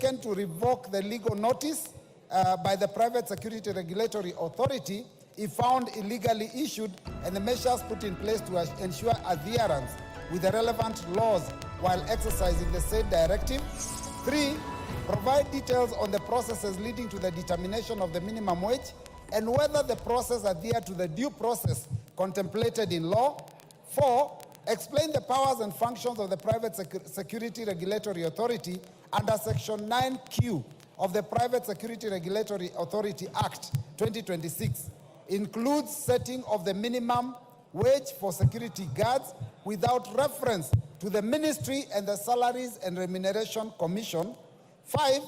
to revoke the legal notice by the Private Security Regulatory Authority if found illegally issued, and the measures put in place to ensure adherence with the relevant laws while exercising the said directive. 3, provide details on the processes leading to the determination of the minimum wage and whether the process adhere to the due process contemplated in law. 4, explain the powers and functions of the Private Security Regulatory Authority under Section 9Q of the Private Security Regulatory Authority Act 2026. Includes setting of the minimum wage for security guards without reference to the ministry and the Salaries and Remuneration Commission. 5,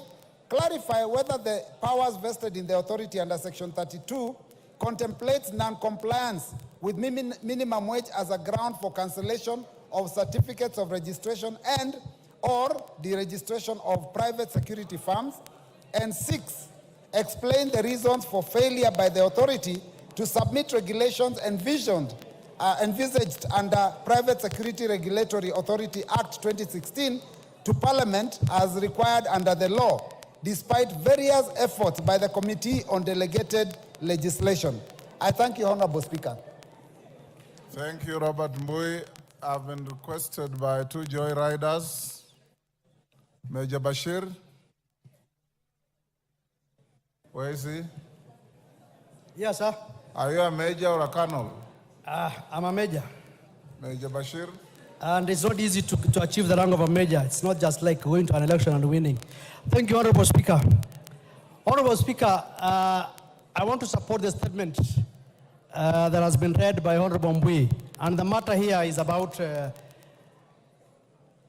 clarify whether the powers vested in the authority under Section 32 contemplates non-compliance with minimum wage as a ground for cancellation of certificates of registration and or deregistration of private security firms. And 6, explain the reasons for failure by the authority to submit regulations envisaged under Private Security Regulatory Authority Act 2016 to Parliament as required under the law, despite various efforts by the Committee on Delegated Legislation. I thank you, Honorable Speaker. Thank you, Robert Mbui. I've been requested by 2 joyriders. Major Bashir. Where is he? Yes, sir. Are you a major or a colonel? I'm a major. Major Bashir. And it's not easy to achieve the rank of a major. It's not just like going to an election and winning. Thank you, Honorable Speaker. Honorable Speaker, I want to support the statement that has been read by Honorable Mbui. And the matter here is about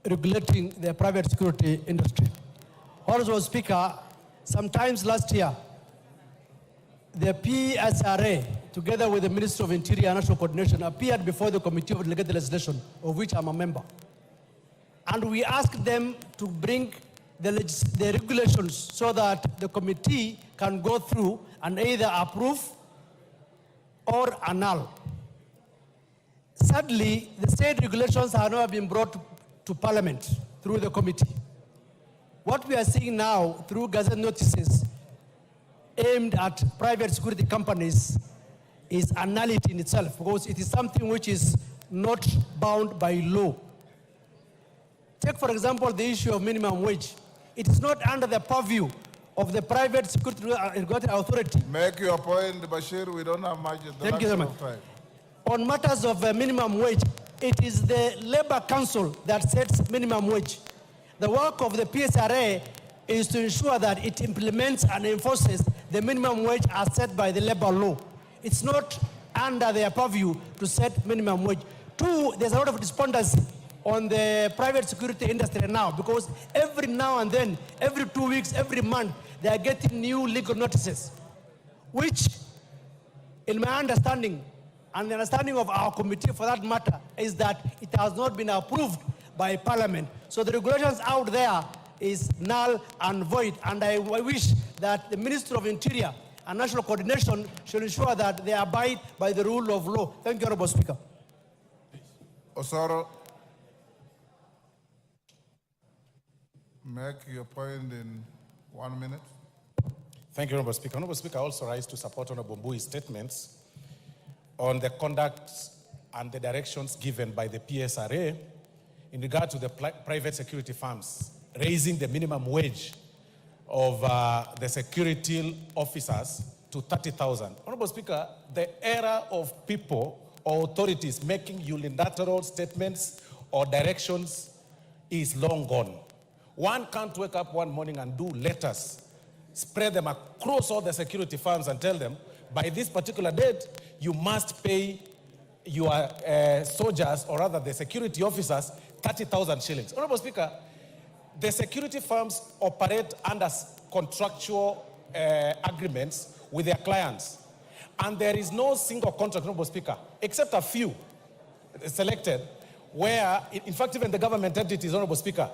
regulating the private security industry. Honorable Speaker, sometimes last year, the PSRA, together with the Ministry of Interior and National Coordination, appeared before the Committee of Delegated Legislation, of which I'm a member. And we asked them to bring the regulations so that the committee can go through and either approve or annul. Sadly, the state regulations have never been brought to Parliament through the committee. What we are seeing now through gazette notices aimed at private security companies is a nullity in itself, because it is something which is not bound by law. Take, for example, the issue of minimum wage. It is not under the purview of the Private Security Regulatory Authority. Make your point, Bashir. We don't have much time. On matters of minimum wage, it is the Labor Council that sets minimum wage. The work of the PSRA is to ensure that it implements and enforces the minimum wage as set by the labor law. It's not under their purview to set minimum wage. 2, there's a lot of despondency on the private security industry now, because every now and then, every 2 weeks, every month, they are getting new legal notices, which, in my understanding, and the understanding of our committee for that matter, is that it has not been approved by Parliament. So the regulations out there is null and void, and I wish that the Ministry of Interior and National Coordination should ensure that they abide by the rule of law. Thank you, Honorable Speaker. Osoro, make your point in 1 minute. Thank you, Honorable Speaker. Honorable Speaker, I also rise to support Honorable Mbui's statements on the conduct and the directions given by the PSRA in regard to the private security firms raising the minimum wage of the security officers to 30,000. Honorable Speaker, the era of people or authorities making unilateral statements or directions is long gone. One can't wake up one morning and do letters, spread them across all the security firms and tell them, by this particular date, you must pay your soldiers, or rather the security officers, 30,000 shillings. Honorable Speaker, the security firms operate under contractual agreements with their clients. And there is no single contract, Honorable Speaker, except a few selected, where, in fact, even the government entities, Honorable Speaker,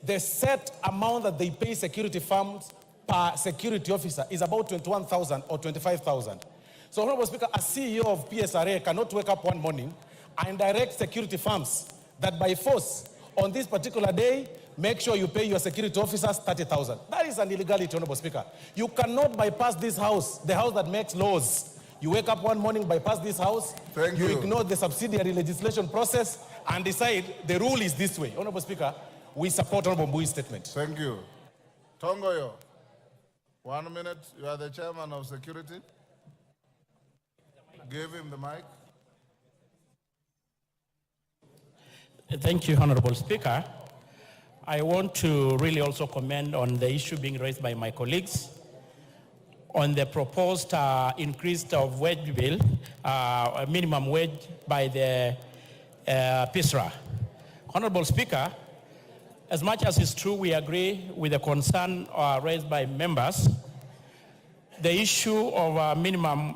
the set amount that they pay security firms per security officer is about 21,000 or 25,000. So, Honorable Speaker, a CEO of PSRA cannot wake up one morning and direct security firms that by force, on this particular day, make sure you pay your security officers 30,000. That is an illegality, Honorable Speaker. You cannot bypass this house, the house that makes laws. You wake up one morning, bypass this house, you ignore the subsidiary legislation process, and decide the rule is this way. Honorable Speaker, we support Honorable Mbui's statement. Thank you. Tongoyo, 1 minute. You are the chairman of security. Give him the mic. Thank you, Honorable Speaker. I want to really also comment on the issue being raised by my colleagues on the proposed increase of wage bill, minimum wage by the PISRA. Honorable Speaker, as much as it's true we agree with the concern raised by members, the issue of minimum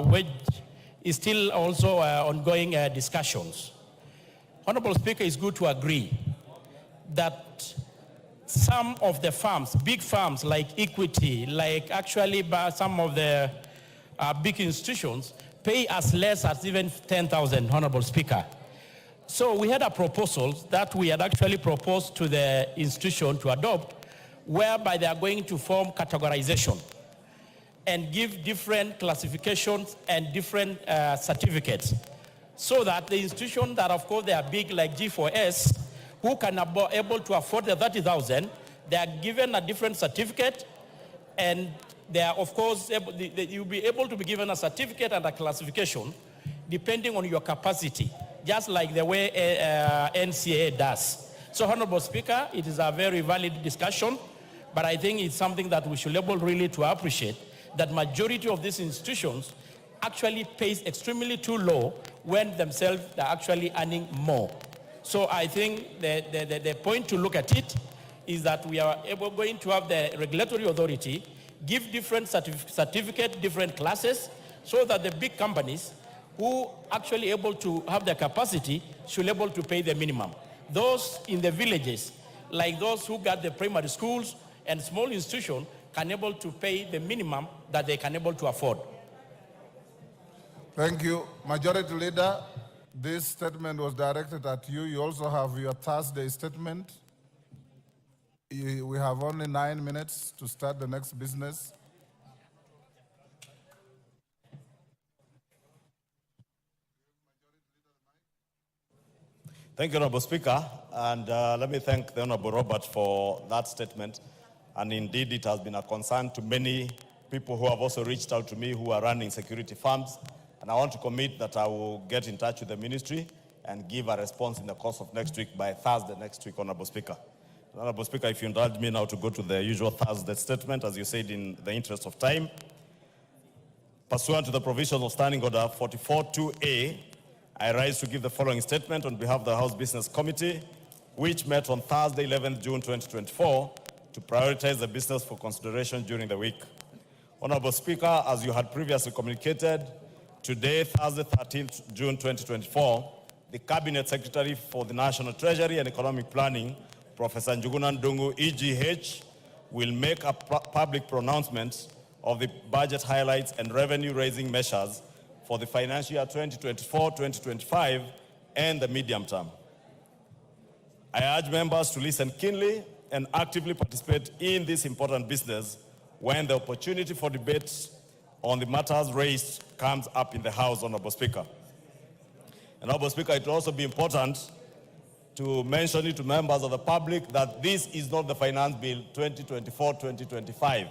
wage is still also ongoing discussions. Honorable Speaker, it's good to agree that some of the farms, big farms like Equity, like actually some of the big institutions, pay as less as even 10,000, Honorable Speaker. So we had a proposal that we had actually proposed to the institution to adopt, whereby they are going to form categorization and give different classifications and different certificates, so that the institutions that, of course, they are big like G4S, who can able to afford the 30,000, they are given a different certificate, and they are, of course, you'll be able to be given a certificate and a classification depending on your capacity, just like the way NCAA does. So, Honorable Speaker, it is a very valid discussion, but I think it's something that we should be able really to appreciate, that majority of these institutions actually pays extremely too low when themselves are actually earning more. So I think the point to look at it is that we are going to have the regulatory authority give different certificate, different classes, so that the big companies who actually able to have the capacity should be able to pay the minimum. Those in the villages, like those who got the primary schools and small institutions, can able to pay the minimum that they can able to afford. Thank you. Majority Leader, this statement was directed at you. You also have your Thursday statement. We have only 9 minutes to start the next business. Thank you, Honorable Speaker, and let me thank the Honorable Robert for that statement. And indeed, it has been a concern to many people who have also reached out to me who are running security firms. And I want to commit that I will get in touch with the ministry and give a response in the course of next week, by Thursday next week, Honorable Speaker. Honorable Speaker, if you indulge me now to go to the usual Thursday statement, as you said, in the interest of time. Pursuant to the provisions of Standing Order 44.2a, I rise to give the following statement on behalf of the House Business Committee, which met on Thursday, 11th June 2024, to prioritize the business for consideration during the week. Honorable Speaker, as you had previously communicated, today, Thursday, 13th June 2024, the Cabinet Secretary for the National Treasury and Economic Planning, Professor Njuguna Ndung'u, EGH, will make a public pronouncement of the budget highlights and revenue-raising measures for the financial year 2024-2025 and the medium term. I urge members to listen keenly and actively participate in this important business when the opportunity for debate on the matters raised comes up in the House, Honorable Speaker. And Honorable Speaker, it will also be important to mention it to members of the public that this is not the Finance Bill 2024-2025,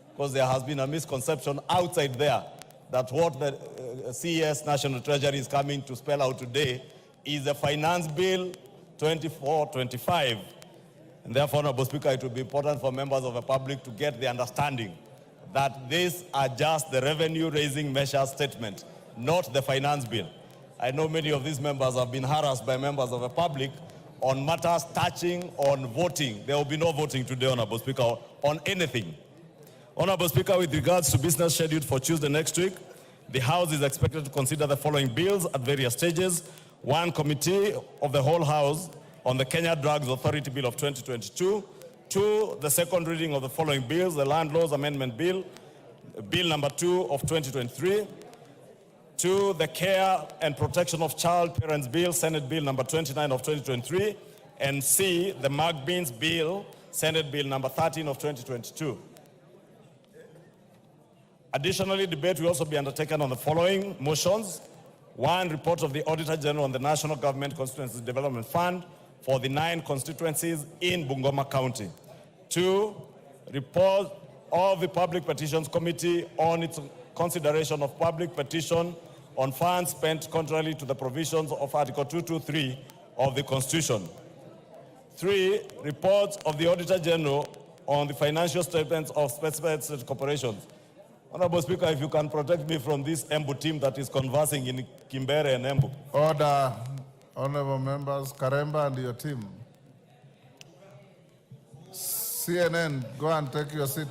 because there has been a misconception outside there that what the CES National Treasury is coming to spell out today is the Finance Bill 24-25. And therefore, Honorable Speaker, it will be important for members of the public to get the understanding that these are just the revenue-raising measure statement, not the finance bill. I know many of these members have been harassed by members of the public on matters touching on voting. There will be no voting today, Honorable Speaker, on anything. Honorable Speaker, with regards to business scheduled for Tuesday next week, the House is expected to consider the following bills at various stages. One, Committee of the whole House on the Kenya Drugs Authority Bill of 2022. Two, the second reading of the following bills: the Land Laws Amendment Bill, Bill number 2 of 2023. Two, the Care and Protection of Child Parents Bill, Senate Bill number 29 of 2023. And C, the Mag Beans Bill, Senate Bill number 13 of 2022. Additionally, debate will also be undertaken on the following motions. 1, report of the Auditor General on the National Government Constituencies Development Fund for the 9 constituencies in Bungoma County. 2, report of the Public Petitions Committee on its consideration of public petition on funds spent contrary to the provisions of Article 223 of the Constitution. 3, reports of the Auditor General on the financial statements of specified state corporations. Honorable Speaker, if you can protect me from this Embu team that is conversing in Kimbere and Embu. Order, honorable members, Karemba and your team. CNN, go and take your seat.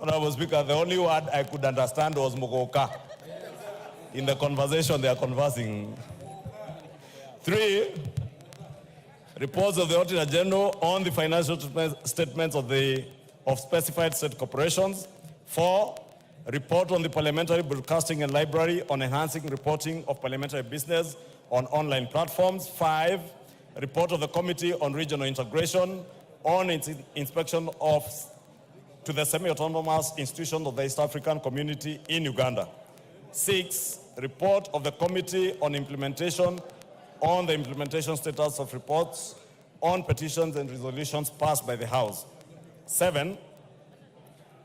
Honorable Speaker, the only word I could understand was Mokoka. In the conversation they are conversing. 3, reports of the Auditor General on the financial statements of specified state corporations. 4, report on the Parliamentary Broadcasting and Library on enhancing reporting of parliamentary business on online platforms. 5, report of the Committee on Regional Integration on its inspection to the semi-autonomous institutions of the East African Community in Uganda. 6, report of the Committee on Implementation on the implementation status of reports on petitions and resolutions passed by the House. 7,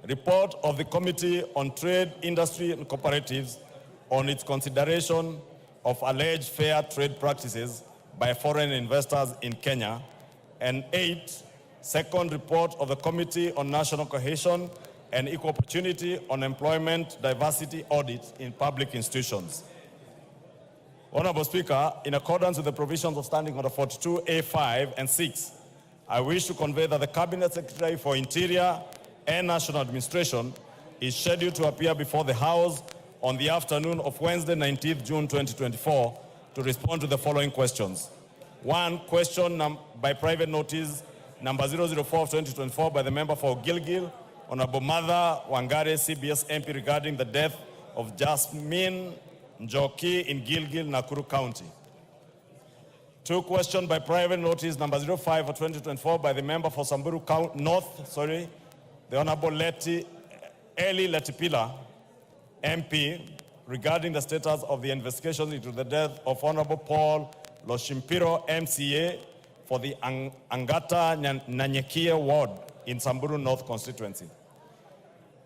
report of the Committee on Trade, Industry and Cooperatives on its consideration of alleged fair trade practices by foreign investors in Kenya. And 8, second report of the Committee on National Cohesion and Equal Opportunity on Employment Diversity Audit in Public Institutions. Honorable Speaker, in accordance with the provisions of Standing Order 42A5 and 6, I wish to convey that the Cabinet Secretary for Interior and National Administration is scheduled to appear before the House on the afternoon of Wednesday, 19th June 2024, to respond to the following questions. 1, question by private notice number 004 of 2024 by the member for Gilgil, Honorable Mother Wangare, CBS MP, regarding the death of Jasmine Njoki in Gilgil, Nakuru County. 2, question by private notice number 05 of 2024 by the member for Samburu North, the Honorable Eli Letipila, MP, regarding the status of the investigation into the death of Honorable Paul Loshimpiro, MCA, for the Angata Nanyekie ward in Samburu North constituency.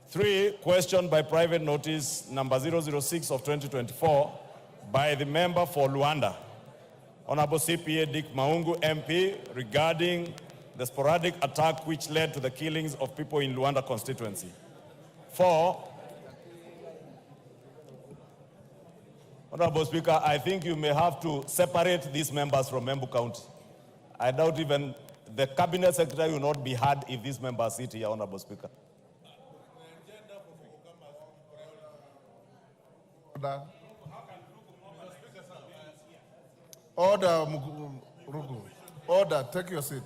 3, question by private notice number 006 of 2024 by the member for Luanda, Honorable CPA Dick Maungu, MP, regarding the sporadic attack which led to the killings of people in Luanda constituency. 4, Honorable Speaker, I think you may have to separate these members from Embu County. I doubt even the Cabinet Secretary will not be heard if these members sit here, Honorable Speaker. Order, order, take your seat.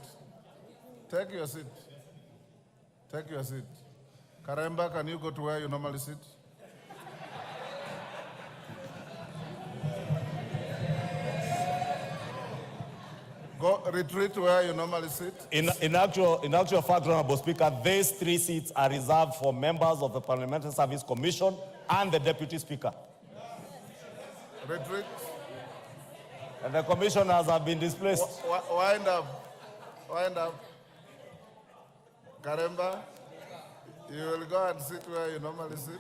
Take your seat. Take your seat. Karemba, can you go to where you normally sit? Go, retreat to where you normally sit. In actual fact, Honorable Speaker, these 3 seats are reserved for members of the Parliamentary Service Commission and the Deputy Speaker. Retreat. And the commissioners have been displaced. Wind up. Wind up. Karemba, you will go and sit where you normally sit.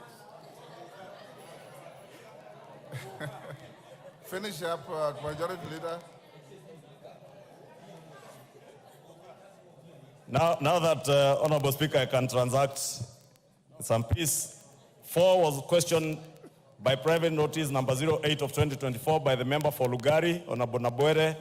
Finish up, Majority Leader. Now that, Honorable Speaker, I can transact some peace. 4 was questioned by private notice number 08 of 2024 by the member for Lugari, Honorable Nabwere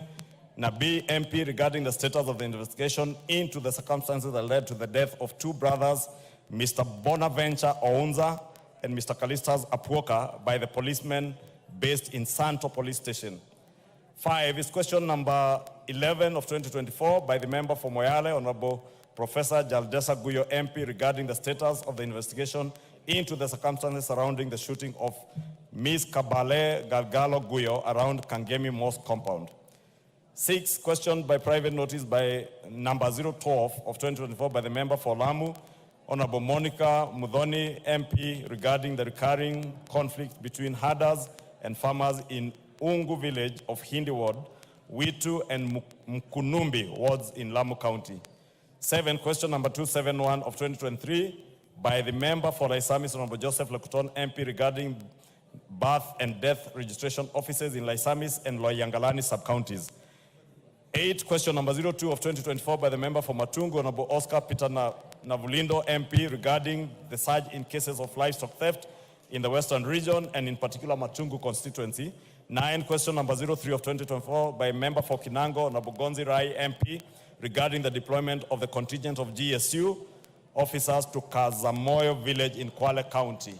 Nabi, MP, regarding the status of the investigation into the circumstances that led to the death of 2 brothers, Mr. Bonaventure Ounza and Mr. Kalistas Apuoka, by the policemen based in Santo Police Station. 5 is question number 11 of 2024 by the member for Moyale, Honorable Professor Jaldesa Guyo, MP, regarding the status of the investigation into the circumstances surrounding the shooting of Ms. Kabale Galgalo Guyo around Kangemi Mosque compound. 6, questioned by private notice by number 012 of 2024 by the member for Lamu, Honorable Monica Mudhoni, MP, regarding the recurring conflict between herders and farmers in Ungu village of Hindi Ward, Witu and Mkunumbi wards in Lamu County. 7, question number 271 of 2023 by the member for Laisamis, Honorable Joseph Lekuton, MP, regarding birth and death registration offices in Laisamis and Loyangalani sub-counties. 8, question number 02 of 2024 by the member for Matungu, Honorable Oscar Peter Navulindo, MP, regarding the surge in cases of livestock theft in the Western region and in particular Matungu constituency. 9, question number 03 of 2024 by member for Kinango, Honorable Gonzi Rai, MP, regarding the deployment of the contingent of GSU officers to Kazamoyo village in Kwale County.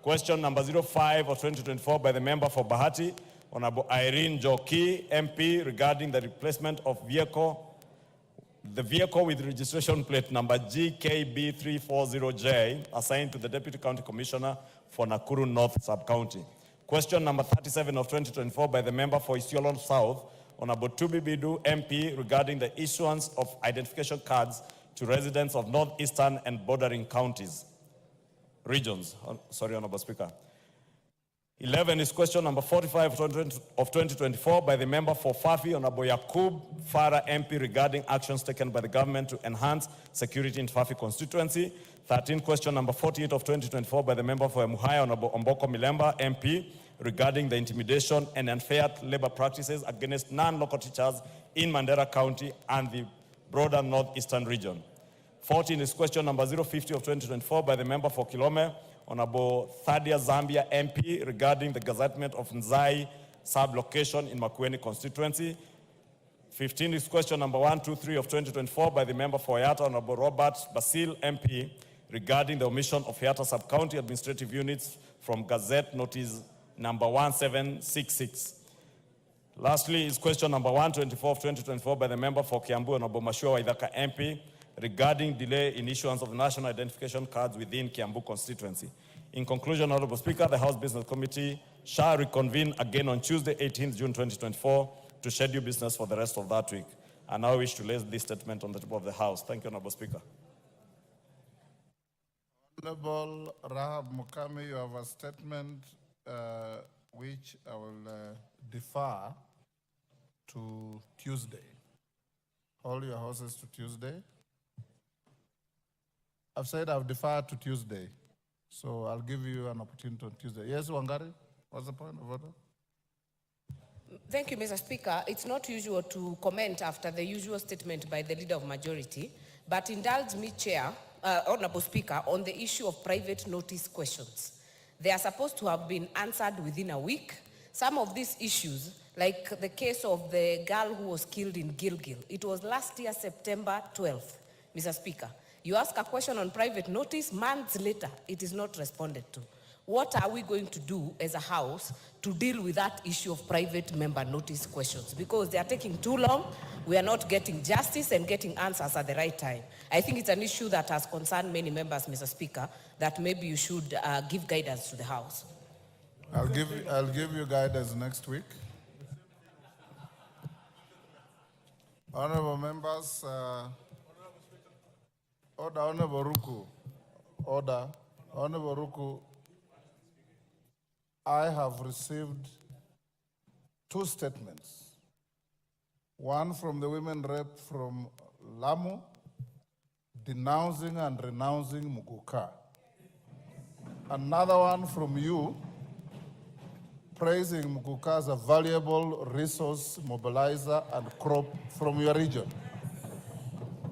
Question number 05 of 2024 by the member for Bajeti, Honorable Irene Joki, MP, regarding the replacement of the vehicle with registration plate number GKB340J assigned to the Deputy County Commissioner for Nakuru North Sub-County. Question number 37 of 2024 by the member for Isiolo South, Honorable Tubi Bidu, MP, regarding the issuance of identification cards to residents of northeastern and bordering regions. Sorry, Honorable Speaker. 11 is question number 45 of 2024 by the member for Fafi, Honorable Yakub Farah, MP, regarding actions taken by the government to enhance security in Fafi constituency. 13, question number 48 of 2024 by the member for Emuhaya, Honorable Omboko Milemba, MP, regarding the intimidation and unfair labor practices against non-local teachers in Mandera County and the broader northeastern region. 14 is question number 050 of 2024 by the member for Kilome, Honorable Thadia Zambia, MP, regarding the gazettement of Nzai sub-location in Makueni constituency. 15 is question number 123 of 2024 by the member for Hayata, Honorable Robert Basil, MP, regarding the omission of Hayata sub-county administrative units from Gazette Notice number 1766. Lastly is question number 124 of 2024 by the member for Kiambu, Honorable Mashua Waithaka, MP, regarding delay in issuance of national identification cards within Kiambu constituency. In conclusion, Honorable Speaker, the House Business Committee shall reconvene again on Tuesday, 18th June 2024 to schedule business for the rest of that week. I now wish to lay this statement on the table of the House. Thank you, Honorable Speaker. Honorable Rahab Mukami, you have a statement which I will defer to Tuesday. Hold your horses to Tuesday. I've said I've deferred to Tuesday, so I'll give you an opportunity on Tuesday. Yes, Wangari, what's the point of order? Thank you, Mr. Speaker. It's not usual to comment after the usual statement by the Leader of Majority, but indulge me, Chair, Honorable Speaker, on the issue of private notice questions. They are supposed to have been answered within a week. Some of these issues, like the case of the girl who was killed in Gilgil, it was last year, September 12th, Mr. Speaker. You ask a question on private notice, months later, it is not responded to. What are we going to do as a House to deal with that issue of private member notice questions? Because they are taking too long, we are not getting justice and getting answers at the right time. I think it's an issue that has concerned many members, Mr. Speaker, that maybe you should give guidance to the House. I'll give you guidance next week. Honorable members, order, Honorable Ruku. Order. Honorable Ruku, I have received 2 statements. One from the women rep from Lamu, denouncing and renouncing Muguka. Another one from you, praising Muguka as a valuable resource mobilizer and crop from your region.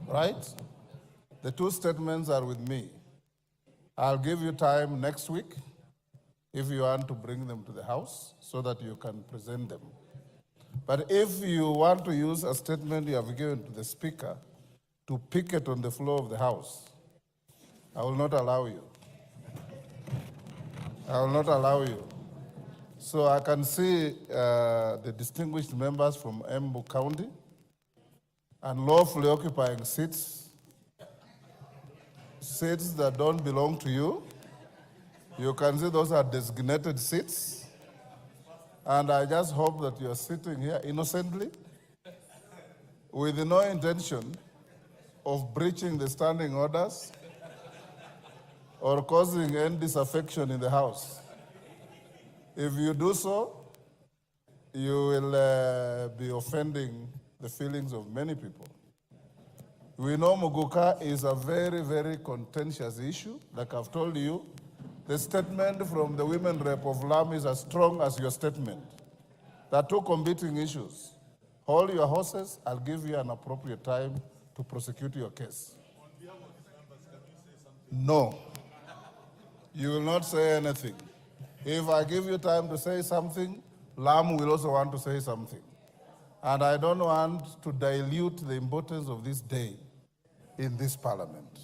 Right? The 2 statements are with me. I'll give you time next week if you want to bring them to the House so that you can present them. But if you want to use a statement you have given to the Speaker to picket on the floor of the House, I will not allow you. I will not allow you. So I can see the distinguished members from Embu County and lawfully occupying seats that don't belong to you. You can see those are designated seats. And I just hope that you are sitting here innocently with no intention of breaching the standing orders or causing any disaffection in the House. If you do so, you will be offending the feelings of many people. We know Muguka is a very, very contentious issue. Like I've told you, the statement from the women rep of Lam is as strong as your statement. There are two competing issues. Hold your horses, I'll give you an appropriate time to prosecute your case. No, you will not say anything. If I give you time to say something, Lam will also want to say something. And I don't want to dilute the importance of this day in this parliament.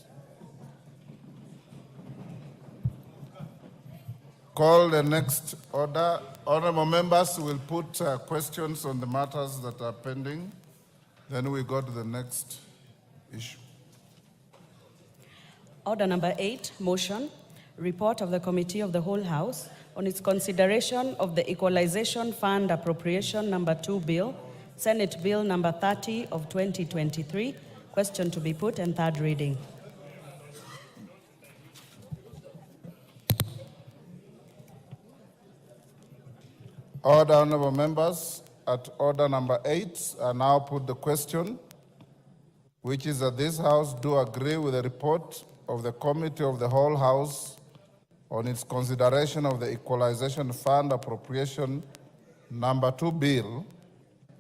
Call the next order. Honorable members will put questions on the matters that are pending. Then we go to the next issue. Order number 8, motion, report of the Committee of the Whole House on its consideration of the Equalization Fund Appropriation number 2 Bill, Senate Bill number 30 of 2023, question to be put and third reading. Order, honorable members, at order number 8, I now put the question, which is that this House do agree with the report of the Committee of the Whole House on its consideration of the Equalization Fund Appropriation number 2 Bill,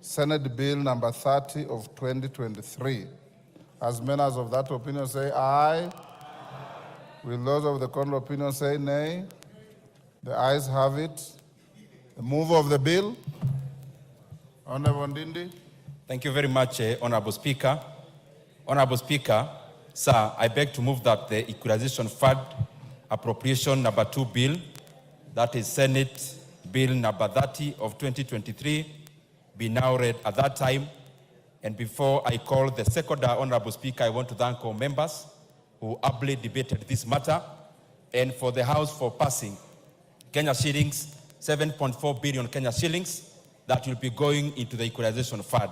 Senate Bill number 30 of 2023. As members of that opinion say aye. Will those of the contrary opinion say nay? The ayes have it. The mover of the bill, Honorable Ndindi. Thank you very much, Honorable Speaker. Honorable Speaker, sir, I beg to move that the Equalization Fund Appropriation number 2 Bill, that is Senate Bill number 30 of 2023, be now read at that time. And before I call the second Honorable Speaker, I want to thank all members who ably debated this matter and for the House for passing Kenya shillings, 7.4 billion Kenya shillings that will be going into the Equalization Fund.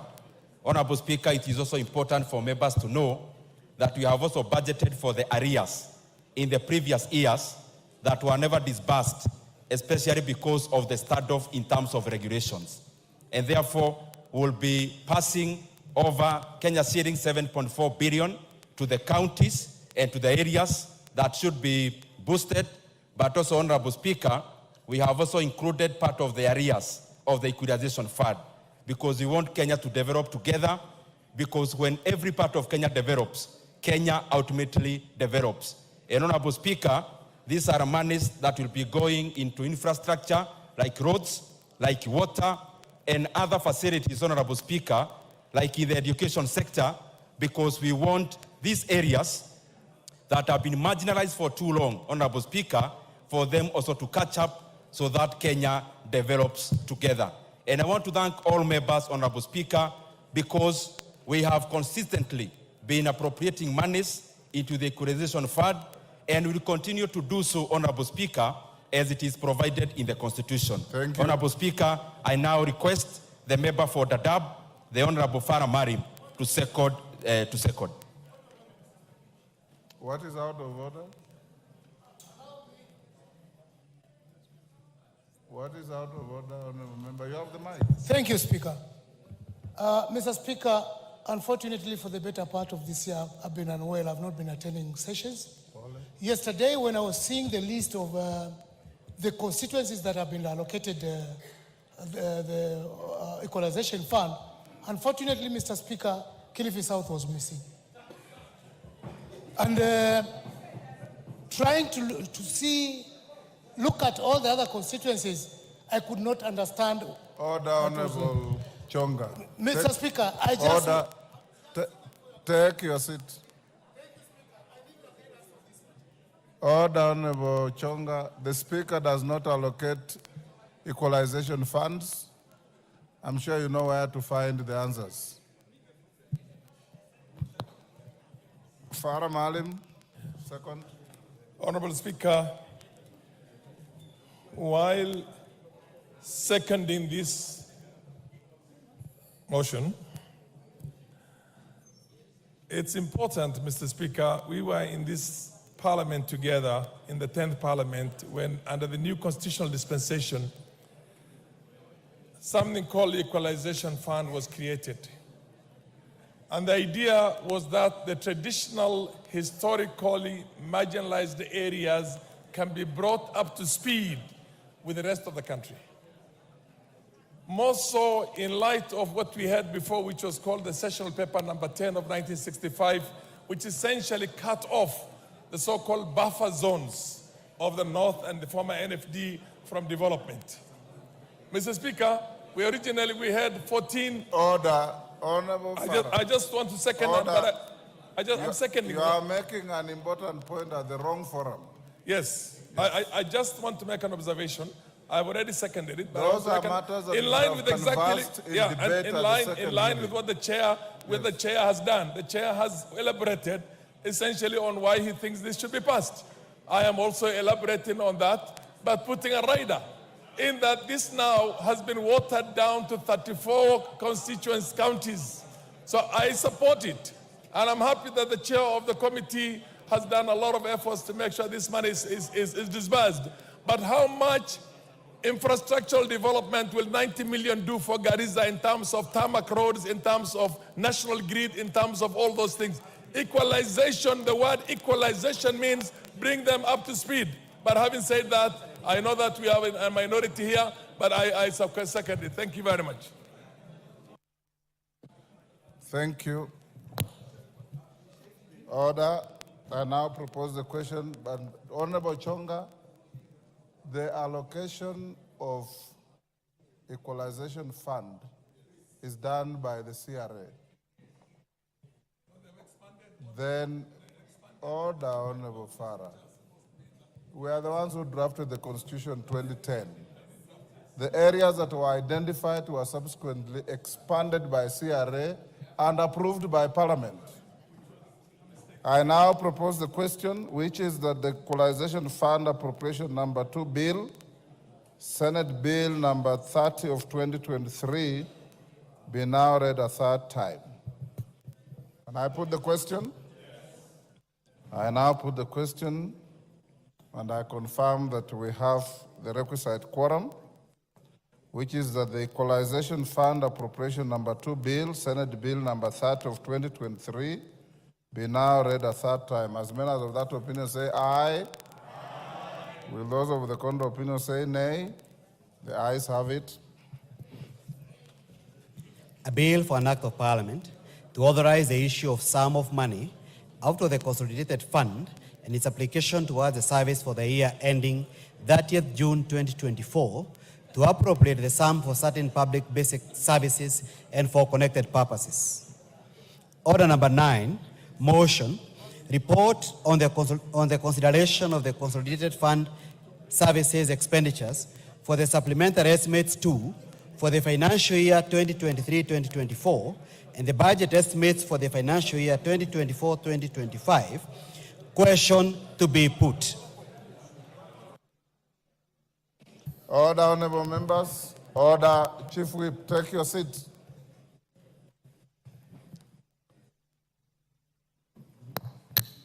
Honorable Speaker, it is also important for members to know that we have also budgeted for the arrears in the previous years that were never disbursed, especially because of the standoff in terms of regulations. And therefore, we'll be passing over Kenya shillings 7.4 billion to the counties and to the areas that should be boosted. But also, Honorable Speaker, we have also included part of the arrears of the Equalization Fund because we want Kenya to develop together, because when every part of Kenya develops, Kenya ultimately develops. And Honorable Speaker, these are monies that will be going into infrastructure like roads, like water, and other facilities, Honorable Speaker, like in the education sector, because we want these areas that have been marginalized for too long, Honorable Speaker, for them also to catch up so that Kenya develops together. And I want to thank all members, Honorable Speaker, because we have consistently been appropriating monies into the Equalization Fund, and will continue to do so, Honorable Speaker, as it is provided in the Constitution. Thank you. Honorable Speaker, I now request the member for Dadaab, the Honorable Farah Marim, to second. What is out of order? What is out of order, honorable member? You have the mic. Thank you, Speaker. Mr. Speaker, unfortunately for the better part of this year, I've been unwell. I've not been attending sessions. Yesterday, when I was seeing the list of the constituencies that have been allocated the Equalization Fund, unfortunately, Mr. Speaker, Kilifi South was missing. And trying to look at all the other constituencies, I could not understand. Order, Honorable Chonga. Mr. Speaker, I just... Order. Take your seat. Order, Honorable Chonga. The Speaker does not allocate equalization funds. I'm sure you know where to find the answers. Farah Malim, second. Honorable Speaker, while seconding this motion, it's important, Mr. Speaker, we were in this parliament together in the 10th parliament when, under the new constitutional dispensation, something called the Equalization Fund was created. And the idea was that the traditional, historically marginalized areas can be brought up to speed with the rest of the country. More so in light of what we had before, which was called the Sessional Paper number 10 of 1965, which essentially cut off the so-called buffer zones of the North and the former NFD from development. Mr. Speaker, we had 14... Order. Honorable I just want to second that, but I'm seconding. You are making an important point at the wrong forum. Yes. I just want to make an observation. I've already seconded it. But those are matters that in line with exactly, and in line with what the chair has done. The chair has elaborated essentially on why he thinks this should be passed. I am also elaborating on that, but putting a rider in that this now has been watered down to 34 constituent counties. So I support it. And I'm happy that the chair of the committee has done a lot of efforts to make sure this money is disbursed. But how much infrastructural development will 90 million do for Garissa in terms of tarmac roads, in terms of national grid, in terms of all those things? Equalization, the word equalization means bring them up to speed. But having said that, I know that we have a minority here, but I second it. Thank you very much. Thank you. Order. I now propose the question, but Honorable Chonga, the allocation of equalization fund is done by the CRA. Then, order, Honorable Farah. We are the ones who drafted the Constitution 2010. The areas that were identified were subsequently expanded by CRA and approved by Parliament. I now propose the question, which is that the Equalization Fund Appropriation Number 2 Bill, Senate Bill Number 30 of 2023, be now read a third time. Can I put the question? I now put the question, and I confirm that we have the requisite quorum, which is that the Equalization Fund Appropriation Number 2 Bill, Senate Bill Number 30 of 2023, be now read a third time. As many as of that opinion say aye. Aye. Will those of the contrary opinion say nay? The ayes have it. A bill for an act of parliament to authorize the issue of sum of money out of the consolidated fund and its application towards the service for the year ending 30th June 2024 to appropriate the sum for certain public basic services and for connected purposes. Order number 9, motion, report on the consideration of the consolidated fund services expenditures for the supplementary estimates 2 for the financial year 2023-2024 and the budget estimates for the financial year 2024-2025. Question to be put. Order, honorable members. Order. Chief Whip, take your seat.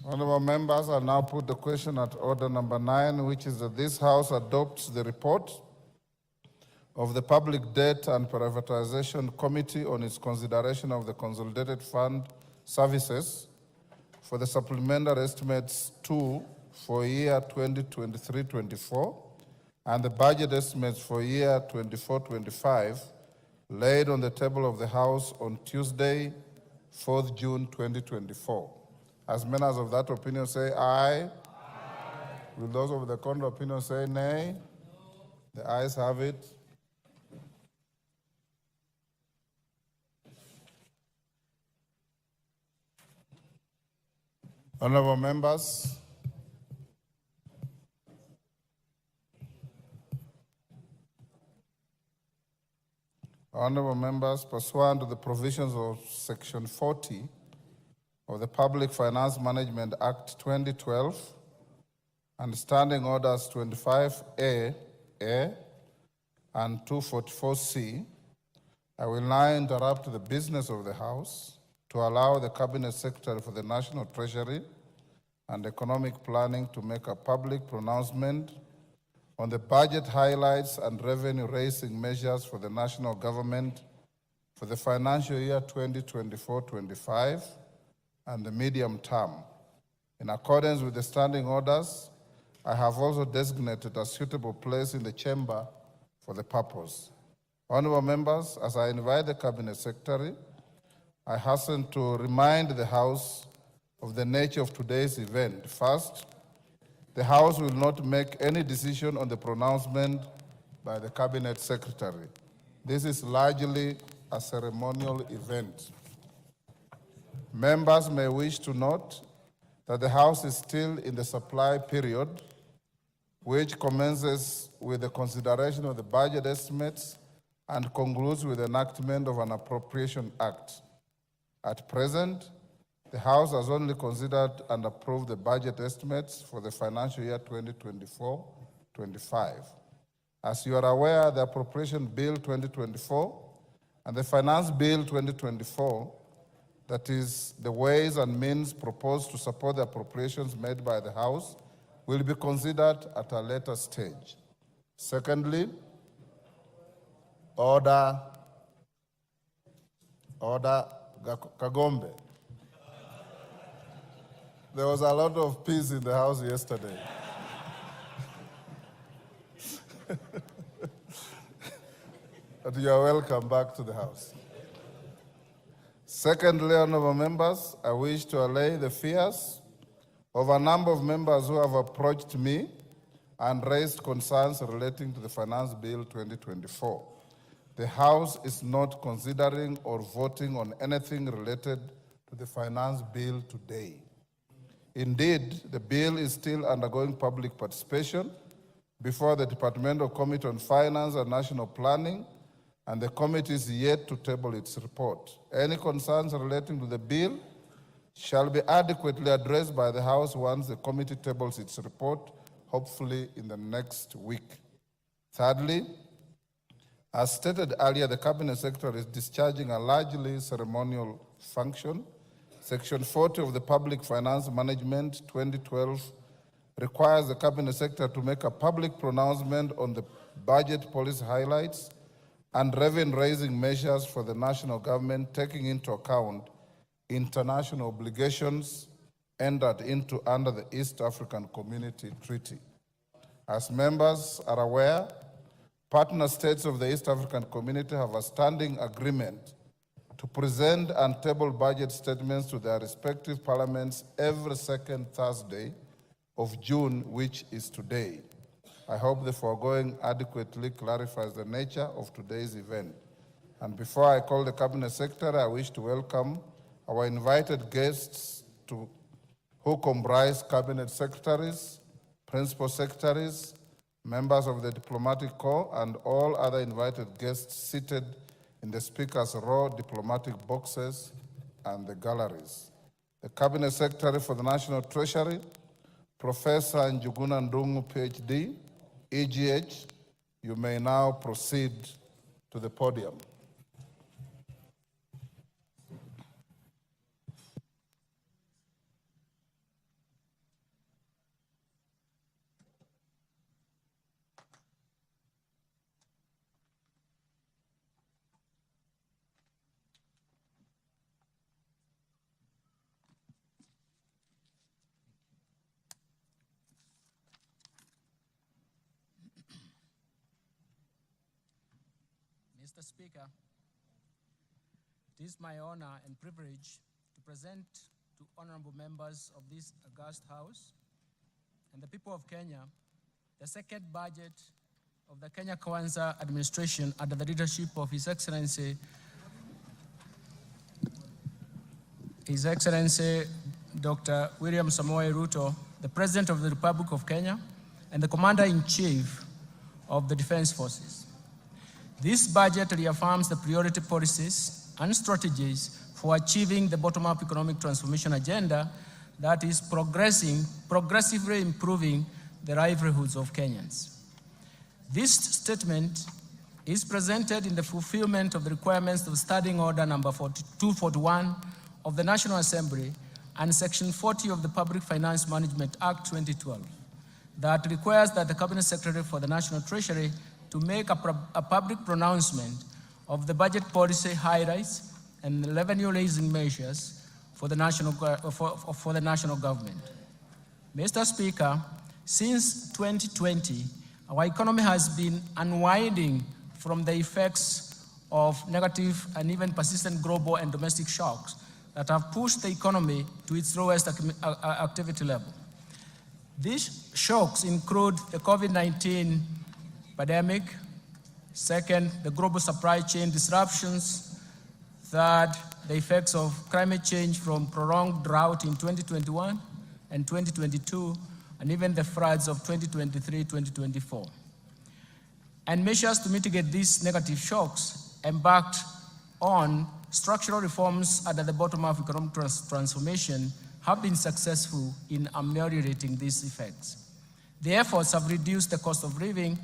Honorable members, I now put the question at order number 9, which is that this House adopts the report of the Public Debt and Privatization Committee on its consideration of the Consolidated Fund Services for the Supplementary Estimates 2 for year 2023-24 and the budget estimates for year 24-25 laid on the table of the House on Tuesday, 4th June 2024. As many as of that opinion say aye. Aye. Will those of the contrary opinion say nay? The ayes have it. Honorable members, pursuant to the provisions of Section 40 of the Public Finance Management Act 2012 and Standing Orders 25A, 244A and 244C, I will now interrupt the business of the House to allow the Cabinet Secretary for the National Treasury and Economic Planning to make a public pronouncement on the budget highlights and revenue-raising measures for the national government for the financial year 2024-25 and the medium term. In accordance with the standing orders, I have also designated a suitable place in the chamber for the purpose. Honorable members, as I invite the Cabinet Secretary, I hasten to remind the House of the nature of today's event. First, the House will not make any decision on the pronouncement by the Cabinet Secretary. This is largely a ceremonial event. Members may wish to note that the House is still in the supply period, which commences with the consideration of the budget estimates and concludes with the enactment of an appropriation act. At present, the House has only considered and approved the budget estimates for the financial year 2024-25. As you are aware, the Appropriation Bill 2024 and the Finance Bill 2024, that is, the ways and means proposed to support the appropriations made by the House, will be considered at a later stage. Secondly, Order Kagombe. There was a lot of peace in the House yesterday. But you are welcome back to the House. Secondly, honorable members, I wish to allay the fears of a number of members who have approached me and raised concerns relating to the Finance Bill 2024. The House is not considering or voting on anything related to the Finance Bill today. Indeed, the bill is still undergoing public participation before the Departmental Committee on Finance and National Planning, and the committee is yet to table its report. Any concerns relating to the bill shall be adequately addressed by the House once the committee tables its report, hopefully in the next week. Thirdly, as stated earlier, the Cabinet Secretary is discharging a largely ceremonial function. Section 40 of the Public Finance Management 2012 requires the Cabinet Secretary to make a public pronouncement on the budget policy highlights and revenue-raising measures for the national government, taking into account international obligations entered into under the East African Community Treaty. As members are aware, partner states of the East African Community have a standing agreement to present and table budget statements to their respective parliaments every second Thursday of June, which is today. I hope the foregoing adequately clarifies the nature of today's event. And before I call the Cabinet Secretary, I wish to welcome our invited guests who comprise Cabinet Secretaries, Principal Secretaries, members of the Diplomatic Corps, and all other invited guests seated in the Speaker's row, diplomatic boxes, and the galleries. The Cabinet Secretary for the National Treasury, Professor Njuguna Ndung'u, PhD, EGH, you may now proceed to the podium. Mr. Speaker, it is my honor and privilege to present to honorable members of this august House and the people of Kenya the second budget of the Kenya Kwanza administration under the leadership of His Excellency Dr. William Samoei Ruto, the President of the Republic of Kenya and the Commander-in-Chief of the Defense Forces. This budget reaffirms the priority policies and strategies for achieving the bottom-up economic transformation agenda that is progressively improving the livelihoods of Kenyans. This statement is presented in the fulfillment of the requirements of Standing Order number 241 of the National Assembly and Section 40 of the Public Finance Management Act 2012 that requires that the Cabinet Secretary for the National Treasury to make a public pronouncement of the budget policy highlights and revenue-raising measures for the national government. Mr. Speaker, since 2020, our economy has been unwinding from the effects of negative and even persistent global and domestic shocks that have pushed the economy to its lowest activity level. These shocks include the COVID-19 pandemic, second, the global supply chain disruptions, third, the effects of climate change from prolonged drought in 2021 and 2022, and even the floods of 2023-2024. And measures to mitigate these negative shocks embarked on structural reforms under the bottom-up economic transformation have been successful in ameliorating these effects. The efforts have reduced the cost of living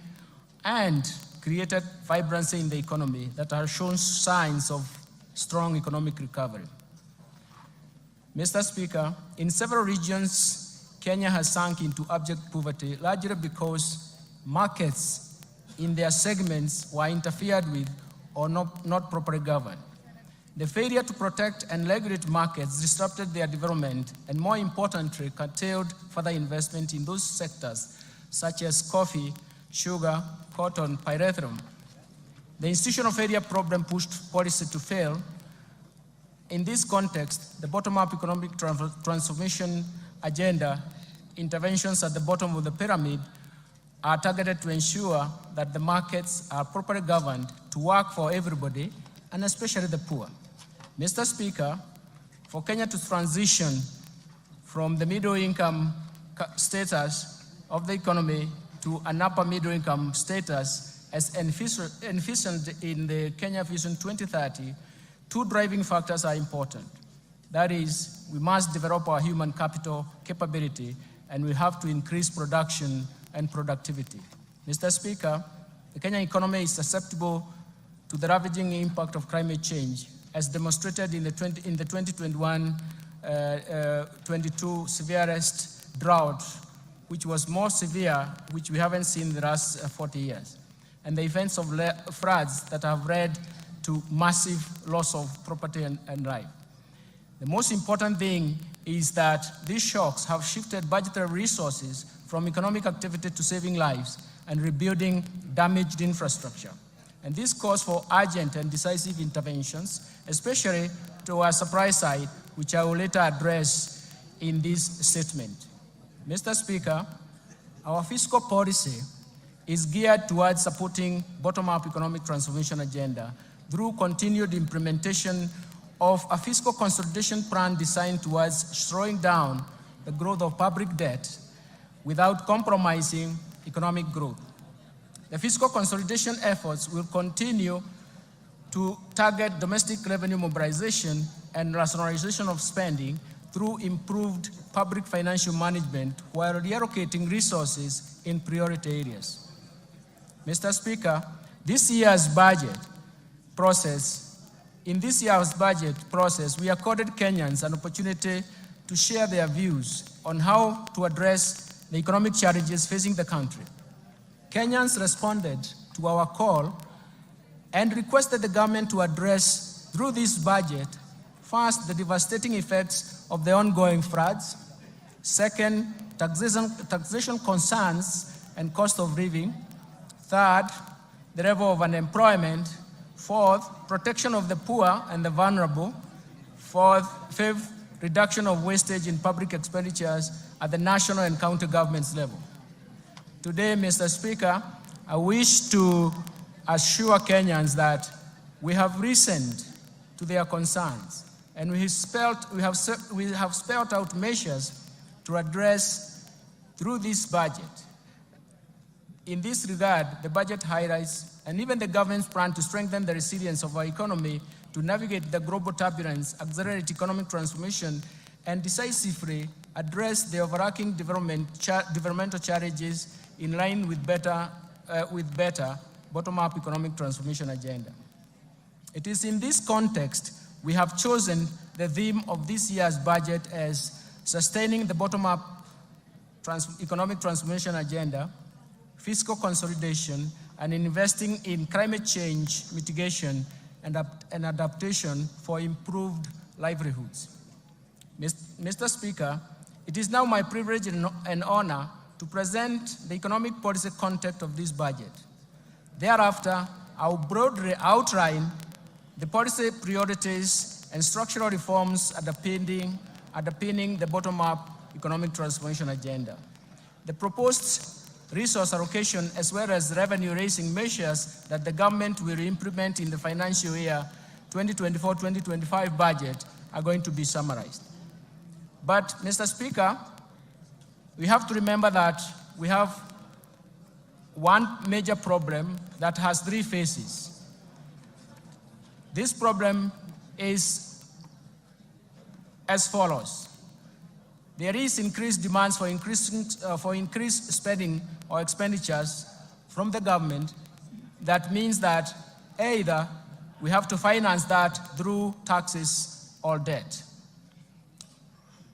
and created vibrancy in the economy that have shown signs of strong economic recovery. Mr. Speaker, in several regions, Kenya has sunk into abject poverty, largely because markets in their segments were interfered with or not properly governed. The failure to protect and regulate markets disrupted their development and, more importantly, curtailed further investment in those sectors such as coffee, sugar, cotton, pyrethrum. The institutional failure problem pushed policy to fail. In this context, the bottom-up economic transformation agenda interventions at the bottom of the pyramid are targeted to ensure that the markets are properly governed to work for everybody, and especially the poor. Mr. Speaker, for Kenya to transition from the middle-income status of the economy to an upper middle-income status as envisioned in the Kenya Vision 2030, two driving factors are important. That is, we must develop our human capital capability, and we have to increase production and productivity. Mr. Speaker, the Kenyan economy is susceptible to the ravaging impact of climate change, as demonstrated in the 2021-22 severest drought, which was more severe, which we haven't seen in the last 40 years, and the events of floods that have led to massive loss of property and life. The most important thing is that these shocks have shifted budgetary resources from economic activity to saving lives and rebuilding damaged infrastructure. And this calls for urgent and decisive interventions, especially to our supply side, which I will later address in this statement. Mr. Speaker, our fiscal policy is geared towards supporting bottom-up economic transformation agenda through continued implementation of a fiscal consolidation plan designed towards slowing down the growth of public debt without compromising economic growth. The fiscal consolidation efforts will continue to target domestic revenue mobilization and rationalization of spending through improved public financial management while reallocating resources in priority areas. Mr. Speaker, in this year's budget process, we accorded Kenyans an opportunity to share their views on how to address the economic challenges facing the country. Kenyans responded to our call and requested the government to address, through this budget, first, the devastating effects of the ongoing floods, second, taxation concerns and cost of living, third, the level of unemployment, fourth, protection of the poor and the vulnerable, fifth, reduction of wastage in public expenditures at the national and county governments level. Today, Mr. Speaker, I wish to assure Kenyans that we have listened to their concerns, and we have spelled out measures to address through this budget. In this regard, the budget highlights and even the government's plan to strengthen the resilience of our economy to navigate the global turbulence, accelerate economic transformation, and decisively address the overarching developmental challenges in line with better with better bottom-up economic transformation agenda. It is in this context we have chosen the theme of this year's budget as sustaining the bottom-up economic transformation agenda, fiscal consolidation, and investing in climate change mitigation and adaptation for improved livelihoods. Mr. Speaker, it is now my privilege and honor to present the economic policy context of this budget. Thereafter, I will broadly outline the policy priorities and structural reforms underpinning the bottom-up economic transformation agenda. The proposed resource allocation as well as revenue-raising measures that the government will implement in the financial year 2024-2025 budget are going to be summarized. But, Mr. Speaker, we have to remember that we have one major problem that has three phases. This problem is as follows. There is increased demands for increased spending or expenditures from the government. That means that either we have to finance that through taxes or debt.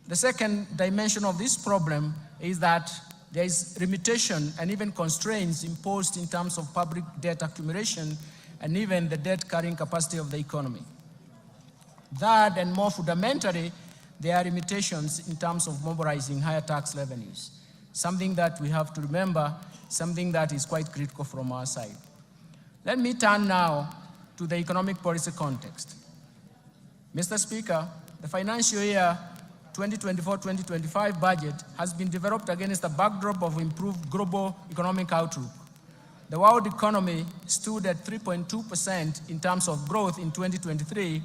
The second dimension of this problem is that there is limitation and even constraints imposed in terms of public debt accumulation and even the debt carrying capacity of the economy. That, and more fundamentally, there are limitations in terms of mobilizing higher tax revenues, something that we have to remember, something that is quite critical from our side. Let me turn now to the economic policy context. Mr. Speaker, the financial year 2024-2025 budget has been developed against a backdrop of improved global economic outlook. The world economy stood at 3.2% in terms of growth in 2023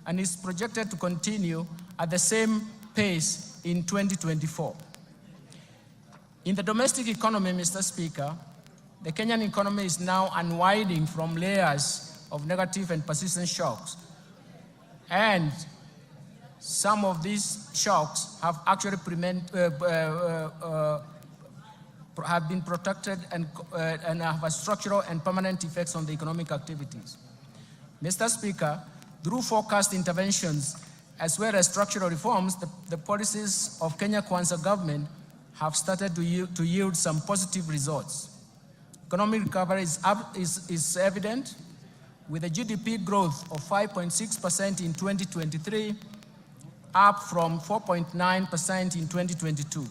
and is projected to continue at the same pace in 2024. In the domestic economy, Mr. Speaker, the Kenyan economy is now unwinding from layers of negative and persistent shocks. And some of these shocks have actually have been protected and have a structural and permanent effects on the economic activities. Mr. Speaker, through forecast interventions as well as structural reforms, the policies of Kenya Kwanza government have started to yield some positive results. Economic recovery is evident, with a GDP growth of 5.6% in 2023, up from 4.9% in 2022.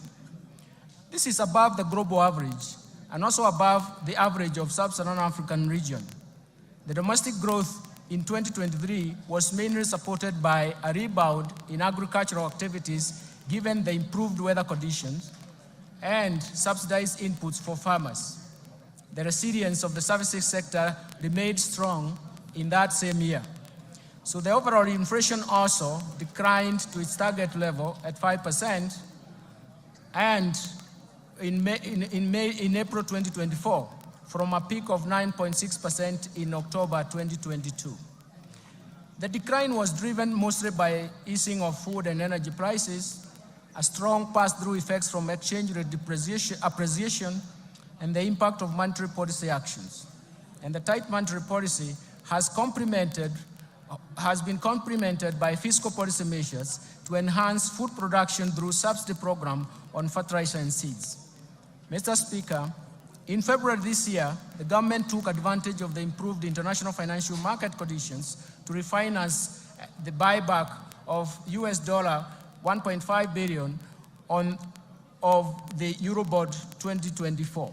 This is above the global average and also above the average of sub-Saharan African region. The domestic growth in 2023 was mainly supported by a rebound in agricultural activities given the improved weather conditions and subsidized inputs for farmers. The resilience of the services sector remained strong in that same year. So the overall inflation also declined to its target level at 5%, and in April 2024, from a peak of 9.6% in October 2022. The decline was driven mostly by easing of food and energy prices, a strong pass-through effects from exchange rate appreciation, and the impact of monetary policy actions. And the tight monetary policy has been complemented by fiscal policy measures to enhance food production through subsidy program on fertilizer and seeds. Mr. Speaker, in February this year, the government took advantage of the improved international financial market conditions to refinance the buyback of US $1.5 billion of the Eurobond 2024.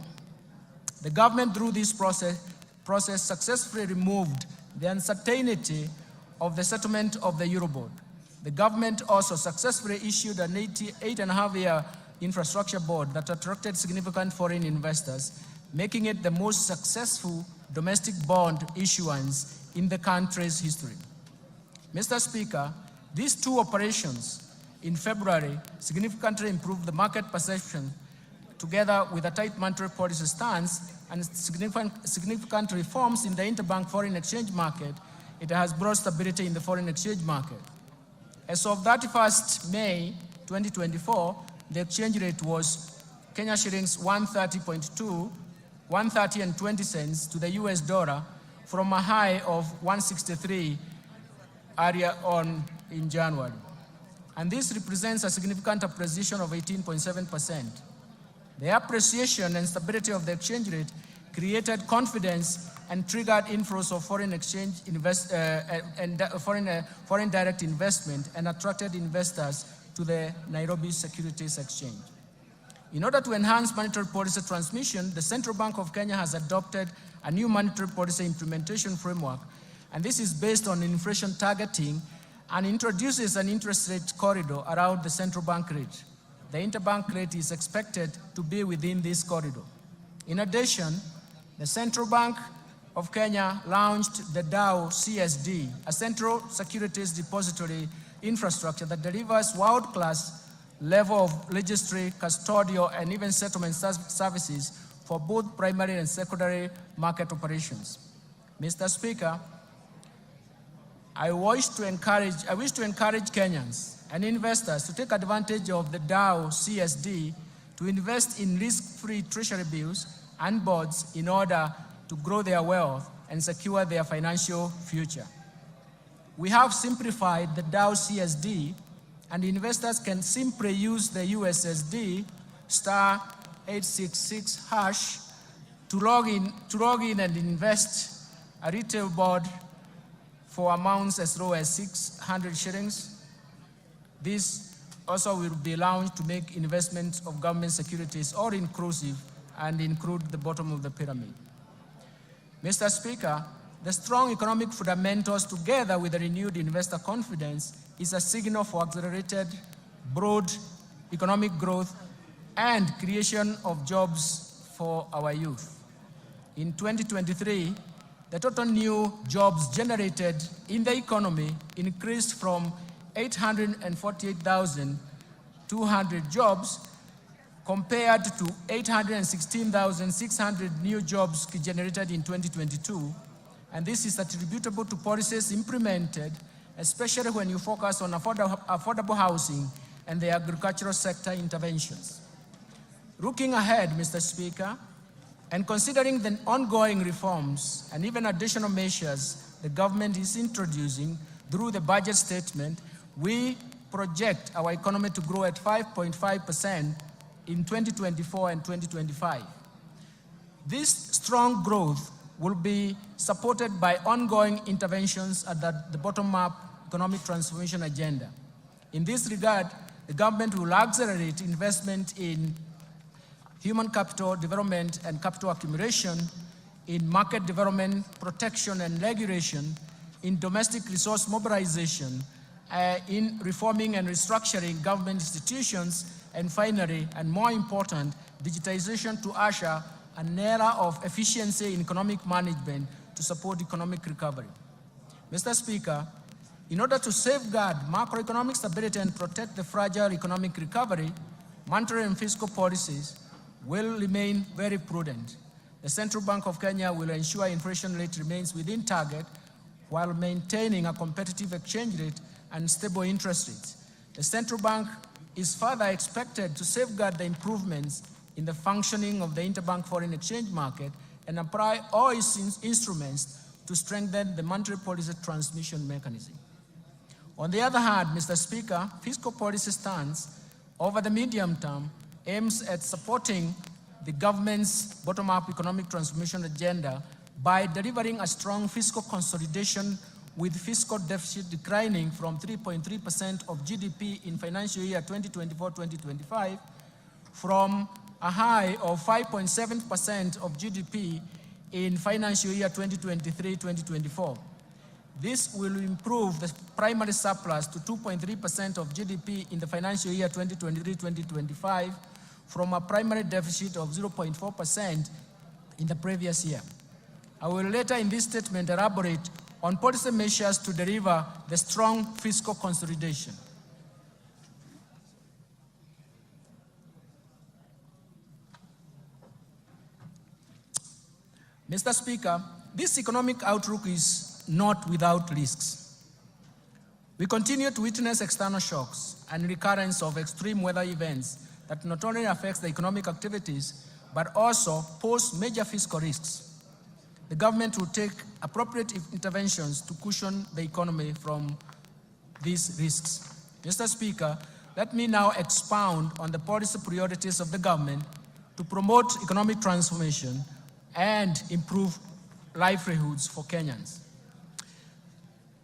The government, through this process successfully removed the uncertainty of the settlement of the Eurobond. The government also successfully issued an 8.5-year infrastructure bond that attracted significant foreign investors, making it the most successful domestic bond issuance in the country's history. Mr. Speaker, these two operations in February significantly improved the market perception, together with a tight monetary policy stance and significant reforms in the interbank foreign exchange market. It has brought stability in the foreign exchange market. As of 31st May 2024, the exchange rate was Kenya shillings 130.2 130.20 to the US dollar from a high of 163 earlier on in January. And this represents a significant appreciation of 18.7%. The appreciation and stability of the exchange rate created confidence and triggered inflows of foreign exchange foreign direct investment and attracted investors to the Nairobi Securities Exchange. In order to enhance monetary policy transmission, the Central Bank of Kenya has adopted a new monetary policy implementation framework, and this is based on inflation targeting and introduces an interest rate corridor around the central bank rate. The interbank rate is expected to be within this corridor. In addition, the Central Bank of Kenya launched the DAO CSD, a central securities depository infrastructure that delivers world-class level of registry, custodial, and even settlement services for both primary and secondary market operations. Mr. Speaker, I wish to encourage Kenyans and investors to take advantage of the DAO CSD to invest in risk-free treasury bills and bonds in order to grow their wealth and secure their financial future. We have simplified the DAO CSD, and investors can simply use the USSD *866# to log in and invest a retail bond for amounts as low as 600 shillings. This also will be launched to make investments of government securities all inclusive and include the bottom of the pyramid. Mr. Speaker, the strong economic fundamentals together with the renewed investor confidence is a signal for accelerated, broad economic growth and creation of jobs for our youth. In 2023, the total new jobs generated in the economy increased from 848,200 jobs compared to 816,600 new jobs generated in 2022. And this is attributable to policies implemented, especially when you focus on affordable housing and the agricultural sector interventions. Looking ahead, Mr. Speaker, and considering the ongoing reforms and even additional measures the government is introducing through the budget statement, we project our economy to grow at 5.5% in 2024 and 2025. This strong growth will be supported by ongoing interventions at the bottom-up economic transformation agenda. In this regard, the government will accelerate investment in human capital development and capital accumulation, in market development, protection and regulation, in domestic resource mobilization, in reforming and restructuring government institutions, and finally, and more important, digitization to usher an era of efficiency in economic management to support economic recovery. Mr. Speaker, in order to safeguard macroeconomic stability and protect the fragile economic recovery, monetary and fiscal policies will remain very prudent. The Central Bank of Kenya will ensure inflation rate remains within target while maintaining a competitive exchange rate and stable interest rates. The Central Bank is further expected to safeguard the improvements in the functioning of the interbank foreign exchange market and apply all its instruments to strengthen the monetary policy transmission mechanism. On the other hand, Mr. Speaker, fiscal policy stance over the medium term aims at supporting the government's bottom-up economic transformation agenda by delivering a strong fiscal consolidation with fiscal deficit declining from 3.3% of GDP in financial year 2024-2025 from a high of 5.7% of GDP in financial year 2023-2024. This will improve the primary surplus to 2.3% of GDP in the financial year 2023-2025 from a primary deficit of 0.4% in the previous year. I will later in this statement elaborate on policy measures to deliver the strong fiscal consolidation. Mr. Speaker, this economic outlook is not without risks. We continue to witness external shocks and recurrence of extreme weather events that not only affects the economic activities, but also pose major fiscal risks. The government will take appropriate interventions to cushion the economy from these risks. Mr. Speaker, let me now expound on the policy priorities of the government to promote economic transformation and improve livelihoods for Kenyans.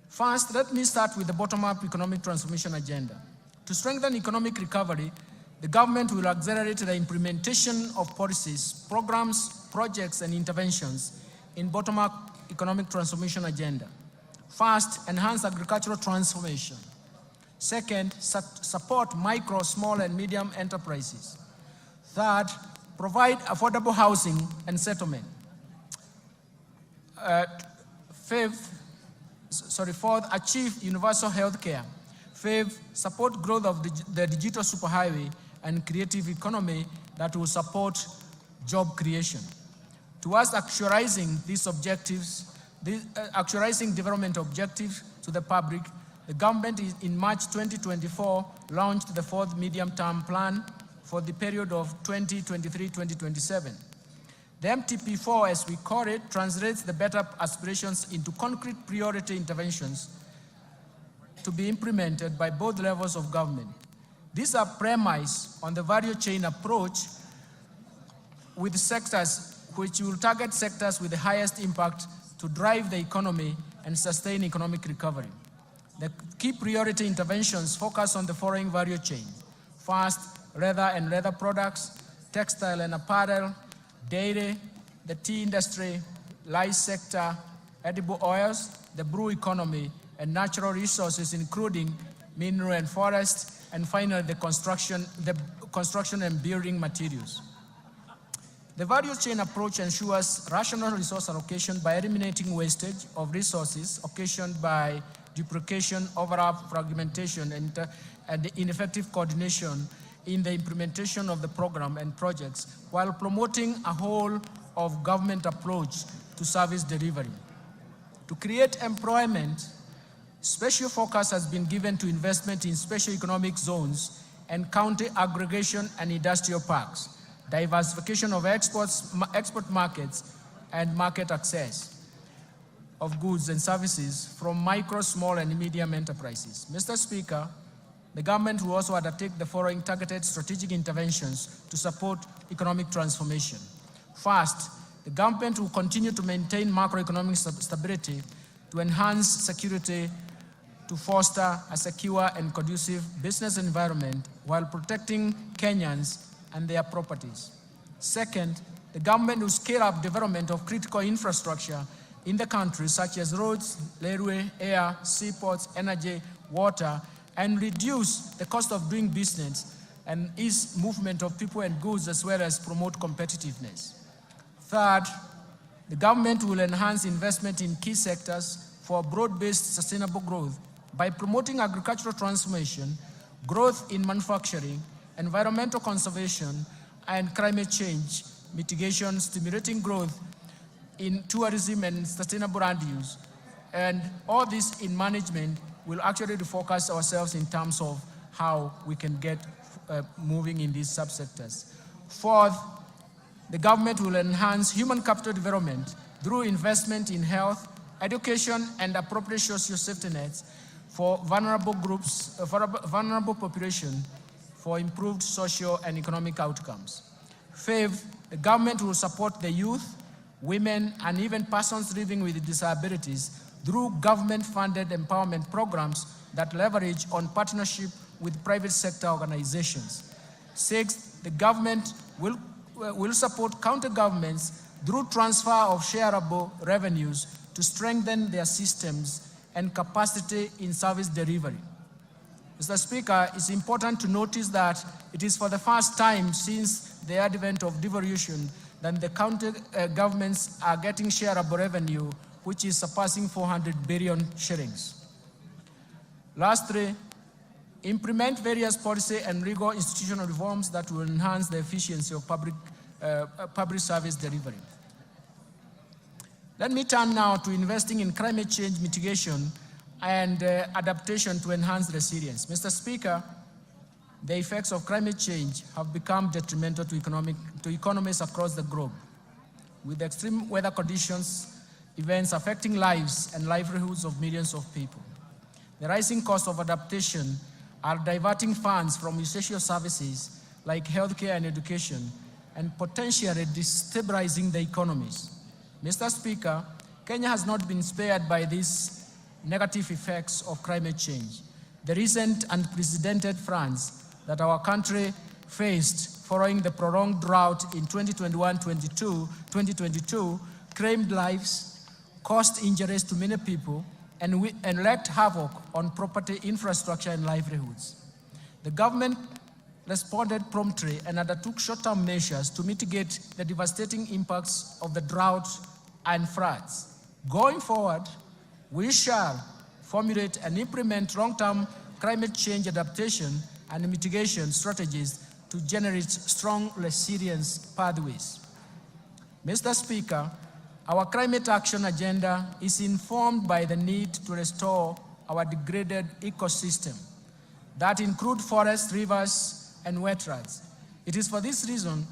First, let me start with the bottom-up economic transformation agenda. To strengthen economic recovery, the government will accelerate the implementation of policies, programs, projects, and interventions in bottom-up economic transformation agenda. First, enhance agricultural transformation. Second, support micro, small, and medium enterprises. Third, provide affordable housing and settlement. Fourth, achieve universal health care. Fifth, support growth of the digital superhighway and creative economy that will support job creation. Towards actualizing these objectives, actualizing development objectives to the public, the government in March 2024 launched the fourth medium-term plan for the period of 2023-2027. The MTP4, as we call it, translates the better aspirations into concrete priority interventions to be implemented by both levels of government. These are premised on the value chain approach with sectors which will target sectors with the highest impact to drive the economy and sustain economic recovery. The key priority interventions focus on the following value chain. First, leather and leather products, textile and apparel, dairy, the tea industry, lice sector, edible oils, the brew economy, and natural resources, including mineral and forest, and finally the construction and building materials. The value chain approach ensures rational resource allocation by eliminating wastage of resources occasioned by duplication, overlap, fragmentation, and ineffective coordination in the implementation of the program and projects, while promoting a whole of government approach to service delivery. To create employment, special focus has been given to investment in special economic zones and county aggregation and industrial parks, diversification of export markets, and market access of goods and services from micro, small, and medium enterprises. Mr. Speaker, the government will also undertake the following targeted strategic interventions to support economic transformation. First, the government will continue to maintain macroeconomic stability to enhance security, to foster a secure and conducive business environment while protecting Kenyans and their properties. Second, the government will scale up development of critical infrastructure in the country, such as roads, railway, air, seaports, energy, water, and reduce the cost of doing business and ease movement of people and goods, as well as promote competitiveness. Third, the government will enhance investment in key sectors for broad-based sustainable growth by promoting agricultural transformation, growth in manufacturing, environmental conservation, and climate change mitigation, stimulating growth in tourism and sustainable land use. And all this in management will actually focus ourselves in terms of how we can get moving in these subsectors. Fourth, the government will enhance human capital development through investment in health, education, and appropriate social safety nets for vulnerable groups, vulnerable population, for improved social and economic outcomes. Fifth, the government will support the youth, women, and even persons living with disabilities through government-funded empowerment programs that leverage on partnership with private sector organizations. Sixth, the government will support county governments through transfer of shareable revenues to strengthen their systems and capacity in service delivery. Mr. Speaker, it's important to notice that it is for the first time since the advent of devolution that the county governments are getting shareable revenue, which is surpassing 400 billion shillings. Lastly, implement various policy and legal institutional reforms that will enhance the efficiency of public service delivery. Let me turn now to investing in climate change mitigation and adaptation to enhance resilience. Mr. Speaker, the effects of climate change have become detrimental to economies across the globe, with extreme weather conditions, events affecting lives and livelihoods of millions of people. The rising cost of adaptation are diverting funds from essential services like healthcare and education, and potentially destabilizing the economies. Mr. Speaker, Kenya has not been spared by these negative effects of climate change. The recent unprecedented floods that our country faced following the prolonged drought in 2021-2022 claimed lives, caused injuries to many people, and wreaked havoc on property, infrastructure, and livelihoods. The government responded promptly and undertook short-term measures to mitigate the devastating impacts of the drought and floods. Going forward, we shall formulate and implement long-term climate change adaptation and mitigation strategies to generate strong resilience pathways. Mr. Speaker, our climate action agenda is informed by the need to restore our degraded ecosystem that include forests, rivers, and wetlands. It is for this reason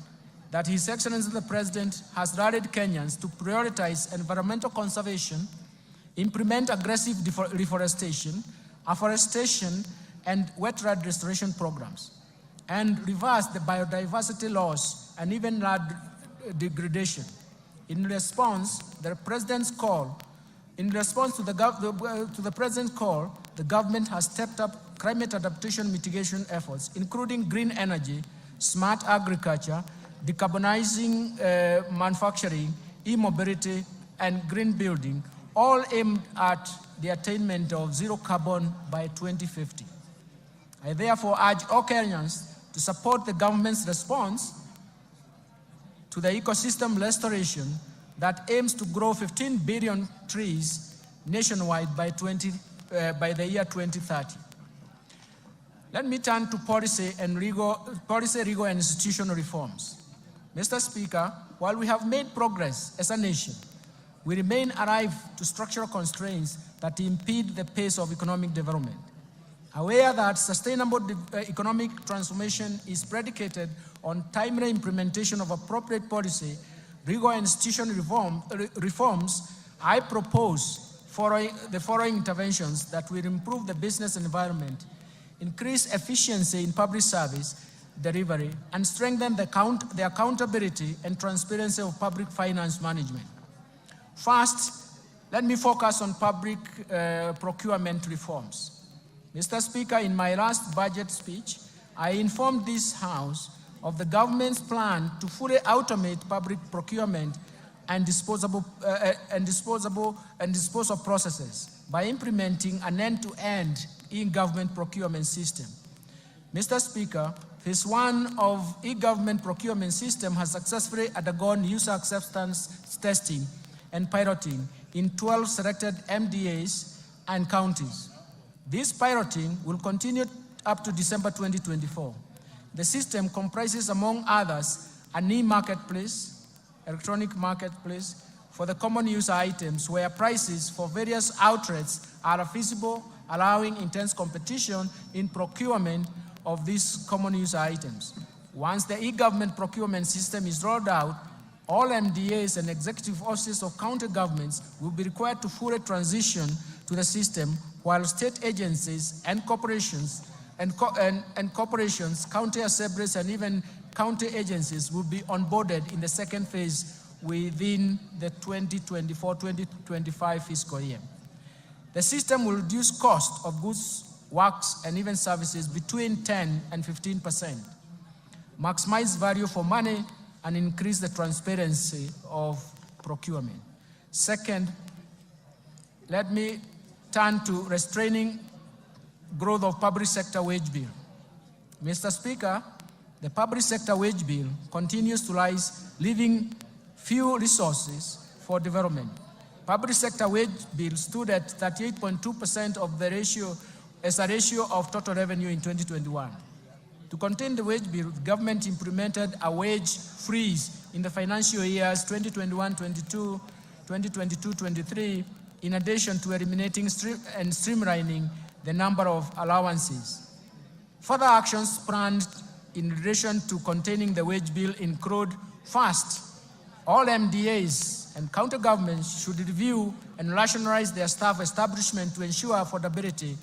that His Excellency the President has rallied Kenyans to prioritize environmental conservation, implement aggressive reforestation, afforestation, and wetland restoration programs, and reverse the biodiversity loss and even land degradation. In response to the President's call, the government has stepped up climate adaptation mitigation efforts, including green energy, smart agriculture, decarbonizing manufacturing, e-mobility, and green building, all aimed at the attainment of zero carbon by 2050. I therefore urge all Kenyans to support the government's response to the ecosystem restoration that aims to grow 15 billion trees nationwide by the year 2030. Let me turn to policy, legal, and institutional reforms. Mr. Speaker, while we have made progress as a nation, we remain alive to structural constraints that impede the pace of economic development. Aware that sustainable economic transformation is predicated on timely implementation of appropriate policy, legal and institutional reforms, I propose the following interventions that will improve the business environment, increase efficiency in public service delivery, and strengthen the accountability and transparency of public finance management. First, let me focus on public procurement reforms. Mr. Speaker, in my last budget speech, I informed this House of the government's plan to fully automate public procurement and disposal processes by implementing an end-to-end e-government procurement system. Mr. Speaker, Phase 1 of e-government procurement system has successfully undergone user acceptance testing and piloting in 12 selected MDAs and counties. This piloting will continue up to December 2024. The system comprises, among others, an e-marketplace, electronic marketplace, for the common user items where prices for various outlets are feasible, allowing intense competition in procurement of these common user items. Once the e-government procurement system is rolled out, all MDAs and executive offices of county governments will be required to fully transition to the system, while state agencies and corporations, county assemblies, and even county agencies will be onboarded in the second phase within the 2024-2025 fiscal year. The system will reduce cost of goods, works, and even services between 10 and 15%, maximize value for money, and increase the transparency of procurement. Second, let me turn to restraining growth of public sector wage bill. Mr. Speaker, the public sector wage bill continues to rise, leaving few resources for development. Public sector wage bill stood at 38.2% of the ratio as a ratio of total revenue in 2021. To contain the wage bill, the government implemented a wage freeze in the financial years 2021-22, 2022-23, in addition to eliminating and streamlining the number of allowances. Further actions planned in relation to containing the wage bill include: first, all MDAs and county governments should review and rationalize their staff establishment to ensure affordability,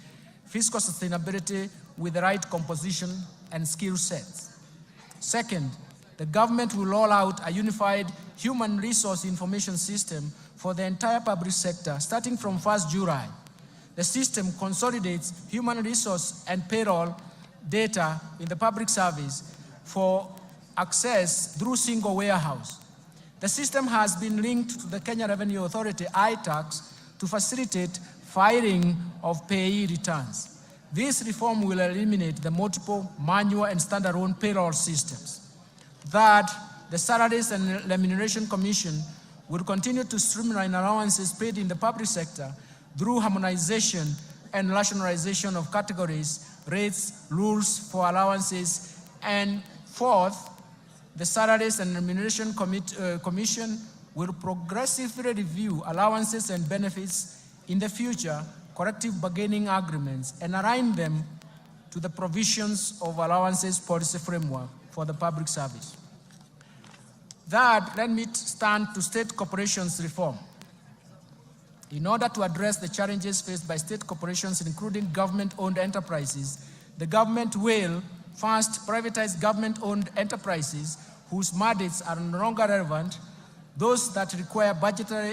fiscal sustainability with the right composition and skill sets. Second, the government will roll out a unified human resource information system for the entire public sector starting from 1st July. The system consolidates human resource and payroll data in the public service for access through single warehouse. The system has been linked to the Kenya Revenue Authority iTax to facilitate filing of payee returns. This reform will eliminate the multiple manual and standalone payroll systems. Third, the Salaries and Remuneration Commission will continue to streamline allowances paid in the public sector through harmonization and rationalization of categories, rates, rules for allowances. And fourth, the Salaries and Remuneration Commission will progressively review allowances and benefits in the future, collective bargaining agreements, and align them to the provisions of allowances policy framework for the public service. Third, let me turn to state corporations reform. In order to address the challenges faced by state corporations, including government-owned enterprises, the government will first privatize government-owned enterprises whose mandates are no longer relevant, those that require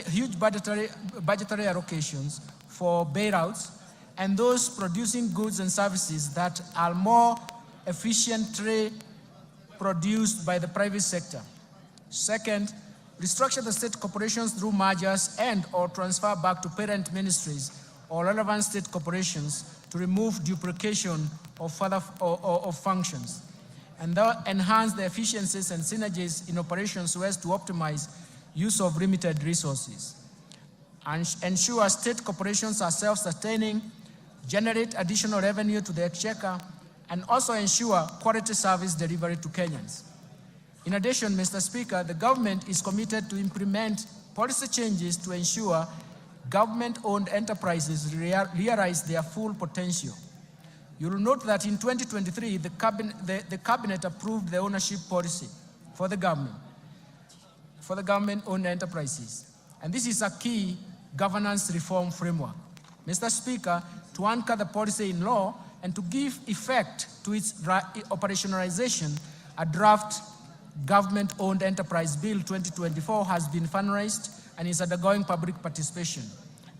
huge budgetary allocations for bailouts, and those producing goods and services that are more efficiently produced by the private sector. Second, restructure the state corporations through mergers and or transfer back to parent ministries or relevant state corporations to remove duplication of functions, and enhance the efficiencies and synergies in operations so as to optimize use of limited resources. And ensure state corporations are self-sustaining, generate additional revenue to the exchequer, and also ensure quality service delivery to Kenyans. In addition, Mr. Speaker, the government is committed to implement policy changes to ensure government-owned enterprises realize their full potential. You will note that in 2023, the cabinet approved the ownership policy for the government-owned enterprises. And this is a key governance reform framework. Mr. Speaker, to anchor the policy in law and to give effect to its operationalization, a draft Government-Owned Enterprise Bill 2024 has been finalized and is undergoing public participation.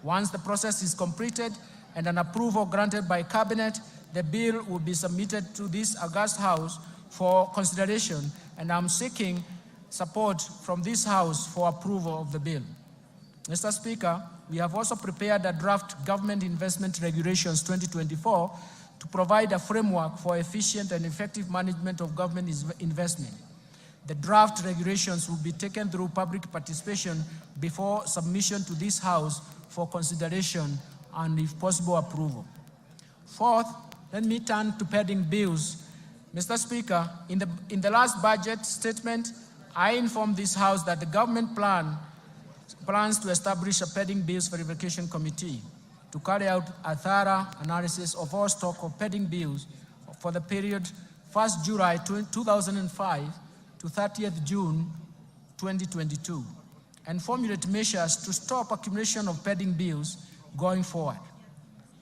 Once the process is completed and an approval granted by Cabinet, the bill will be submitted to this august House for consideration, and I'm seeking support from this House for approval of the bill. Mr. Speaker, we have also prepared a draft Government Investment Regulations 2024 to provide a framework for efficient and effective management of government investment. The draft regulations will be taken through public participation before submission to this House for consideration and, if possible, approval. Fourth, let me turn to pending bills. Mr. Speaker, in the last budget statement, I informed this House that the government plans to establish a pending bills verification committee to carry out a thorough analysis of all stock of pending bills for the period 1st July 2005 to 30th June 2022, and formulate measures to stop accumulation of pending bills going forward.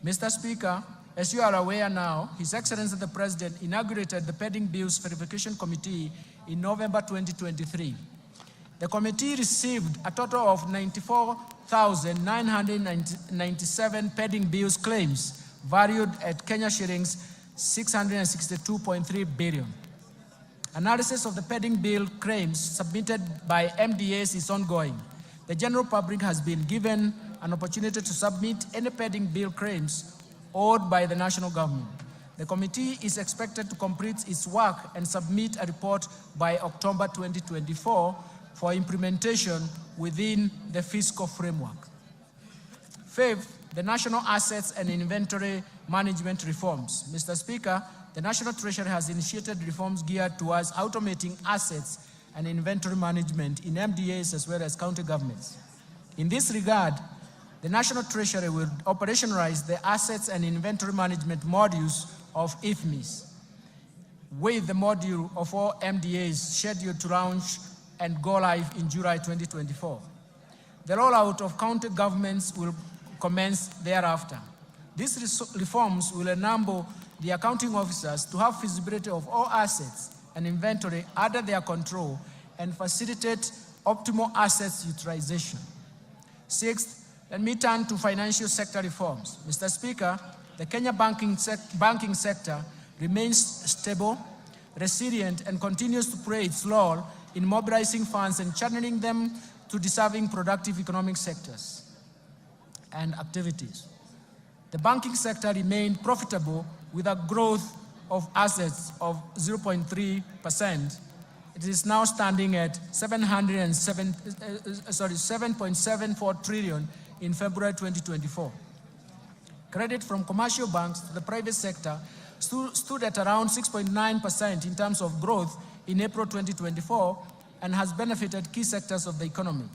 Mr. Speaker, as you are aware now, His Excellency the President inaugurated the Pending Bills Verification Committee in November 2023. The committee received a total of 94,997 pending bills claims valued at Kenya shillings 662.3 billion. Analysis of the pending bill claims submitted by MDAs is ongoing. The general public has been given an opportunity to submit any pending bill claims owed by the national government. The committee is expected to complete its work and submit a report by October 2024 for implementation within the fiscal framework. Fifth, the national assets and inventory management reforms. Mr. Speaker, the National Treasury has initiated reforms geared towards automating assets and inventory management in MDAs as well as county governments. In this regard, the National Treasury will operationalize the assets and inventory management modules of IFMIS. with the module of 4 MDAs scheduled to launch and go live in July 2024. The rollout of county governments will commence thereafter. These reforms will enable the accounting officers to have feasibility of all assets and inventory under their control and facilitate optimal assets utilization. Sixth, let me turn to financial sector reforms. Mr. Speaker, the Kenya banking sector remains stable, resilient, and continues to play its role in mobilizing funds and channeling them to deserving productive economic sectors and activities. The banking sector remained profitable with a growth of assets of 0.3%. It is now standing at 7.74 trillion in February 2024. Credit from commercial banks to the private sector stood at around 6.9% in terms of growth in April 2024 and has benefited key sectors of the economy.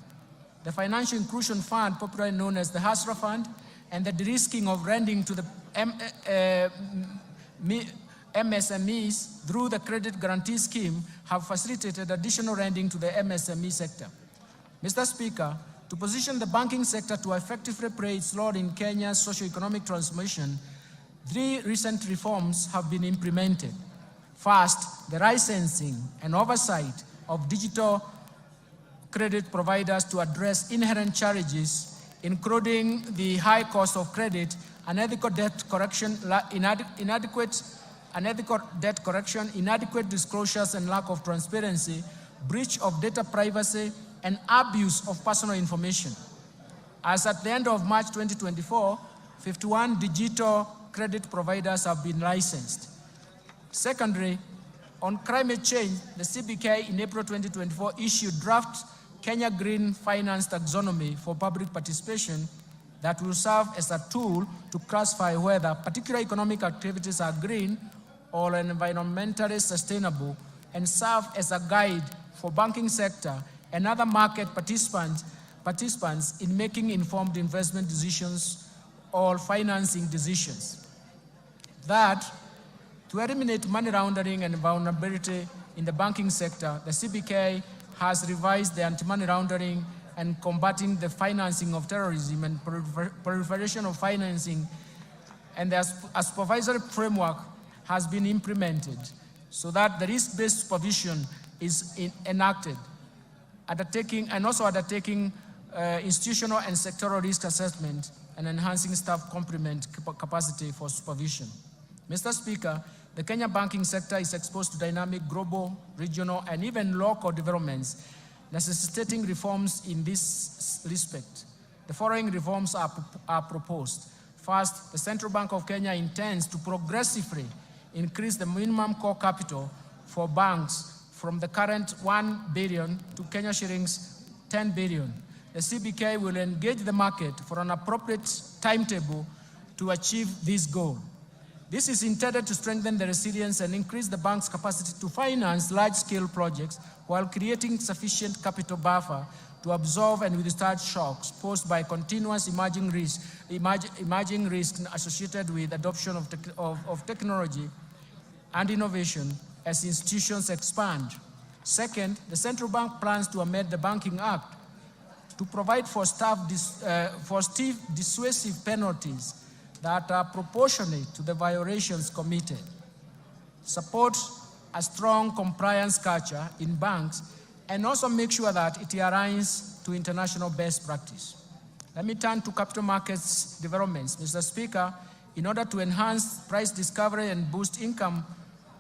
The Financial Inclusion Fund, popularly known as the HASRA Fund, and the de-risking of lending to the MSMEs through the Credit Guarantee Scheme have facilitated additional lending to the MSME sector. Mr. Speaker, to position the banking sector to effectively play its role in Kenya's socio-economic transformation, 3 recent reforms have been implemented. First, the licensing and oversight of digital credit providers to address inherent challenges, including the high cost of credit, unethical debt collection, inadequate disclosures and lack of transparency, breach of data privacy, and abuse of personal information. As at the end of March 2024, 51 digital credit providers have been licensed. Secondly, on climate change, the CBK in April 2024 issued draft Kenya Green Finance Taxonomy for public participation that will serve as a tool to classify whether particular economic activities are green or environmentally sustainable and serve as a guide for banking sector and other market participants in making informed investment decisions or financing decisions. Third, to eliminate money laundering and vulnerability in the banking sector, the CBK has revised the anti-money laundering and combating the financing of terrorism and proliferation of financing, and a supervisory framework has been implemented so that the risk-based supervision is enacted, undertaking institutional and sectoral risk assessment and enhancing staff complement capacity for supervision. Mr. Speaker, the Kenya banking sector is exposed to dynamic global, regional, and even local developments, necessitating reforms in this respect. The following reforms are proposed. First, the Central Bank of Kenya intends to progressively increase the minimum core capital for banks from the current 1 billion to Kenya shillings 10 billion. The CBK will engage the market for an appropriate timetable to achieve this goal. This is intended to strengthen the resilience and increase the bank's capacity to finance large-scale projects while creating sufficient capital buffer to absorb and withstand shocks posed by continuous emerging risks associated with adoption of technology and innovation as institutions expand. Second, the central bank plans to amend the Banking Act to provide for stiff dissuasive penalties that are proportionate to the violations committed, support a strong compliance culture in banks, and also make sure that it aligns to international best practice. Let me turn to capital markets developments. Mr. Speaker, in order to enhance price discovery and boost income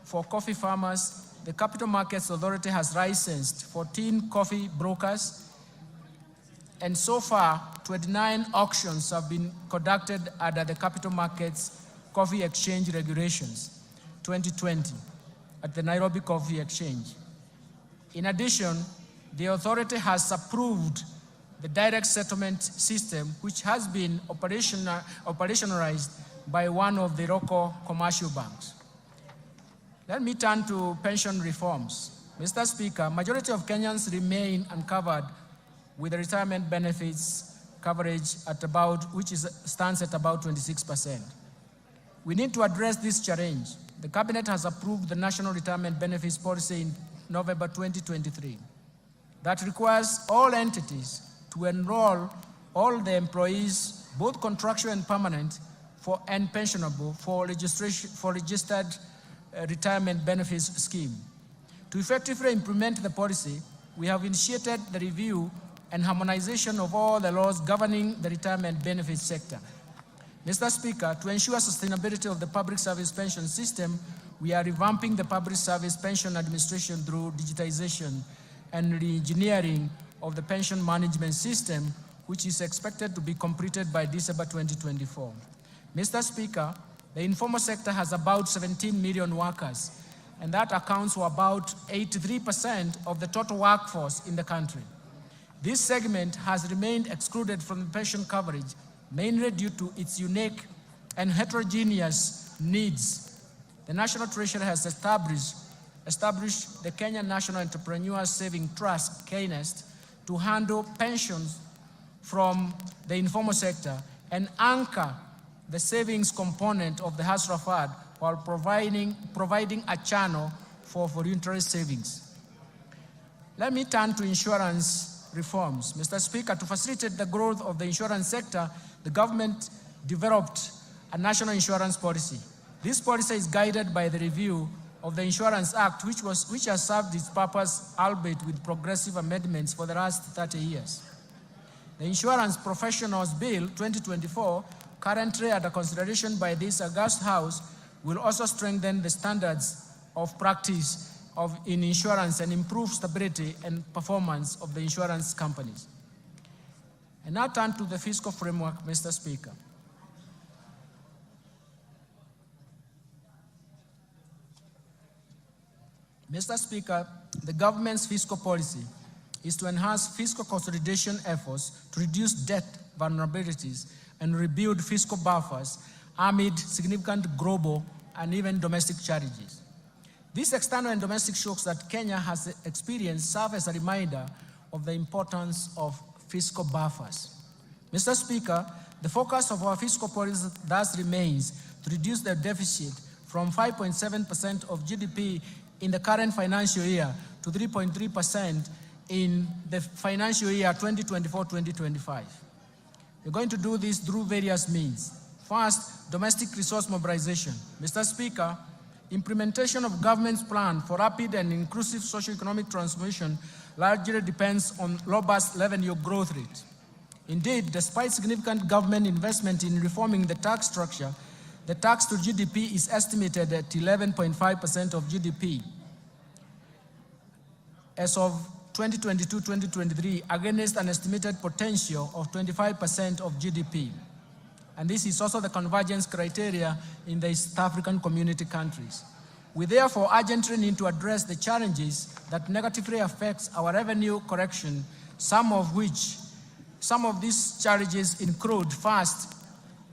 for coffee farmers, the Capital Markets Authority has licensed 14 coffee brokers, and so far, 29 auctions have been conducted under the Capital Markets Coffee Exchange Regulations 2020 at the Nairobi Coffee Exchange. In addition, the authority has approved the direct settlement system, which has been operationalized by one of the local commercial banks. Let me turn to pension reforms. Mr. Speaker, majority of Kenyans remain uncovered with the retirement benefits coverage stands at about 26%. We need to address this challenge. the Cabinet has approved the National Retirement Benefits Policy in November 2023 that requires all entities to enroll all the employees, both contractual and permanent, and pensionable for registered retirement benefits scheme. To effectively implement the policy, we have initiated the review and harmonization of all the laws governing the retirement benefits sector. Mr. Speaker, to ensure sustainability of the public service pension system, we are revamping the public service pension administration through digitization and re-engineering of the pension management system, which is expected to be completed by December 2024. Mr. Speaker, the informal sector has about 17 million workers, and that accounts for about 83% of the total workforce in the country. This segment has remained excluded from the pension coverage, mainly due to its unique and heterogeneous needs. The National Treasury has established the Kenya National Entrepreneur Saving Trust, KNEST, to handle pensions from the informal sector and anchor the savings component of the Hustler Fund while providing a channel for voluntary savings. Let me turn to insurance reforms. Mr. Speaker, to facilitate the growth of the insurance sector, the government developed a national insurance policy. This policy is guided by the review of the Insurance Act, which has served its purpose, albeit with progressive amendments, for the last 30 years. The Insurance Professionals Bill 2024, currently under consideration by this august House, will also strengthen the standards of practice in insurance and improve stability and performance of the insurance companies. And now turn to the fiscal framework, Mr. Speaker. Mr. Speaker, the government's fiscal policy is to enhance fiscal consolidation efforts to reduce debt vulnerabilities and rebuild fiscal buffers amid significant global and even domestic challenges. These external and domestic shocks that Kenya has experienced serve as a reminder of the importance of fiscal buffers. Mr. Speaker, the focus of our fiscal policy thus remains to reduce the deficit from 5.7% of GDP in the current financial year to 3.3% in the financial year 2024-2025. We're going to do this through various means. First, domestic resource mobilization. Mr. Speaker, implementation of government's plan for rapid and inclusive socio-economic transformation largely depends on robust revenue growth rate. Indeed, despite significant government investment in reforming the tax structure, the tax to GDP is estimated at 11.5% of GDP as of 2022-2023, against an estimated potential of 25% of GDP. And this is also the convergence criteria in the East African community countries. We therefore urgently need to address the challenges that negatively affects our revenue collection, some of these challenges include: first,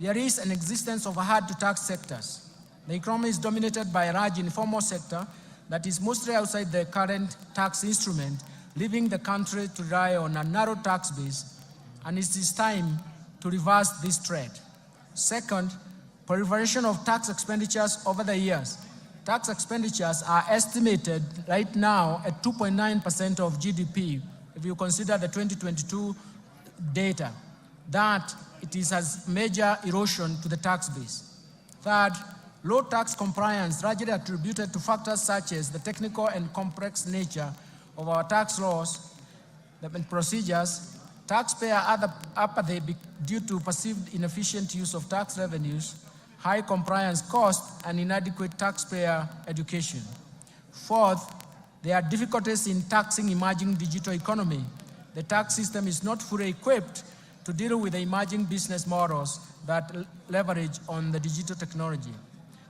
there is an existence of hard-to-tax sectors. The economy is dominated by a large informal sector that is mostly outside the current tax instrument, leaving the country to rely on a narrow tax base, and it is time to reverse this trend. Second, proliferation of tax expenditures over the years. Tax expenditures are estimated right now at 2.9% of GDP, if you consider the 2022 data, that it has major erosion to the tax base. Third, low tax compliance, largely attributed to factors such as the technical and complex nature of our tax laws and procedures, taxpayer apathy due to perceived inefficient use of tax revenues, high compliance costs, and inadequate taxpayer education. Fourth, there are difficulties in taxing emerging digital economy. The tax system is not fully equipped to deal with the emerging business models that leverage on the digital technology.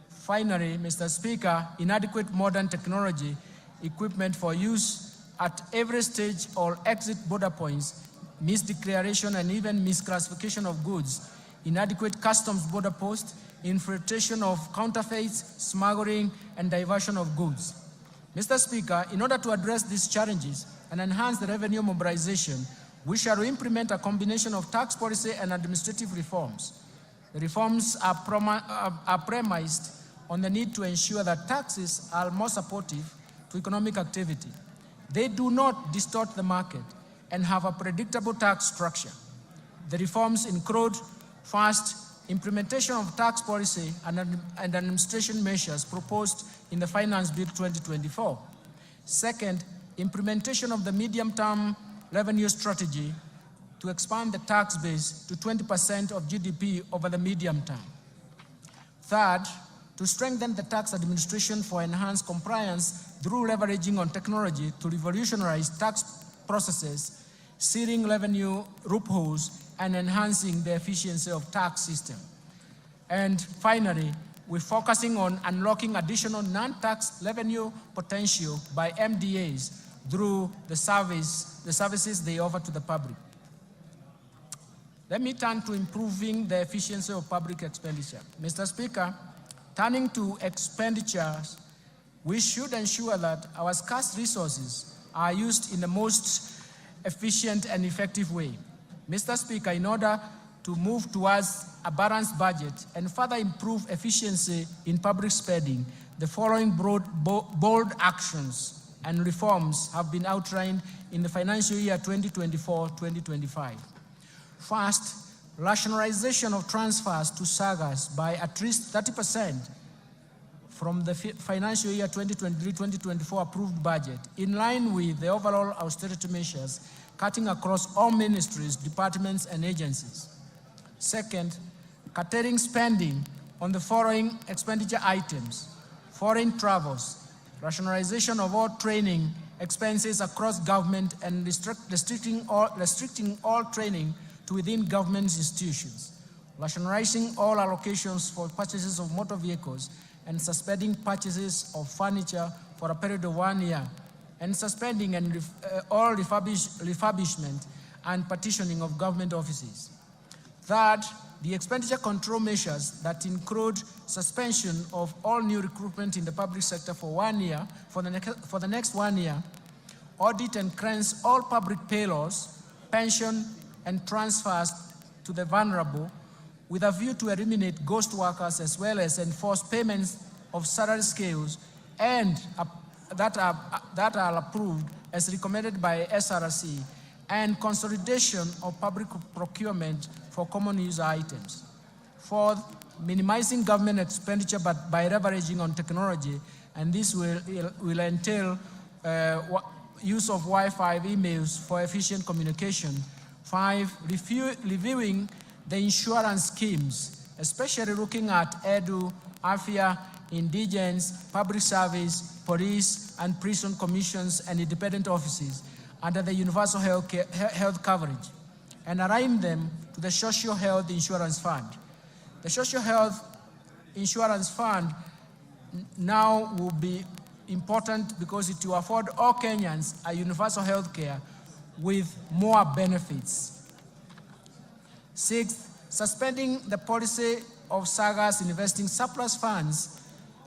Finally, Mr. Speaker, inadequate modern technology equipment for use at every stage or exit border points, misdeclaration and even misclassification of goods, inadequate customs border posts, infiltration of counterfeits, smuggling, and diversion of goods. Mr. Speaker, in order to address these challenges and enhance the revenue mobilization, we shall implement a combination of tax policy and administrative reforms. The reforms are premised on the need to ensure that taxes are more supportive to economic activity. They do not distort the market and have a predictable tax structure. The reforms include, first, implementation of tax policy and administration measures proposed in the Finance Bill 2024. Second, implementation of the medium-term revenue strategy to expand the tax base to 20% of GDP over the medium term. Third, to strengthen the tax administration for enhanced compliance through leveraging on technology to revolutionize tax processes, sealing revenue loopholes, and enhancing the efficiency of tax system. And finally, we're focusing on unlocking additional non-tax revenue potential by MDAs through the services they offer to the public. Let me turn to improving the efficiency of public expenditure. Mr. Speaker, turning to expenditures, we should ensure that our scarce resources are used in the most efficient and effective way. Mr. Speaker, in order to move towards a balanced budget and further improve efficiency in public spending, the following bold actions and reforms have been outlined in the financial year 2024-2025. First, rationalization of transfers to SAGAs by at least 30% from the financial year 2023-2024 approved budget, in line with the overall austerity measures cutting across all ministries, departments, and agencies. Second, curtailing spending on the following expenditure items: foreign travels, rationalization of all training expenses across government, and restricting all training to within government institutions, rationalizing all allocations for purchases of motor vehicles, and suspending purchases of furniture for a period of 1 year, and suspending all refurbishment and partitioning of government offices. Third, the expenditure control measures that include suspension of all new recruitment in the public sector for 1 year, for the next 1 year, audit and cleanse all public payrolls, pension, and transfers to the vulnerable, with a view to eliminate ghost workers, as well as enforce payments of salary scales and that are approved as recommended by SRC, and consolidation of public procurement for common user items. Fourth, minimizing government expenditure but by leveraging on technology, and this will entail use of Wi-Fi emails for efficient communication. 5, reviewing the insurance schemes, especially looking at EDU, AFIA, indigence, public service, police, and prison commissions and independent offices under the universal health coverage, and align them to the Social Health Insurance Fund. The Social Health Insurance Fund now will be important because it will afford all Kenyans a universal health care with more benefits. 6th, suspending the policy of SAGAs investing surplus funds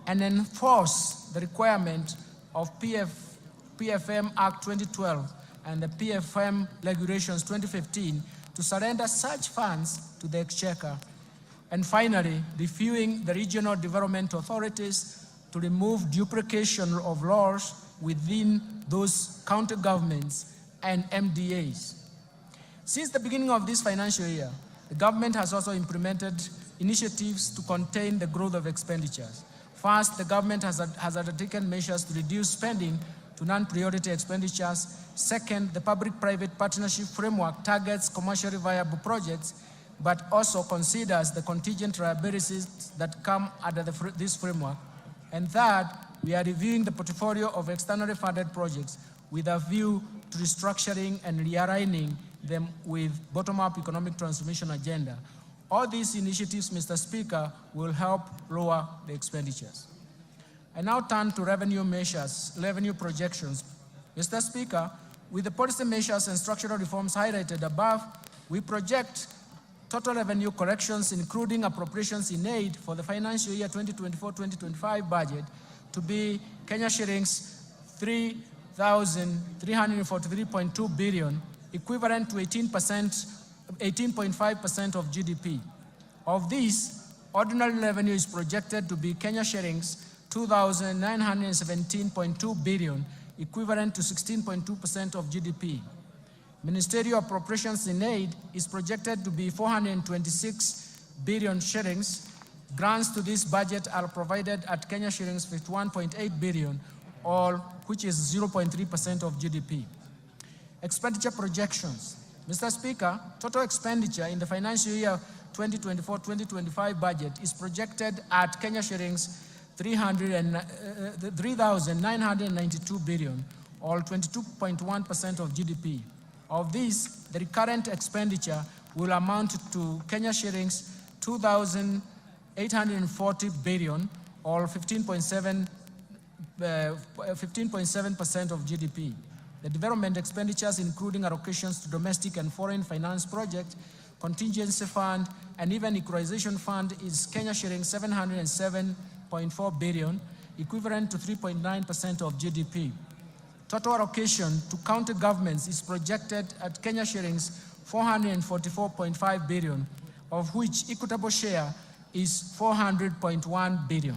and enforce the requirement of PFM Act 2012 and the PFM Regulations 2015 to surrender such funds to the Exchequer. And finally, reviewing the regional development authorities to remove duplication of laws within those county governments and MDAs. Since the beginning of this financial year, the government has also implemented initiatives to contain the growth of expenditures. First, the government has undertaken measures to reduce spending to non-priority expenditures. Second, the public-private partnership framework targets commercially viable projects, but also considers the contingent liabilities that come under this framework. And third, we are reviewing the portfolio of externally funded projects with a view to restructuring and realigning them with bottom-up economic transformation agenda. All these initiatives, Mr. Speaker, will help lower the expenditures. I now turn to revenue measures, revenue projections. Mr. Speaker, with the policy measures and structural reforms highlighted above, we project total revenue corrections, including appropriations in aid for the financial year 2024-2025 budget, to be Kenya shillings 3,343.2 billion, equivalent to 18.5% of GDP. Of these, ordinary revenue is projected to be Kenya shillings 2,917.2 billion, equivalent to 16.2% of GDP. Ministerial appropriations in aid is projected to be 426 billion shillings. Grants to this budget are provided at Kenya shillings 51.8 billion, all which is 0.3% of GDP. Expenditure projections. Mr. Speaker, total expenditure in the financial year 2024-2025 budget is projected at Kenya shillings 3,992 billion, or 22.1% of GDP. Of this, the recurrent expenditure will amount to Kenya shillings 2,840 billion, or 15.7% of GDP. The development expenditures, including allocations to domestic and foreign finance projects, contingency fund, and even equalization fund, is Kenya shillings 707.4 billion, equivalent to 3.9% of GDP. Total allocation to county governments is projected at Kenya shillings 444.5 billion, of which equitable share is 400.1 billion.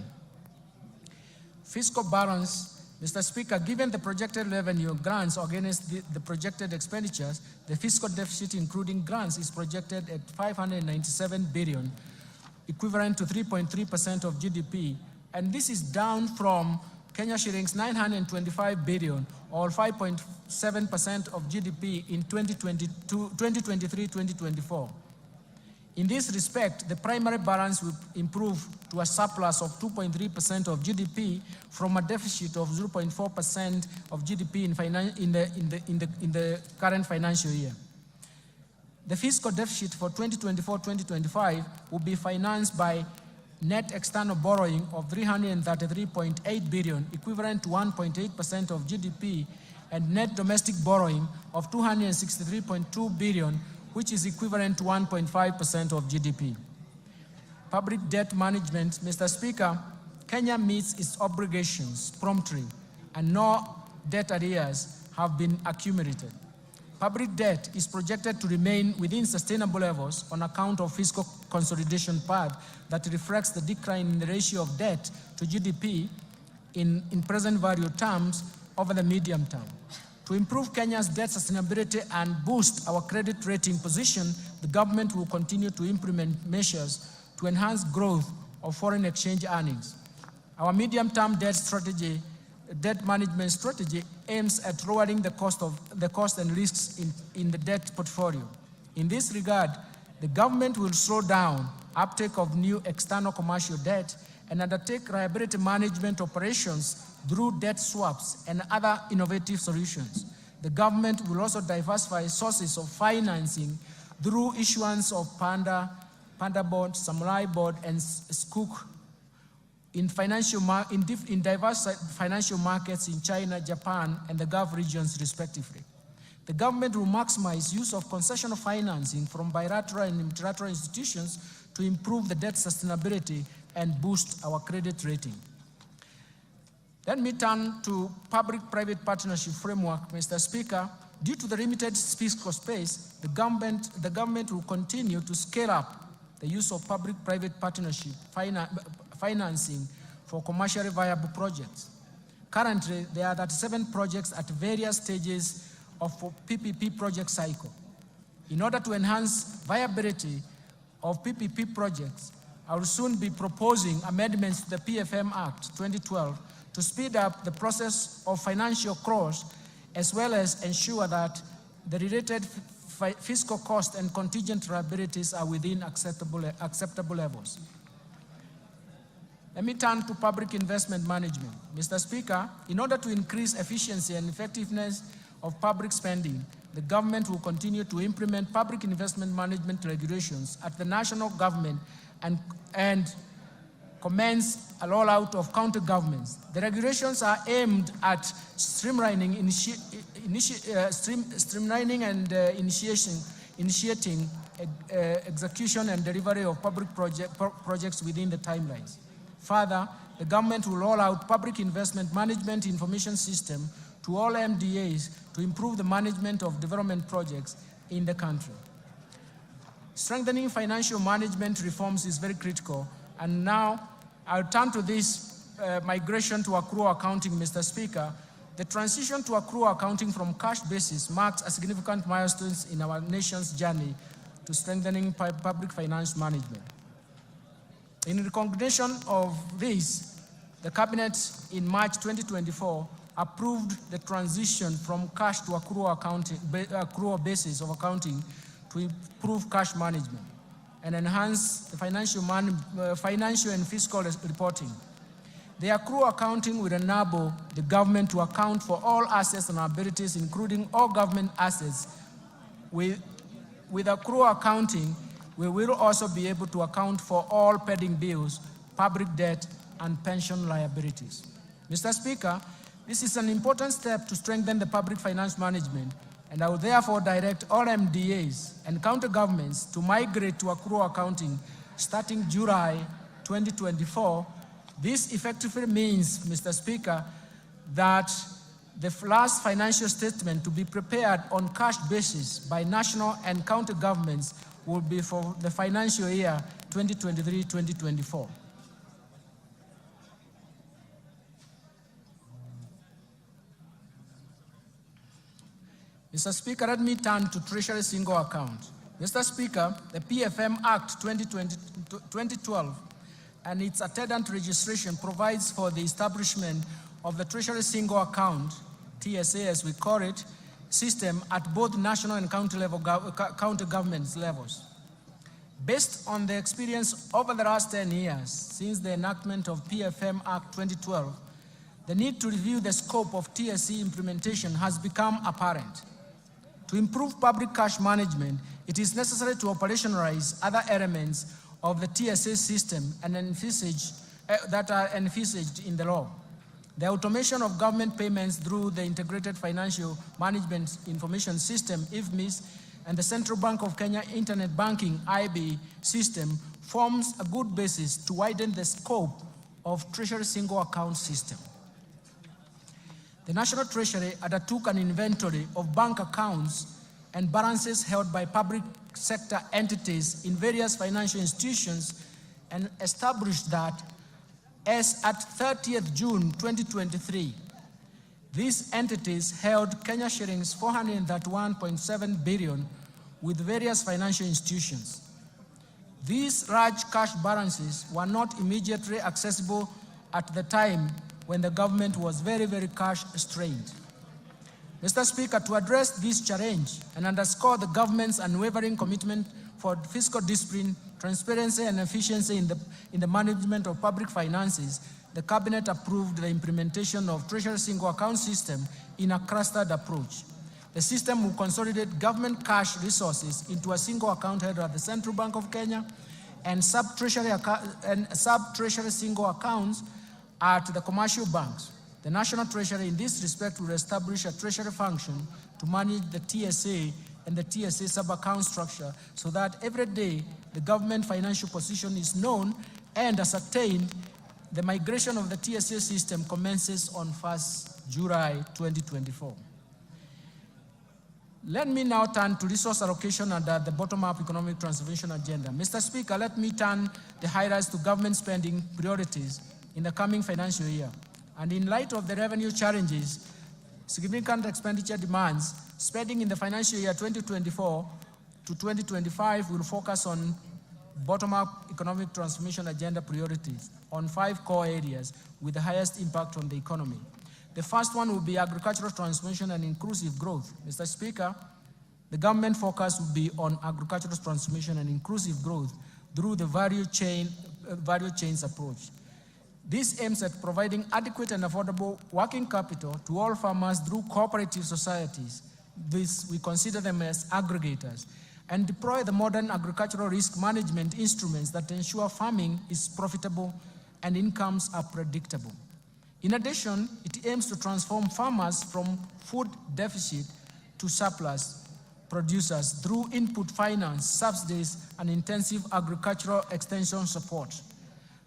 Fiscal balance. Mr. Speaker, given the projected revenue grants against the projected expenditures, the fiscal deficit including grants is projected at 597 billion, equivalent to 3.3% of GDP, and this is down from Kenya shillings 925 billion, or 5.7% of GDP in 2023-2024. In this respect, the primary balance will improve to a surplus of 2.3% of GDP from a deficit of 0.4% of GDP in the current financial year. The fiscal deficit for 2024-2025 will be financed by net external borrowing of 333.8 billion, equivalent to 1.8% of GDP, and net domestic borrowing of 263.2 billion, which is equivalent to 1.5% of GDP. Public debt management. Mr. Speaker, Kenya meets its obligations promptly, and no debt arrears have been accumulated. Public debt is projected to remain within sustainable levels on account of fiscal consolidation path that reflects the decline in the ratio of debt to GDP in present value terms over the medium term. To improve Kenya's debt sustainability and boost our credit rating position, the government will continue to implement measures to enhance growth of foreign exchange earnings. Our medium-term debt management strategy aims at lowering the cost and risks in the debt portfolio. In this regard, the government will slow down uptake of new external commercial debt and undertake liability management operations through debt swaps and other innovative solutions. The government will also diversify sources of financing through issuance of Panda Board, Samurai Board, and Skook in diverse financial markets in China, Japan, and the Gulf regions respectively. The government will maximize use of concessional financing from bilateral and multilateral institutions to improve the debt sustainability and boost our credit rating. Let me turn to public-private partnership framework, Mr. Speaker. Due to the limited fiscal space, the government will continue to scale up the use of public-private partnership financing for commercially viable projects. Currently, there are 37 projects at various stages of PPP project cycle. In order to enhance viability of PPP projects, I will soon be proposing amendments to the PFM Act 2012 to speed up the process of financial close, as well as ensure that the related fiscal cost and contingent liabilities are within acceptable levels. Let me turn to public investment management. Mr. Speaker, in order to increase efficiency and effectiveness of public spending, the government will continue to implement public investment management regulations at the national government and commence a rollout of county governments. The regulations are aimed at streamlining and initiating execution and delivery of public projects within the timelines. Further, the government will roll out public investment management information system to all MDAs to improve the management of development projects in the country. Strengthening financial management reforms is very critical, And now I'll turn to this migration to accrual accounting, Mr. Speaker. The transition to accrual accounting from cash basis marks a significant milestone in our nation's journey to strengthening public finance management. In recognition of this, the Cabinet in March 2024 approved the transition from cash to accrual basis of accounting to improve cash management and enhance the financial and fiscal reporting. The accrual accounting will enable the government to account for all assets and liabilities, including all government assets. With accrual accounting, we will also be able to account for all pending bills, public debt, and pension liabilities. Mr. Speaker, this is an important step to strengthen the public finance management, and I will therefore direct all MDAs and county governments to migrate to accrual accounting starting July 2024. This effectively means, Mr. Speaker, that the last financial statement to be prepared on cash basis by national and county governments will be for the financial year 2023-2024. Mr. Speaker, let me turn to Treasury Single Account. Mr. Speaker, the PFM Act 2012 and its attendant registration provides for the establishment of the Treasury Single Account, TSA as we call it, system at both national and county government levels. Based on the experience over the last 10 years since the enactment of PFM Act 2012, the need to review the scope of TSC implementation has become apparent. To improve public cash management, it is necessary to operationalize other elements of the TSA system and that are envisaged in the law. The automation of government payments through the Integrated Financial Management Information System, IFMIS, and the Central Bank of Kenya Internet Banking, IB, system forms a good basis to widen the scope of Treasury Single Account system. The National Treasury undertook an inventory of bank accounts and balances held by public sector entities in various financial institutions and established that as at 30th June 2023, these entities held Kenya shillings 431.7 billion with various financial institutions. These large cash balances were not immediately accessible at the time when the government was very, very cash strained. Mr. Speaker, to address this challenge and underscore the government's unwavering commitment for fiscal discipline, transparency, and efficiency in the management of public finances, the Cabinet approved the implementation of Treasury Single Account system in a clustered approach. The system will consolidate government cash resources into a single account held at the Central Bank of Kenya and sub-treasury single accounts at the commercial banks. The National Treasury in this respect will establish a treasury function to manage the TSA and the TSA sub-account structure so that every day the government financial position is known and ascertained. The migration of the TSA system commences on 1st July 2024. Let me now turn to resource allocation under the bottom-up economic transformation agenda. Mr. Speaker, let me turn the highlights to government spending priorities in the coming financial year. And in light of the revenue challenges, significant expenditure demands, spending in the financial year 2024 to 2025 will focus on bottom-up economic transformation agenda priorities on 5 core areas with the highest impact on the economy. The first one will be agricultural transformation and inclusive growth. Mr. Speaker, the government focus will be on agricultural transformation and inclusive growth through the value chains approach. This aims at providing adequate and affordable working capital to all farmers through cooperative societies. We consider them as aggregators, and deploy the modern agricultural risk management instruments that ensure farming is profitable and incomes are predictable. In addition, it aims to transform farmers from food deficit to surplus producers through input finance, subsidies, and intensive agricultural extension support.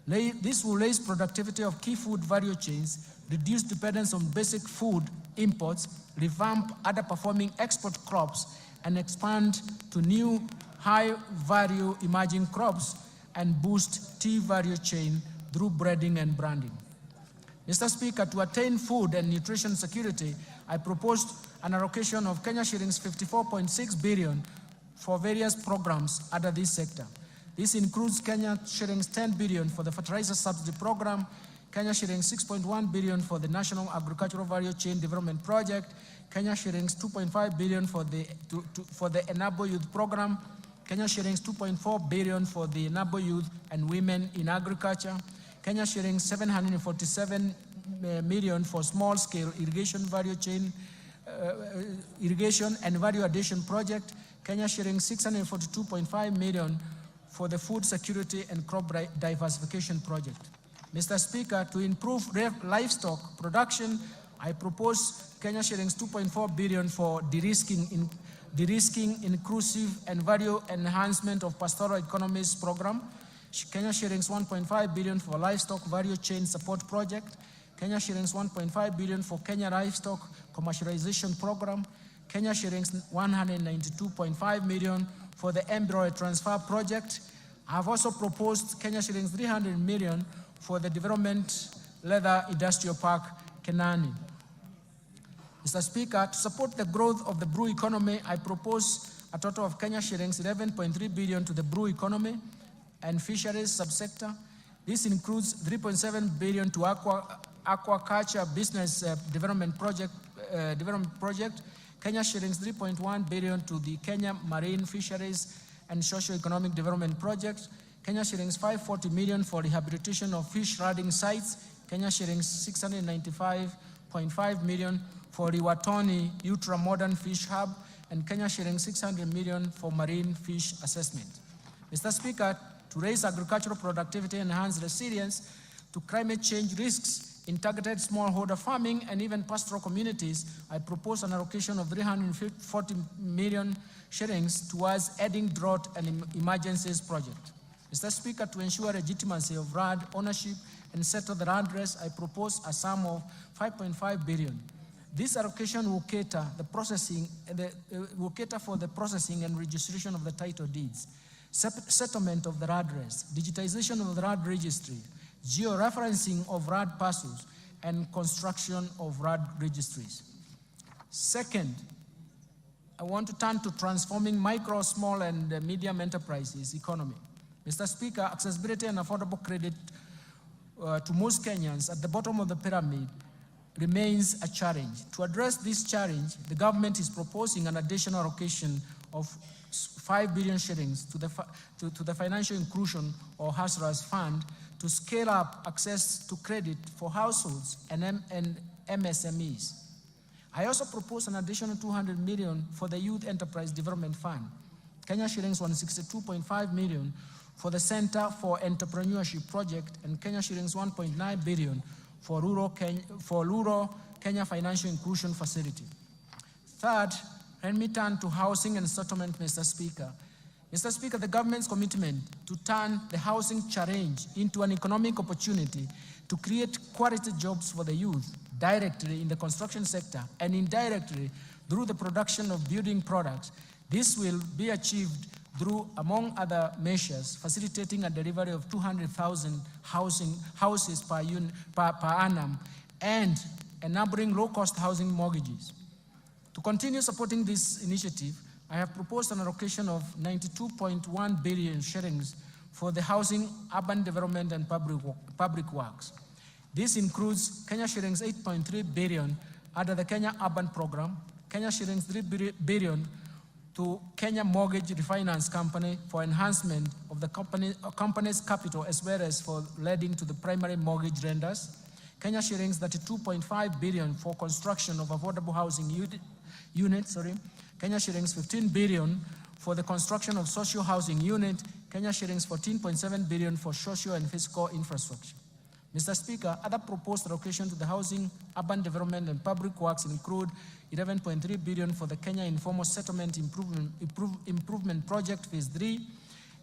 This will raise productivity of key food value chains, reduce dependence on basic food imports, revamp underperforming export crops, and expand to new high-value emerging crops and boost tea value chain through breeding and branding. Mr. Speaker, to attain food and nutrition security, I proposed an allocation of Kenya shillings 54.6 billion for various programs under this sector. This includes Kenya shillings 10 billion for the fertilizer subsidy program, Kenya shillings 6.1 billion for the National Agricultural Value Chain Development Project, Kenya shillings 2.5 billion for the Enable Youth Program, Kenya shillings 2.4 billion for the Enable Youth and Women in Agriculture, Kenya shillings 747 million for small-scale irrigation value chain, irrigation and value addition project, Kenya shillings 642.5 million for the food security and crop diversification project. Mr. Speaker, to improve livestock production, I propose Kenya shillings 2.4 billion for de-risking, inclusive and value enhancement of pastoral economies program, Kenya shillings 1.5 billion for livestock value chain support project, Kenya shillings 1.5 billion for Kenya livestock commercialization program, Kenya shillings 192.5 million for the embryo transfer project. I have also proposed Kenya shillings 300 million for the development leather industrial park, Kenani. Mr. Speaker, to support the growth of the brew economy, I propose a total of Kenya shillings 11.3 billion to the brew economy and fisheries subsector. This includes 3.7 billion to aquaculture business development project, Kenya shillings 3.1 billion to the Kenya Marine Fisheries and Socio-Economic Development Project, Kenya shillings 540 million for rehabilitation of fish riding sites, Kenya shillings 695.5 million for Riwatoni Ultra-Modern Fish Hub, and Kenya shillings 600 million for marine fish assessment. Mr. Speaker, to raise agricultural productivity and enhance resilience to climate change risks in targeted smallholder farming and even pastoral communities, I propose an allocation of 340 million shillings towards adding drought and emergencies project. Mr. Speaker, to ensure legitimacy of land ownership and settle the land race, I propose a sum of 5.5 billion. This allocation will cater for the processing and registration of the title deeds, settlement of the land race, digitization of the land registry, georeferencing of land parcels, and construction of land registries. Second, I want to turn to transforming micro, small, and medium enterprises economy. Mr. Speaker, accessibility and affordable credit to most Kenyans at the bottom of the pyramid remains a challenge. To address this challenge, the government is proposing an additional allocation of 5 billion shillings to the Financial Inclusion or Hustlers Fund to scale up access to credit for households and MSMEs. I also propose an additional 200 million for the Youth Enterprise Development Fund, Kenya shillings 162.5 million for the Center for Entrepreneurship Project, and Kenya shillings 1.9 billion for rural Kenya Financial Inclusion Facility. Third, let me turn to housing and settlement, Mr. Speaker. Mr. Speaker, the government's commitment to turn the housing challenge into an economic opportunity to create quality jobs for the youth directly in the construction sector and indirectly through the production of building products. This will be achieved through, among other measures, facilitating a delivery of 200,000 houses per annum and enabling low-cost housing mortgages. To continue supporting this initiative, I have proposed an allocation of 92.1 billion shillings for the housing, urban development, and public works. This includes Kenya shillings 8.3 billion under the Kenya Urban Program, Kenya shillings 3 billion to Kenya Mortgage Refinance Company for enhancement of the company's capital as well as for lending to the primary mortgage lenders, Kenya shillings 32.5 billion for construction of affordable housing units, Kenya shillings 15 billion for the construction of social housing unit, Kenya shillings 14.7 billion for social and physical infrastructure. Mr. Speaker, other proposed allocation to the housing, urban development, and public works include 11.3 billion for the Kenya Informal Settlement Improvement Project Phase 3,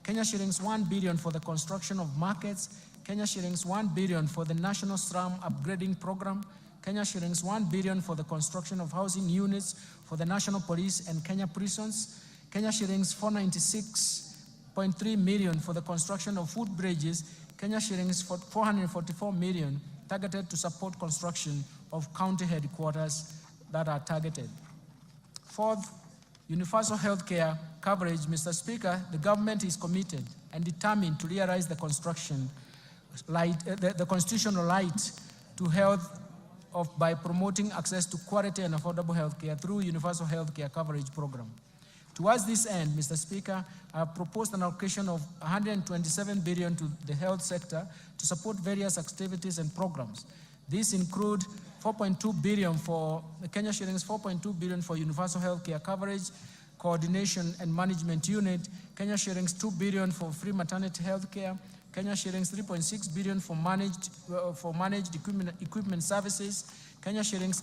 Kenya shillings 1 billion for the construction of markets, Kenya shillings 1 billion for the National Slum Upgrading Program, Kenya shillings 1 billion for the construction of housing units for the National Police and Kenya prisons, Kenya shillings 496.6 0.3 million for the construction of foot bridges, Kenya shillings 444 million targeted to support construction of county headquarters that are targeted. Fourth, universal healthcare coverage. Mr. Speaker, the government is committed and determined to realize the the constitutional right to health by promoting access to quality and affordable healthcare through universal healthcare coverage program. Towards this end, Mr. Speaker, I have proposed an allocation of 127 billion to the health sector to support various activities and programs. These include 4.2 billion for Kenya shillings, 4.2 billion for universal healthcare coverage, coordination and management unit, Kenya shillings 2 billion for free maternity healthcare, Kenya shillings 3.6 billion for managed equipment services, Kenya shillings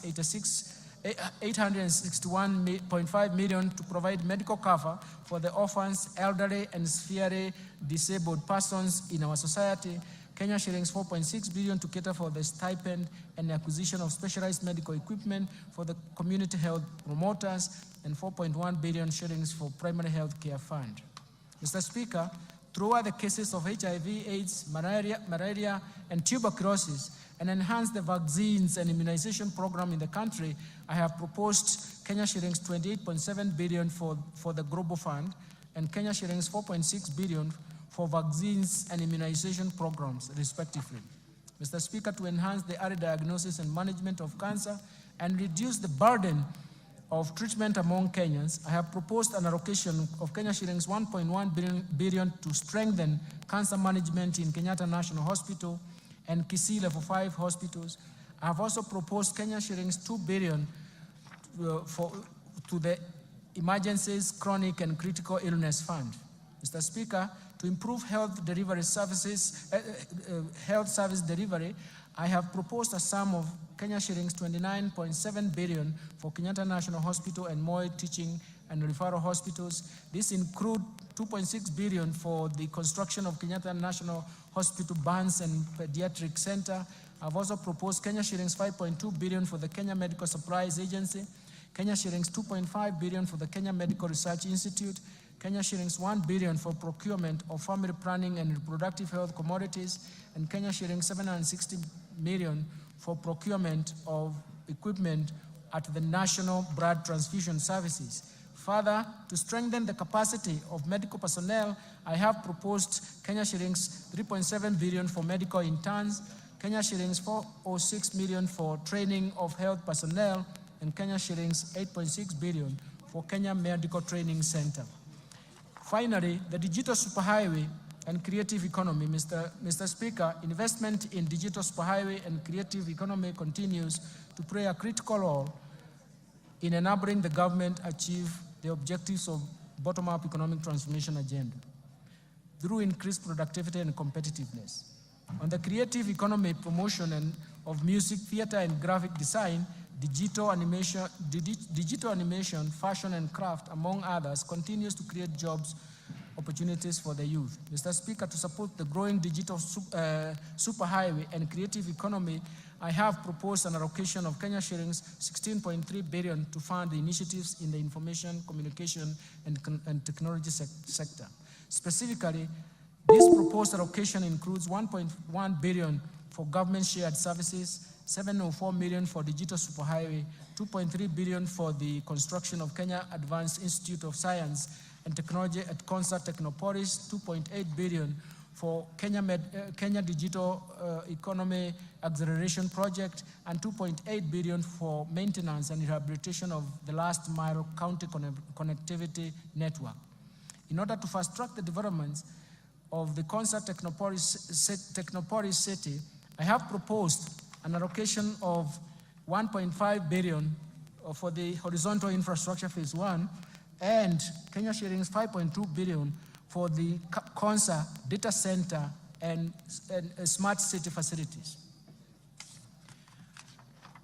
861.5 million to provide medical cover for the orphans, elderly, and severely disabled persons in our society, Kenya shillings 4.6 billion to cater for the stipend and acquisition of specialized medical equipment for the community health promoters, and 4.1 billion shillings for primary health care fund. Mr. Speaker, throughout the cases of HIV, AIDS, malaria, and tuberculosis, and enhance the vaccines and immunization program in the country, I have proposed Kenya shillings 28.7 billion for the Global Fund, and Kenya shillings 4.6 billion for vaccines and immunization programs, respectively. Mr. Speaker, to enhance the early diagnosis and management of cancer and reduce the burden of treatment among Kenyans, I have proposed an allocation of Kenya shillings 1.1 billion to strengthen cancer management in Kenyatta National Hospital and Kisii Level 5 hospitals. I have also proposed Kenya shillings 2 billion to the Emergencies, Chronic and Critical Illness Fund. Mr. Speaker, to improve health service delivery, I have proposed a sum of Kenya shillings 29.7 billion for Kenyatta National Hospital and Moi Teaching and Referral Hospitals. This includes 2.6 billion for the construction of Kenyatta National Hospital Burns and Pediatric Center. I've also proposed Kenya shillings 5.2 billion for the Kenya Medical Supplies Agency, Kenya shillings 2.5 billion for the Kenya Medical Research Institute, Kenya shillings 1 billion for procurement of family planning and reproductive health commodities, and Kenya shillings 760 million for procurement of equipment at the National Blood Transfusion Services. Further, to strengthen the capacity of medical personnel, I have proposed Kenya shillings 3.7 billion for medical interns, Kenya shillings 406 million for training of health personnel, and Kenya shillings 8.6 billion for Kenya Medical Training Center. Finally, the digital superhighway and creative economy. Mr. Speaker, investment in digital superhighway and creative economy continues to play a critical role in enabling the government achieve the objectives of bottom-up economic transformation agenda through increased productivity and competitiveness. On the creative economy promotion of music, theater, and graphic design, digital animation, fashion, and craft, among others, continues to create jobs opportunities for the youth. Mr. Speaker, to support the growing digital superhighway and creative economy, I have proposed an allocation of Kenya shillings 16.3 billion to fund the initiatives in the information, communication, and technology sector. Specifically, this proposed allocation includes 1.1 billion for government shared services, 704 million for digital superhighway, 2.3 billion for the construction of Kenya Advanced Institute of Science and Technology at Concert Technopolis, 2.8 billion for Kenya Digital Economy Acceleration Project, and 2.8 billion for maintenance and rehabilitation of the last mile county connectivity network. In order to fast-track the developments of the Concert Technopolis city, I have proposed an allocation of 1.5 billion for the horizontal infrastructure phase 1 and Kenya shillings 5.2 billion for the Concert data center and smart city facilities.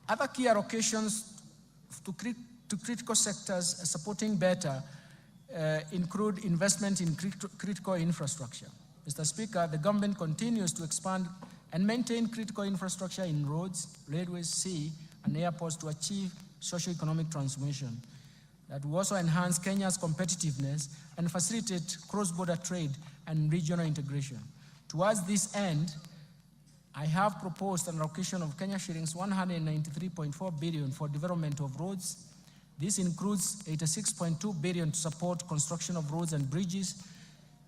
Other key allocations to critical sectors supporting better include investment in critical infrastructure. Mr. Speaker, the government continues to expand and maintain critical infrastructure in roads, railways, sea, and airports to achieve socio-economic transformation. that will also enhance Kenya's competitiveness and facilitate cross-border trade and regional integration. Towards this end, I have proposed an allocation of Kenya shillings 193.4 billion for development of roads. This includes 86.2 billion to support construction of roads and bridges,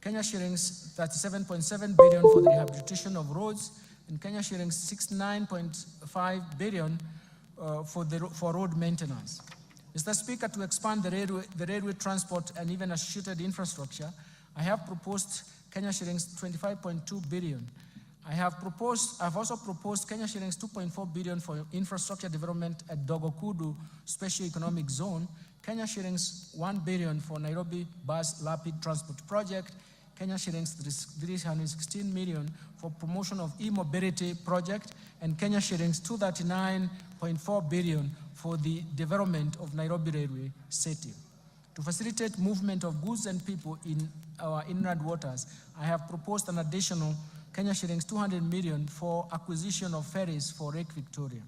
Kenya shillings 37.7 billion for the rehabilitation of roads, and Kenya shillings 69.5 billion for road maintenance. Mr. Speaker, to expand the railway transport and even associated infrastructure, I have proposed Kenya shillings 25.2 billion. I've also proposed Kenya shillings 2.4 billion for infrastructure development at Dogokudu Special Economic Zone, Kenya shillings 1 billion for Nairobi Bus Rapid Transport Project, Kenya shillings 316 million for promotion of e-mobility project, and Kenya shillings 239.4 billion for the development of Nairobi Railway City. To facilitate movement of goods and people in our inland waters, I have proposed an additional Kenya shillings 200 million for acquisition of ferries for Lake Victoria.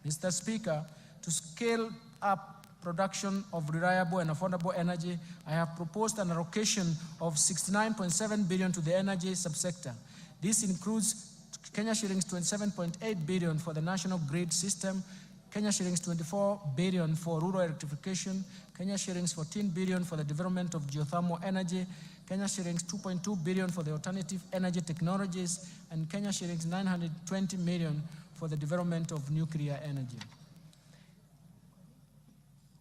Mr. Speaker, to scale up production of reliable and affordable energy, I have proposed an allocation of 69.7 billion to the energy subsector. This includes Kenya shillings 27.8 billion for the national grid system, Kenya shillings 24 billion for rural electrification, Kenya shillings 14 billion for the development of geothermal energy, Kenya shillings 2.2 billion for the alternative energy technologies, and Kenya shillings 920 million for the development of nuclear energy.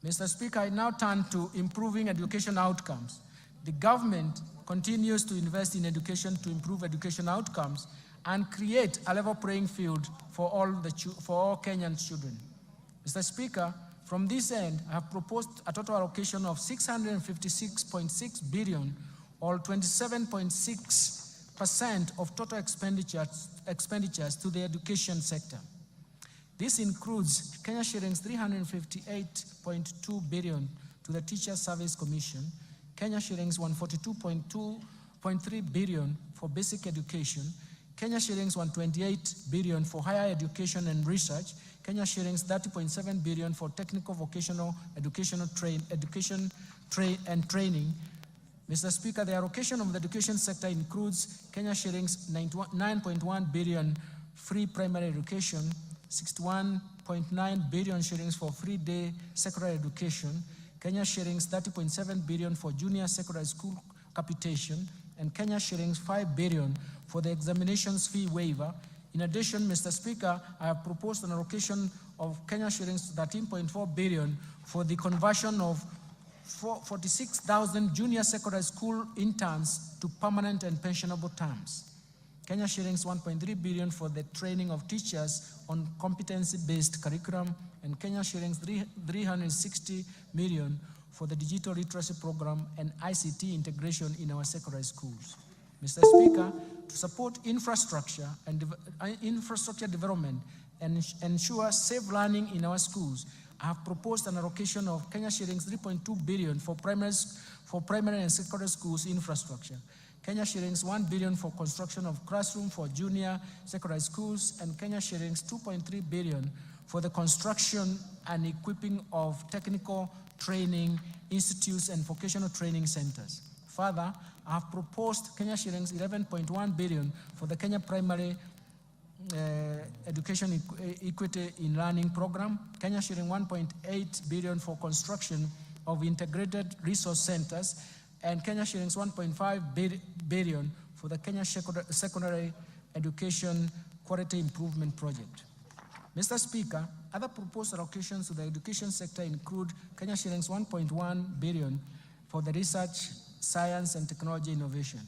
Mr. Speaker, I now turn to improving education outcomes. The government continues to invest in education to improve education outcomes and create a level playing field for all Kenyan children. Mr. Speaker, from this end, I have proposed a total allocation of 656.6 billion, or 27.6% of total expenditures to the education sector. This includes Kenya shillings 358.2 billion to the Teacher Service Commission, Kenya shillings 142.3 billion for basic education, Kenya shillings 128 billion for higher education and research, Kenya shillings 30.7 billion for technical vocational education and training. Mr. Speaker, the allocation of the education sector includes Kenya shillings 9.1 billion free primary education, 61.9 billion shillings for free day secondary education, Kenya shillings 30.7 billion for junior secondary school capitation, and Kenya shillings 5 billion for the examinations fee waiver. In addition, Mr. Speaker, I have proposed an allocation of Kenya shillings 13.4 billion for the conversion of 46,000 junior secondary school interns to permanent and pensionable terms. Kenya shillings 1.3 billion for the training of teachers on competency-based curriculum, and Kenya shillings 360 million for the digital literacy program and ICT integration in our secondary schools. Mr. Speaker, to support infrastructure and infrastructure development and ensure safe learning in our schools, I have proposed an allocation of Kenya shillings 3.2 billion for primary and secondary schools infrastructure, Kenya shillings 1 billion for construction of classroom for junior secondary schools, and Kenya shillings 2.3 billion for the construction and equipping of technical training institutes and vocational training centers. Further, I have proposed Kenya shillings 11.1 billion for the Kenya Primary Education Equity in Learning Program, Kenya shilling 1.8 billion for construction of integrated resource centers, and Kenya shillings 1.5 billion for the Kenya Secondary Education Quality Improvement Project. Mr. Speaker, other proposed allocations to the education sector include Kenya shillings 1.1 billion for the research, science, and technology innovation.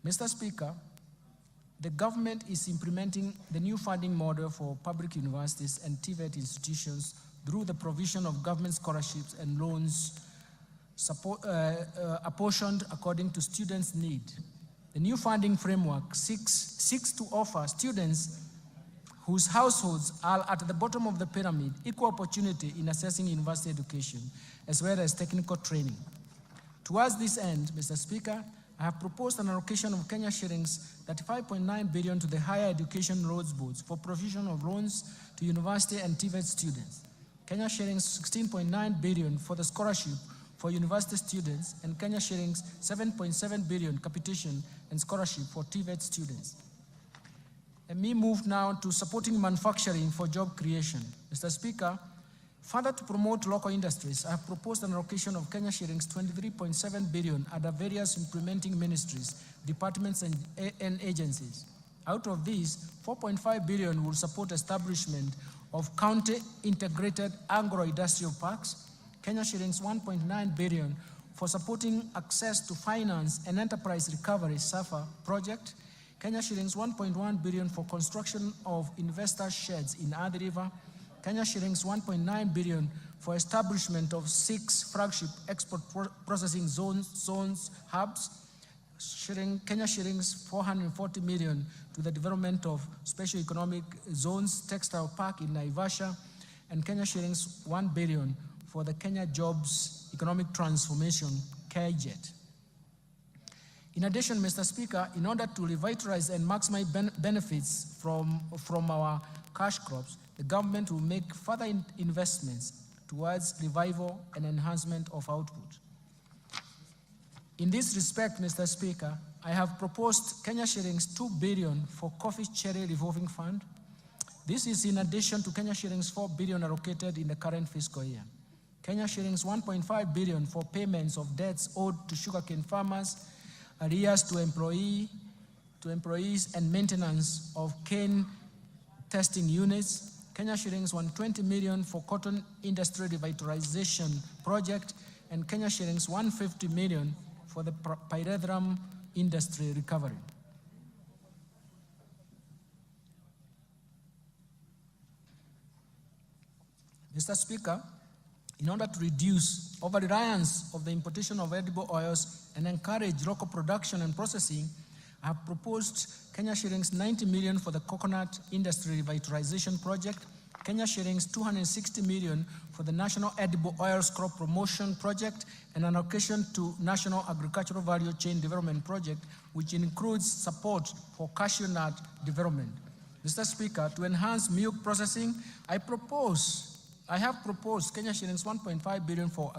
Mr. Speaker, the government is implementing the new funding model for public universities and TVET institutions through the provision of government scholarships and loans apportioned according to students' need. The new funding framework seeks to offer students whose households are at the bottom of the pyramid equal opportunity in accessing university education, as well as technical training. Towards this end, Mr. Speaker, I have proposed an allocation of Kenya shillings 35.9 billion to the Higher Education Loans Boards for provision of loans to university and TVET students. Kenya shillings 16.9 billion for the scholarship for university students, and Kenya shillings 7.7 billion capitation and scholarship for TVET students. Let me move now to supporting manufacturing for job creation. Mr. Speaker, further to promote local industries, I have proposed an allocation of Kenya shillings 23.7 billion under various implementing ministries, departments, and agencies. Out of these, 4.5 billion will support establishment of county integrated agro-industrial parks, Kenya shillings 1.9 billion for supporting access to finance and enterprise recovery SAFA project, Kenya shillings 1.1 billion for construction of investor sheds in Athi River, Kenya shillings 1.9 billion for establishment of 6 flagship export processing zones hubs, Kenya shillings 440 million to the development of special economic zones textile park in Naivasha, and Kenya shillings 1 billion for the Kenya Jobs Economic Transformation KJET. In addition, Mr. Speaker, in order to revitalize and maximize benefits from our cash crops, the government will make further investments towards revival and enhancement of output. In this respect, Mr. Speaker, I have proposed Kenya shillings 2 billion for Coffee Cherry Revolving Fund. This is in addition to Kenya shillings 4 billion allocated in the current fiscal year. Kenya shillings 1.5 billion for payments of debts owed to sugarcane farmers, arrears to employees, and maintenance of cane testing units. Kenya shillings 120 million for cotton industry revitalization project, and Kenya shillings 150 million for the pyrethrum industry recovery. Mr. Speaker, in order to reduce over-reliance of the importation of edible oils and encourage local production and processing, I have proposed Kenya shillings 90 million for the coconut industry revitalization project, Kenya shillings 260 million for the National Edible Oils Crop Promotion Project, and an allocation to National Agricultural Value Chain Development Project, which includes support for cashew nut development. Mr. Speaker, to enhance milk processing, I have proposed Kenya shillings 1.5 billion for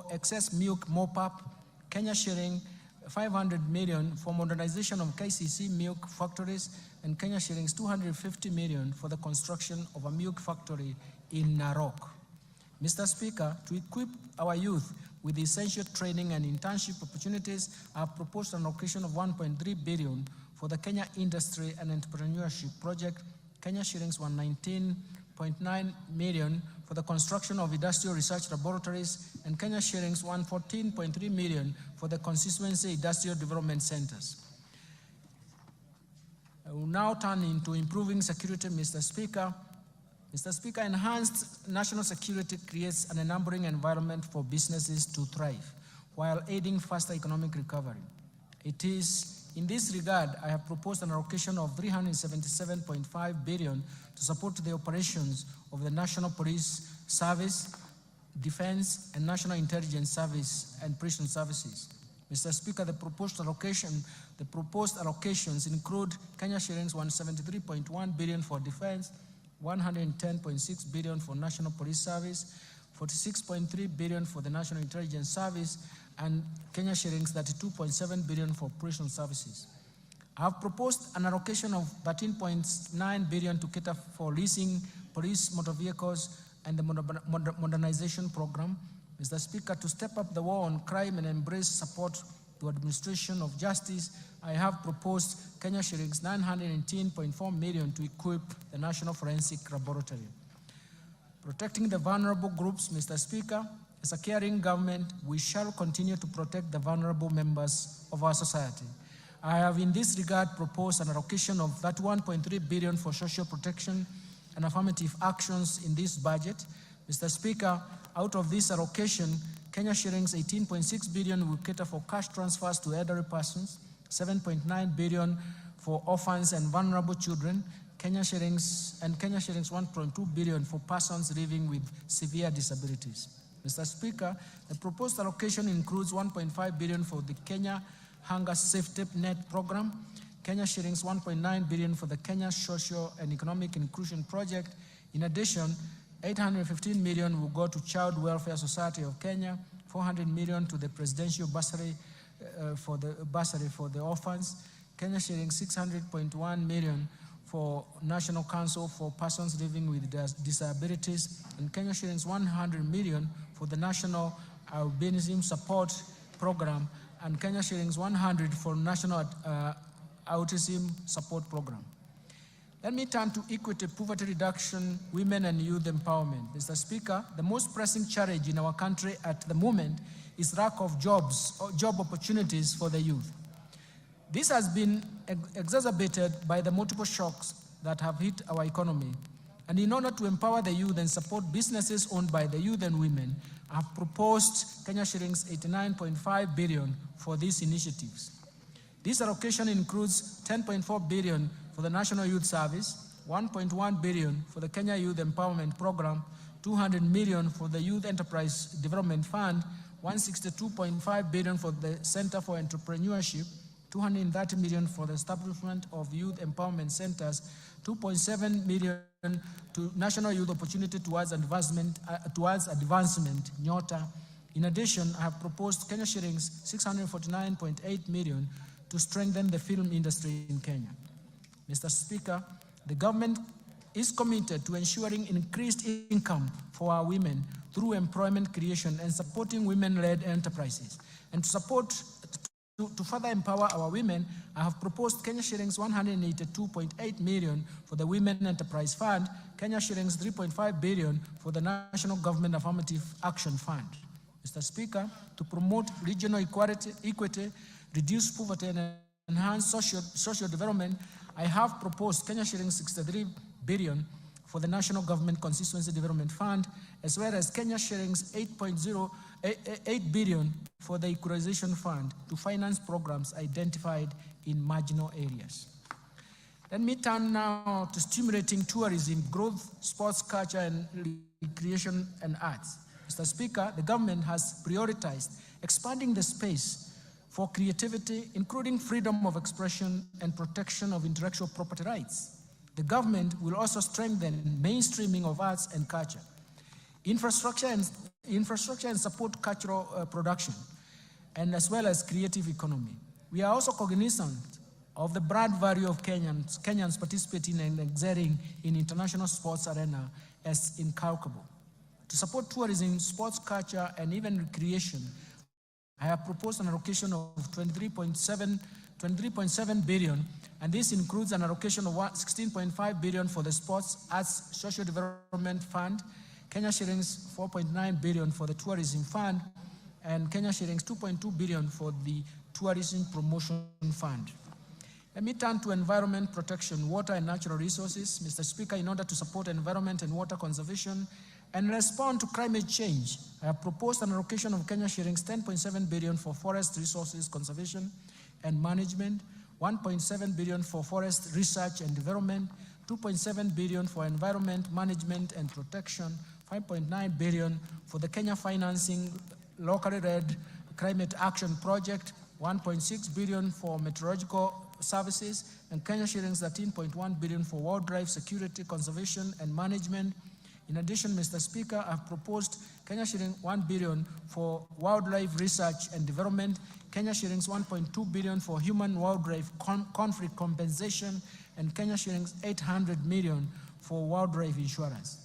excess milk mop-up, Kenya shilling 500 million for modernization of KCC milk factories, and Kenya shillings 250 million for the construction of a milk factory in Narok. Mr. Speaker, to equip our youth with essential training and internship opportunities, I have proposed an allocation of 1.3 billion for the Kenya Industry and Entrepreneurship Project, Kenya shillings 119.9 million for the construction of industrial research laboratories, and Kenya shillings 114.3 million for the constituency industrial development centers. I will now turn into improving security, Mr. Speaker. Mr. Speaker, enhanced national security creates an enabling environment for businesses to thrive while aiding faster economic recovery. It is in this regard, I have proposed an allocation of 377.5 billion to support the operations of the National Police Service, Defense, and National Intelligence Service and Prison Services. Mr. Speaker, the proposed allocations include Kenya shillings 173.1 billion for defense, 110.6 billion for National Police Service, 46.3 billion for the National Intelligence Service, and Kenya shillings 32.7 billion for prison services. I have proposed an allocation of 13.9 billion to cater for leasing police motor vehicles and the modernization program. Mr. Speaker, to step up the war on crime and embrace support to administration of justice, I have proposed Kenya shillings 918.4 million to equip the National Forensic Laboratory. Protecting the vulnerable groups, Mr. Speaker, as a caring government, we shall continue to protect the vulnerable members of our society. I have in this regard proposed an allocation of 31.3 billion for social protection and affirmative actions in this budget. Mr. Speaker, out of this allocation, Kenya shillings 18.6 billion will cater for cash transfers to elderly persons, 7.9 billion for orphans and vulnerable children, Kenya shillings 1.2 billion for persons living with severe disabilities. Mr. Speaker, the proposed allocation includes 1.5 billion for the Kenya Hunger Safety Net Program, Kenya shillings 1.9 billion for the Kenya Social and Economic Inclusion Project. In addition, 815 million will go to Child Welfare Society of Kenya, 400 million to the Presidential Bursary for the orphans, Kenya shillings 600.1 million for National Council for Persons Living with Disabilities, and Kenya shillings 100 million for the National Albinism Support Program, and Kenya shillings 100 for National Autism Support Program. Let me turn to equity, poverty reduction, women and youth empowerment. Mr. Speaker, the most pressing challenge in our country at the moment is lack of jobs or job opportunities for the youth. This has been exacerbated by the multiple shocks that have hit our economy. And in order to empower the youth and support businesses owned by the youth and women, I have proposed Kenya shillings 89.5 billion for these initiatives. This allocation includes 10.4 billion for the National Youth Service, 1.1 billion for the Kenya Youth Empowerment Program, 200 million for the Youth Enterprise Development Fund, 162.5 billion for the Center for Entrepreneurship, 230 million for the establishment of youth empowerment centers, 2.7 million to National Youth Opportunity towards Advancement, NYOTA. In addition, I have proposed Kenya shillings 649.8 million to strengthen the film industry in Kenya. Mr. Speaker, the government is committed to ensuring increased income for our women through employment creation and supporting women-led enterprises. And to further empower our women, I have proposed Kenya shillings 182.8 million for the Women Enterprise Fund, Kenya shillings 3.5 billion for the National Government Affirmative Action Fund. Mr. Speaker, to promote regional equity, reduce poverty, and enhance social development, I have proposed Kenya shillings 63 billion for the National Government Constituency Development Fund, as well as Kenya shillings 8 billion for the Equalization Fund to finance programs identified in marginal areas. Let me turn now to stimulating tourism, growth, sports, culture, and recreation and arts. Mr. Speaker, the government has prioritized expanding the space for creativity, including freedom of expression and protection of intellectual property rights. The government will also strengthen mainstreaming of arts and culture, infrastructure and support cultural production, and as well as creative economy. We are also cognizant of the brand value of Kenyans participating and excelling in international sports arena as incalculable. To support tourism, sports, culture, and even recreation, I have proposed an allocation of 23.7 billion, and this includes an allocation of 16.5 billion for the Sports, Arts, Social Development Fund, Kenya shillings 4.9 billion for the Tourism Fund, and Kenya shillings 2.2 billion for the Tourism Promotion Fund. Let me turn to environment protection, water and natural resources. Mr. Speaker, in order to support environment and water conservation and respond to climate change, I have proposed an allocation of Kenya shillings 10.7 billion for forest resources conservation and management, 1.7 billion for forest research and development, 2.7 billion for environment management and protection, 5.9 billion for the Kenya Financing Locally Led Climate Action Project, 1.6 billion for meteorological services, and Kenya shillings 13.1 billion for wildlife security, conservation, and management. In addition, Mr. Speaker, I've proposed Kenya shillings 1 billion for wildlife research and development, Kenya shillings 1.2 billion for human-wildlife conflict compensation, and Kenya shillings 800 million for wildlife insurance.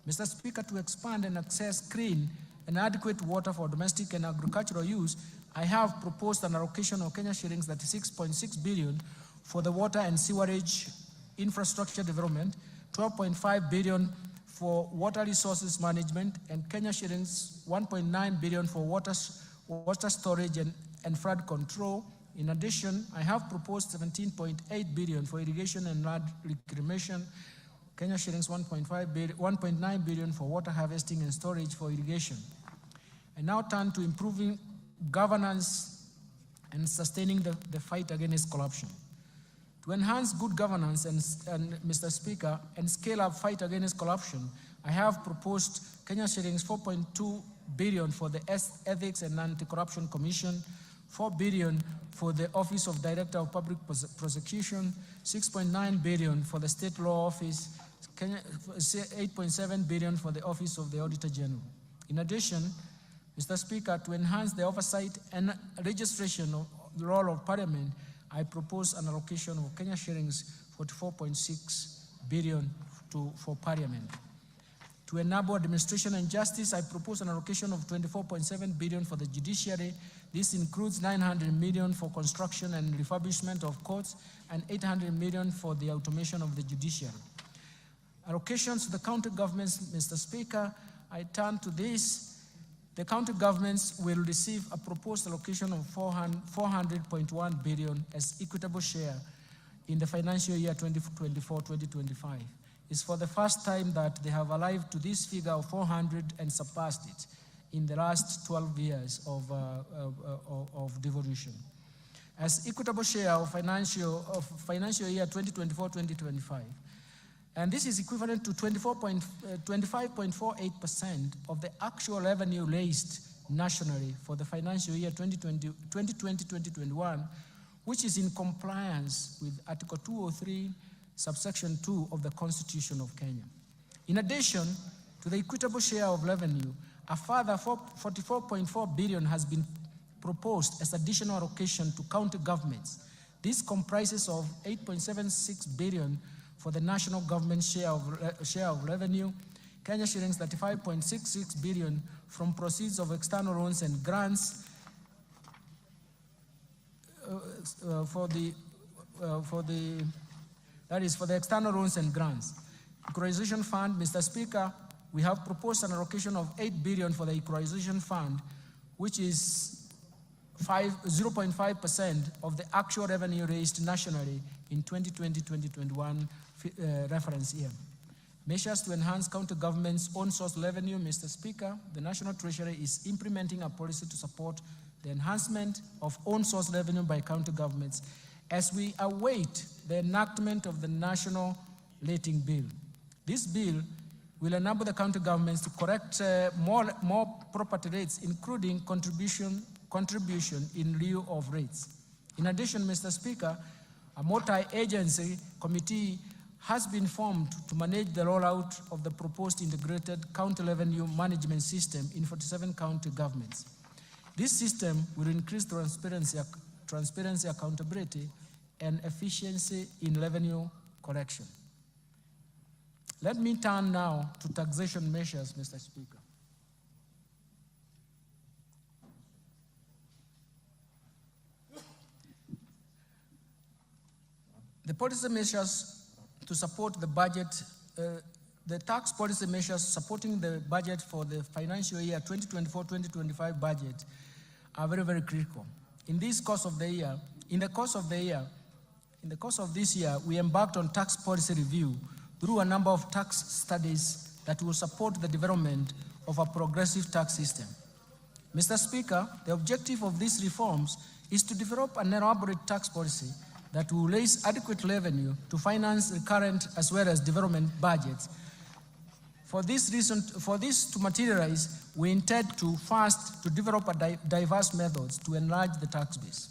Mr. Speaker, to expand and access clean and adequate water for domestic and agricultural use, I have proposed an allocation of Kenya shillings 36.6 billion for the water and sewerage infrastructure development, 12.5 billion for water resources management, and Kenya shillings 1.9 billion for water storage and flood control. In addition, I have proposed 17.8 billion for irrigation and land reclamation, Kenya shillings 1.9 billion for water harvesting and storage for irrigation. I now turn to improving governance and sustaining the fight against corruption. To enhance good governance and Mr. Speaker, and scale up fight against corruption, I have proposed Kenya shillings 4.2 billion for the Ethics and Anti-Corruption Commission, 4 billion for the Office of Director of Public Prosecution, 6.9 billion for the State Law Office, 8.7 billion for the Office of the Auditor General. In addition, Mr. Speaker, to enhance the oversight and registration of the role of Parliament, I propose an allocation of Kenya shillings 44.6 billion for Parliament. To enable administration and justice, I propose an allocation of 24.7 billion for the judiciary. This includes 900 million for construction and refurbishment of courts and 800 million for the automation of the judiciary. Allocations to the county governments, Mr. Speaker, I turn to this. The county governments will receive a proposed allocation of 400.1 billion as equitable share in the financial year 2024-2025. It's for the first time that they have arrived to this figure of 400 and surpassed it in the last 12 years of devolution. As equitable share of financial year 2024-2025. And this is equivalent to 25.48% of the actual revenue raised nationally for the financial year 2020-2021, which is in compliance with Article 203, subsection 2 of the Constitution of Kenya. In addition to the equitable share of revenue, a further 44.4 billion has been proposed as additional allocation to county governments. This comprises of 8.76 billion for the national government share of revenue, Kenya shillings 35.66 billion from proceeds of external loans and grants for the external loans and grants. Equalization Fund, Mr. Speaker, we have proposed an allocation of 8 billion for the Equalization Fund, which is 0.5% of the actual revenue raised nationally in 2020-2021 reference year. Measures to enhance county government's own source revenue, Mr. Speaker, the National Treasury is implementing a policy to support the enhancement of own source revenue by county governments as we await the enactment of the National Rating Bill. This bill will enable the county governments to correct more property rates, including contribution in lieu of rates. In addition, Mr. Speaker, a multi-agency committee has been formed to manage the rollout of the proposed integrated county revenue management system in 47 county governments. This system will increase transparency, accountability, and efficiency in revenue collection. Let me turn now to taxation measures, Mr. Speaker. The policy measures to support the budget, the tax policy measures supporting the budget for the financial year 2024-2025 budget are very, very critical. In the course of this year, we embarked on tax policy review through a number of tax studies that will support the development of a progressive tax system. Mr. Speaker, the objective of these reforms is to develop an elaborate tax policy that will raise adequate revenue to finance recurrent as well as development budgets. For this to materialize, we intend to first develop diverse methods to enlarge the tax base.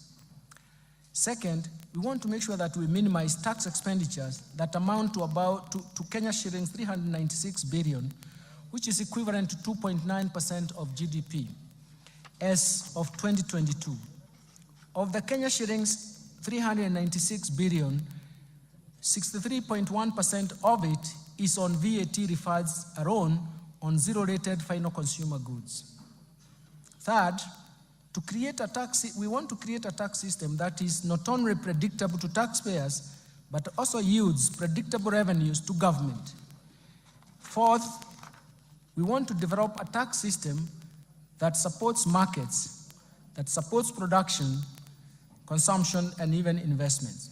Second, we want to make sure that we minimize tax expenditures that amount to Kenya shillings 396 billion, which is equivalent to 2.9% of GDP as of 2022. Of the Kenya shillings 396 billion, 63.1% of it is on VAT refunds alone on zero-rated final consumer goods. Third, we want to create a tax system that is not only predictable to taxpayers, but also yields predictable revenues to government. Fourth, we want to develop a tax system that supports markets, that supports production, consumption, and even investments.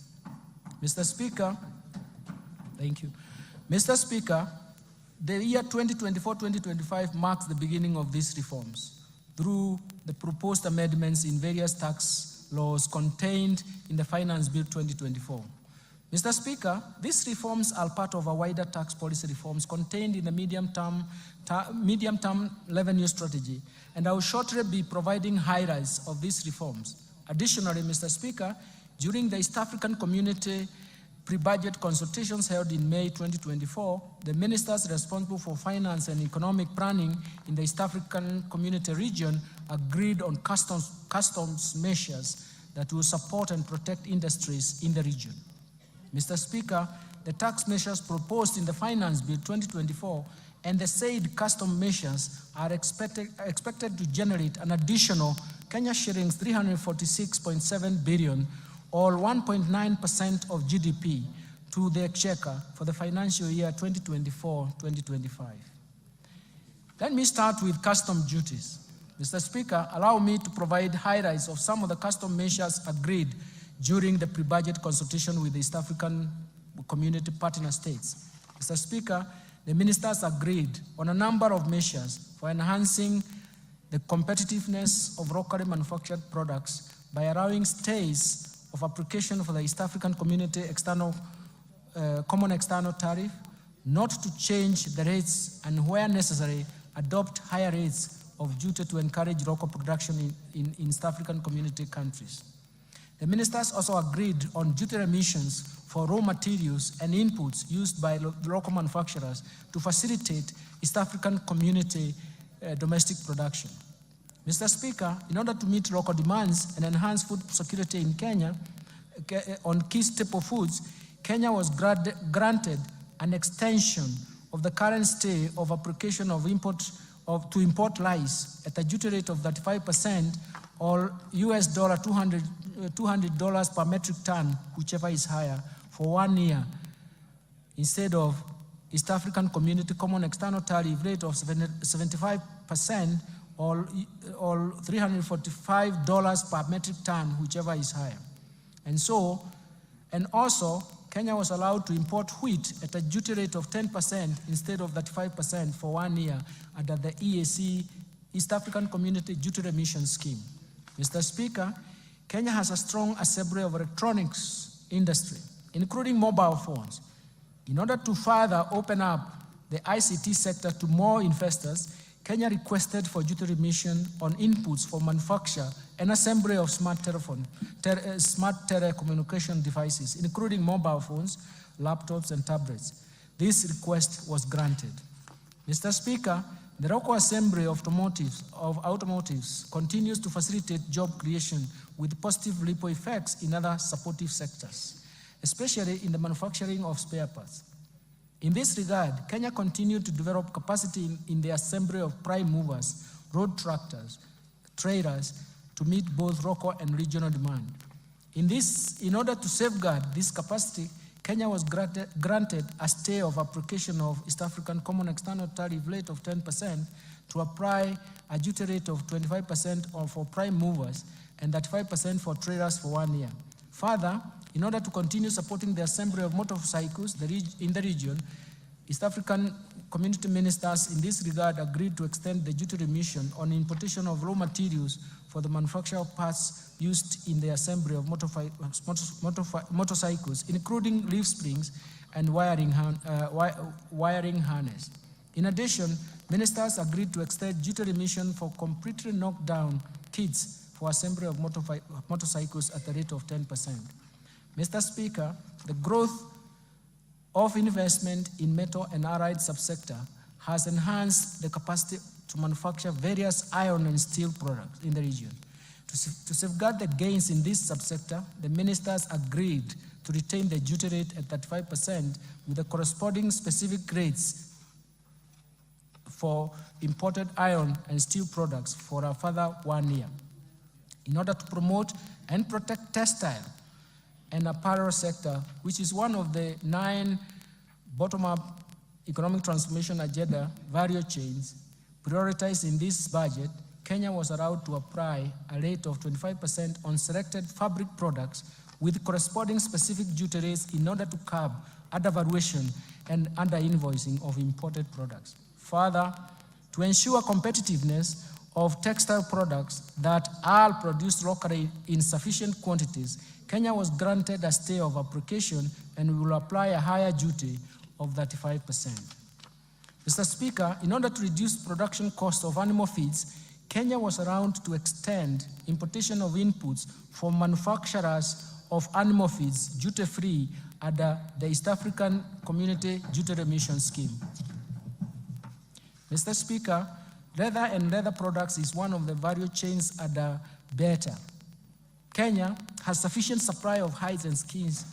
Mr. Speaker, thank you. Mr. Speaker, the year 2024-2025 marks the beginning of these reforms through the proposed amendments in various tax laws contained in the Finance Bill 2024. Mr. Speaker, these reforms are part of a wider tax policy reforms contained in the medium-term revenue strategy, and I will shortly be providing highlights of these reforms. Additionally, Mr. Speaker, during the East African Community pre-budget consultations held in May 2024, the ministers responsible for finance and economic planning in the East African Community region agreed on customs measures that will support and protect industries in the region. Mr. Speaker, the tax measures proposed in the Finance Bill 2024 and the said custom measures are expected to generate an additional Kenya shillings 346.7 billion or 1.9% of GDP to the exchequer for the financial year 2024-2025. Let me start with custom duties. Mr. Speaker, allow me to provide highlights of some of the custom measures agreed during the pre-budget consultation with the East African Community partner states. Mr. Speaker, the ministers agreed on a number of measures for enhancing the competitiveness of locally manufactured products by allowing stays of application for the East African Community Common External Tariff, not to change the rates and where necessary, adopt higher rates of duty to encourage local production in East African Community countries. The ministers also agreed on duty remissions for raw materials and inputs used by local manufacturers to facilitate East African Community domestic production. Mr. Speaker, in order to meet local demands and enhance food security in Kenya on key staple foods, Kenya was granted an extension of the current stay of application of to import rice at a duty rate of 35% or US $200 per metric ton, whichever is higher, for 1 year, instead of East African Community Common External Tariff rate of 75% or $345 per metric ton, whichever is higher. And also, Kenya was allowed to import wheat at a duty rate of 10% instead of 35% for 1 year under the EAC, East African Community Duty Remission Scheme. Mr. Speaker, Kenya has a strong assembly of electronics industry, including mobile phones. In order to further open up the ICT sector to more investors, Kenya requested for duty remission on inputs for manufacture and assembly of smart telecommunication devices, including mobile phones, laptops, and tablets. This request was granted. Mr. Speaker, the local assembly of automotives continues to facilitate job creation with positive ripple effects in other supportive sectors, especially in the manufacturing of spare parts. In this regard, Kenya continued to develop capacity in the assembly of prime movers, road tractors, trailers, to meet both local and regional demand. In order to safeguard this capacity, Kenya was granted a stay of application of East African Common External Tariff rate of 10% to apply a duty rate of 25% for prime movers and 35% for trailers for 1 year. Further, in order to continue supporting the assembly of motorcycles in the region, East African Community ministers in this regard agreed to extend the duty remission on importation of raw materials for the manufacture of parts used in the assembly of motorcycles, including leaf springs and wiring harness. In addition, ministers agreed to extend duty remission for completely knocked down kits for assembly of motorcycles at the rate of 10%. Mr. Speaker, the growth of investment in metal and allied subsector has enhanced the capacity to manufacture various iron and steel products in the region. To safeguard the gains in this subsector, the ministers agreed to retain the duty rate at 35% with the corresponding specific rates for imported iron and steel products for a further 1 year. In order to promote and protect textile and apparel sector, which is one of the 9 bottom-up economic transformation agenda value chains prioritized in this budget, Kenya was allowed to apply a rate of 25% on selected fabric products with corresponding specific duty rates in order to curb undervaluation and under-invoicing of imported products. Further, to ensure competitiveness of textile products that are produced locally in sufficient quantities, Kenya was granted a stay of application and will apply a higher duty of 35%. Mr. Speaker, in order to reduce production costs of animal feeds, Kenya was allowed to extend importation of inputs for manufacturers of animal feeds duty-free under the East African Community Duty Remission Scheme. Mr. Speaker, leather and leather products is one of the value chains under BETA. Kenya has sufficient supply of hides and skins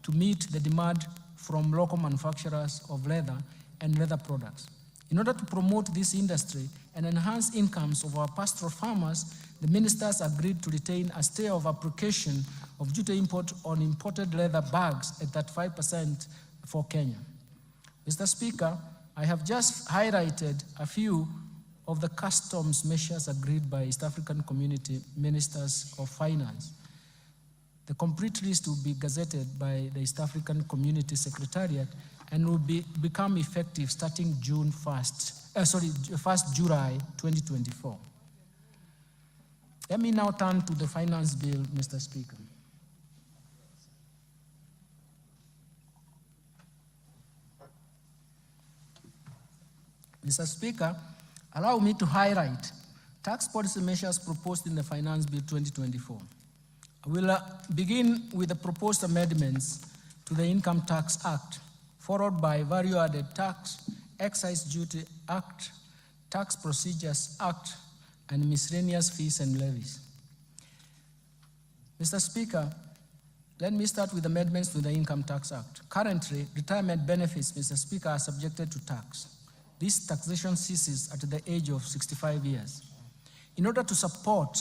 to meet the demand from local manufacturers of leather and leather products. In order to promote this industry and enhance incomes of our pastoral farmers, the ministers agreed to retain a stay of application of duty import on imported leather bags at 35% for Kenya. Mr. Speaker, I have just highlighted a few of the customs measures agreed by East African Community Ministers of Finance. The complete list will be gazetted by the East African Community Secretariat and will become effective starting June 1st July 2024. Let me now turn to the finance bill, Mr. Speaker. Mr. Speaker, allow me to highlight tax policy measures proposed in the Finance Bill 2024. I will begin with the proposed amendments to the Income Tax Act, followed by Value-Added Tax, Excise Duty Act, Tax Procedures Act, and miscellaneous fees and levies. Mr. Speaker, let me start with amendments to the Income Tax Act. Currently, retirement benefits, Mr. Speaker, are subjected to tax. This taxation ceases at the age of 65 years. In order to support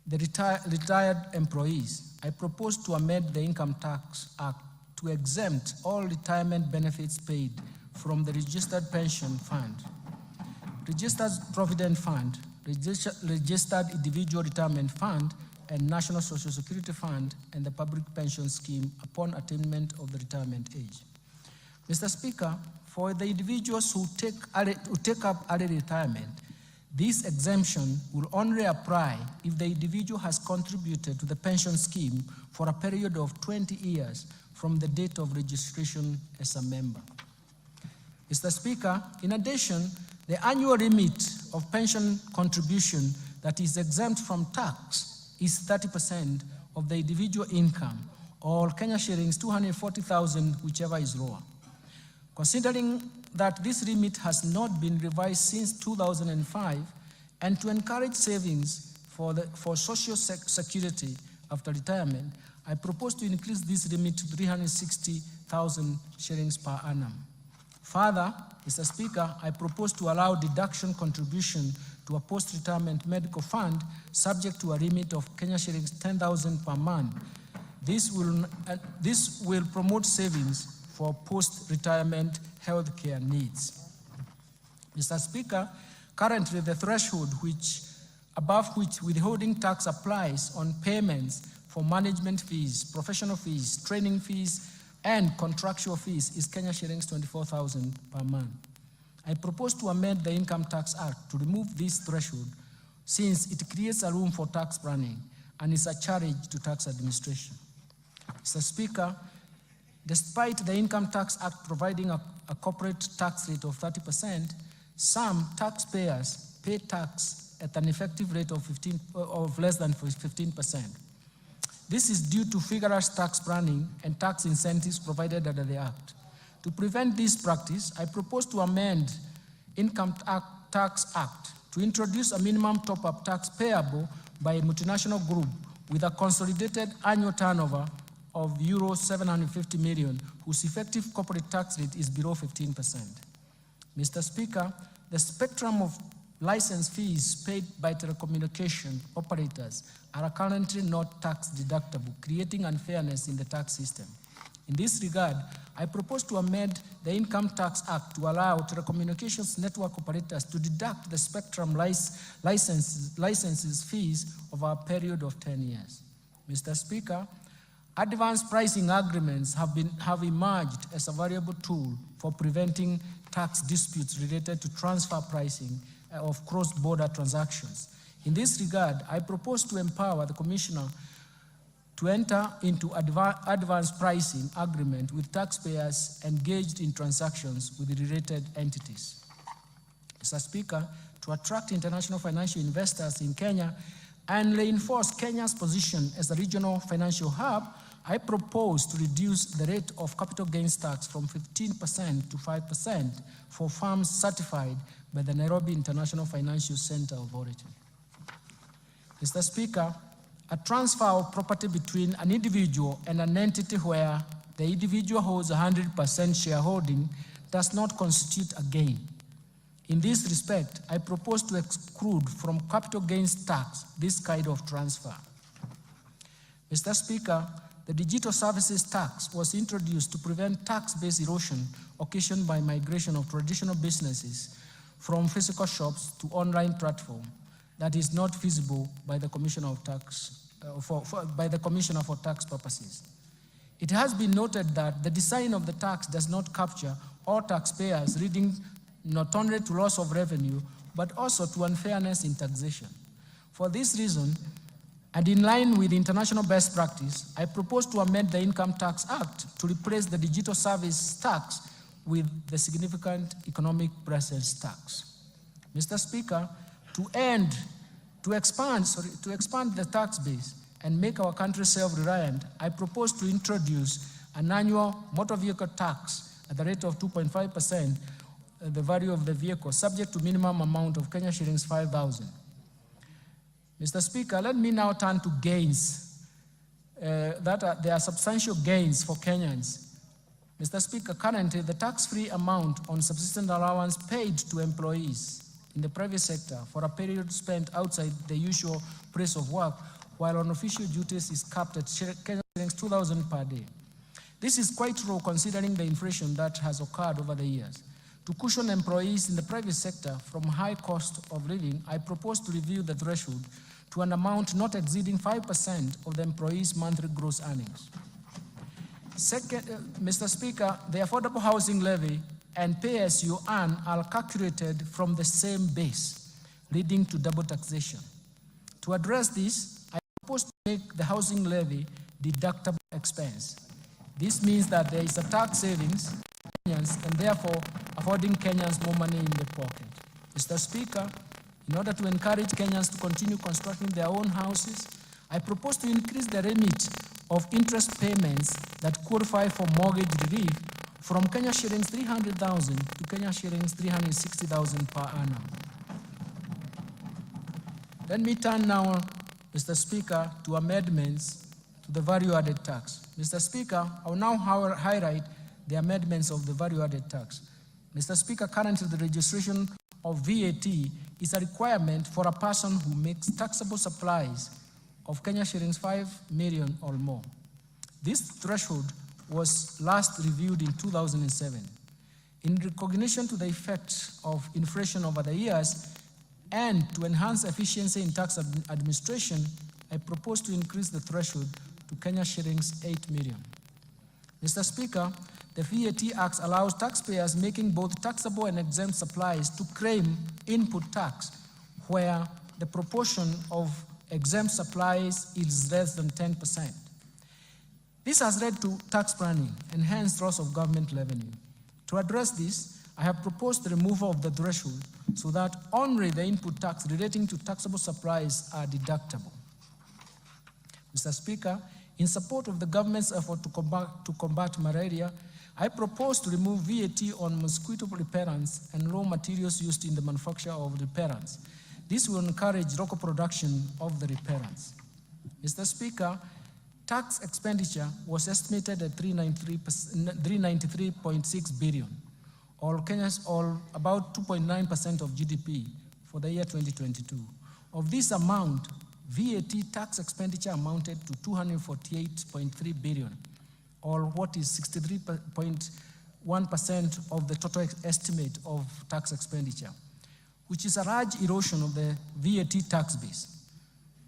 the retired employees, I propose to amend the Income Tax Act to exempt all retirement benefits paid from the Registered Pension Fund, Registered Provident Fund, Registered Individual Retirement Fund, and National Social Security Fund and the Public Pension Scheme upon attainment of the retirement age. Mr. Speaker, for the individuals who take up early retirement, this exemption will only apply if the individual has contributed to the pension scheme for a period of 20 years from the date of registration as a member. Mr. Speaker, in addition, the annual limit of pension contribution that is exempt from tax is 30% of the individual income, or Kenya shillings 240,000, whichever is lower. Considering that this limit has not been revised since 2005, and to encourage savings for social security after retirement, I propose to increase this limit to 360,000 shillings per annum. Further, Mr. Speaker, I propose to allow deduction contribution to a post-retirement medical fund subject to a limit of Kenya shillings 10,000 per month. This will promote savings for post-retirement healthcare needs. Mr. Speaker, currently the threshold above which withholding tax applies on payments for management fees, professional fees, training fees, and contractual fees is Kenya shillings 24,000 per month. I propose to amend the Income Tax Act to remove this threshold since it creates a room for tax planning and is a challenge to tax administration. Mr. Speaker, despite the Income Tax Act providing a corporate tax rate of 30%, some taxpayers pay tax at an effective rate of less than 15%. This is due to vigorous tax planning and tax incentives provided under the Act. To prevent this practice, I propose to amend Income Tax Act to introduce a minimum top-up tax payable by a multinational group with a consolidated annual turnover of euro 750 million, whose effective corporate tax rate is below 15%. Mr. Speaker, the spectrum of license fees paid by telecommunication operators are currently not tax deductible, creating unfairness in the tax system. In this regard, I propose to amend the Income Tax Act to allow telecommunications network operators to deduct the spectrum licenses fees over a period of 10 years. Mr. Speaker, advanced pricing agreements have emerged as a valuable tool for preventing tax disputes related to transfer pricing of cross-border transactions. In this regard, I propose to empower the Commissioner to enter into advanced pricing agreement with taxpayers engaged in transactions with related entities. Mr. Speaker, to attract international financial investors in Kenya and reinforce Kenya's position as a regional financial hub, I propose to reduce the rate of capital gains tax from 15% to 5% for firms certified by the Nairobi International Financial Center Authority. Mr. Speaker, a transfer of property between an individual and an entity where the individual holds 100% shareholding does not constitute a gain. In this respect, I propose to exclude from capital gains tax this kind of transfer. Mr. Speaker, the digital services tax was introduced to prevent tax-based erosion occasioned by migration of traditional businesses from physical shops to online platform that is not feasible by the Commissioner of Tax, by the Commissioner for Tax purposes. It has been noted that the design of the tax does not capture all taxpayers, leading not only to loss of revenue, but also to unfairness in taxation. For this reason, and in line with international best practice, I propose to amend the Income Tax Act to replace the digital service tax with the significant economic presence tax. Mr. Speaker, to expand the tax base and make our country self-reliant, I propose to introduce an annual motor vehicle tax at the rate of 2.5%, the value of the vehicle, subject to minimum amount of Kenya shillings 5,000. Mr. Speaker, let me now turn to gains. There are substantial gains for Kenyans. Mr. Speaker, currently the tax-free amount on subsistence allowance paid to employees in the private sector for a period spent outside the usual place of work while on official duties is capped at Kenya shillings 2,000 per day. This is quite low considering the inflation that has occurred over the years. To cushion employees in the private sector from high cost of living, I propose to review the threshold to an amount not exceeding 5% of the employee's monthly gross earnings. Second, Mr. Speaker, the affordable housing levy and pay as you earn are calculated from the same base, leading to double taxation. To address this, I propose to make the housing levy deductible expense. This means that there is a tax savings for Kenyans and therefore affording Kenyans more money in the pocket. Mr. Speaker, in order to encourage Kenyans to continue constructing their own houses, I propose to increase the limit of interest payments that qualify for mortgage relief from Kenya shillings 300,000 to Kenya shillings 360,000 per annum. Let me turn now, Mr. Speaker, to amendments to the value-added tax. Mr. Speaker, I will now highlight the amendments of the value-added tax. Mr. Speaker, currently the registration of VAT is a requirement for a person who makes taxable supplies of Kenya shillings 5 million or more. This threshold was last reviewed in 2007. In recognition to the effects of inflation over the years and to enhance efficiency in tax administration, I propose to increase the threshold to Kenya shillings 8 million. Mr. Speaker, the VAT Act allows taxpayers making both taxable and exempt supplies to claim input tax where the proportion of exempt supplies is less than 10%. This has led to tax planning and hence loss of government revenue. To address this, I have proposed the removal of the threshold so that only the input tax relating to taxable supplies are deductible. Mr. Speaker, in support of the government's effort to combat malaria, I propose to remove VAT on mosquito repellents and raw materials used in the manufacture of repellents. This will encourage local production of the repellents. Mr. Speaker, tax expenditure was estimated at 393.6 billion, or about 2.9% of GDP for the year 2022. Of this amount, VAT tax expenditure amounted to 248.3 billion, or what is 63.1% of the total estimate of tax expenditure, which is a large erosion of the VAT tax base.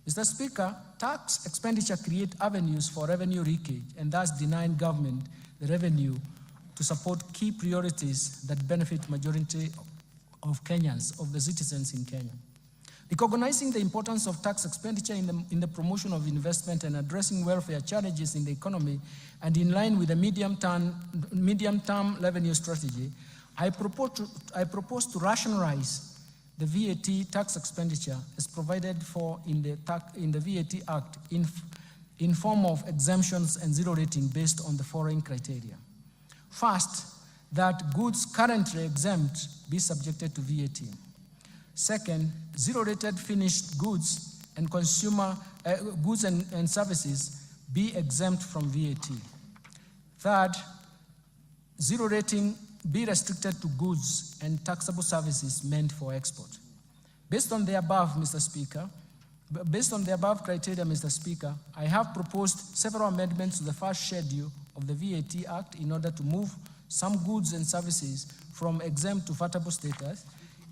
Mr. Speaker, tax expenditure creates avenues for revenue leakage and thus denying government the revenue to support key priorities that benefit majority of Kenyans, of the citizens in Kenya. Recognizing the importance of tax expenditure in the promotion of investment and addressing welfare challenges in the economy, and in line with the medium-term revenue strategy, I propose to rationalize the VAT tax expenditure as provided for in the VAT Act in form of exemptions and zero rating based on the following criteria. First, that goods currently exempt be subjected to VAT. Second, zero-rated finished goods and consumer goods and services be exempt from VAT. Third, zero rating be restricted to goods and taxable services meant for export. Based on the above, Mr. Speaker, based on the above criteria, Mr. Speaker, I have proposed several amendments to the first schedule of the VAT Act in order to move some goods and services from exempt to vatable status.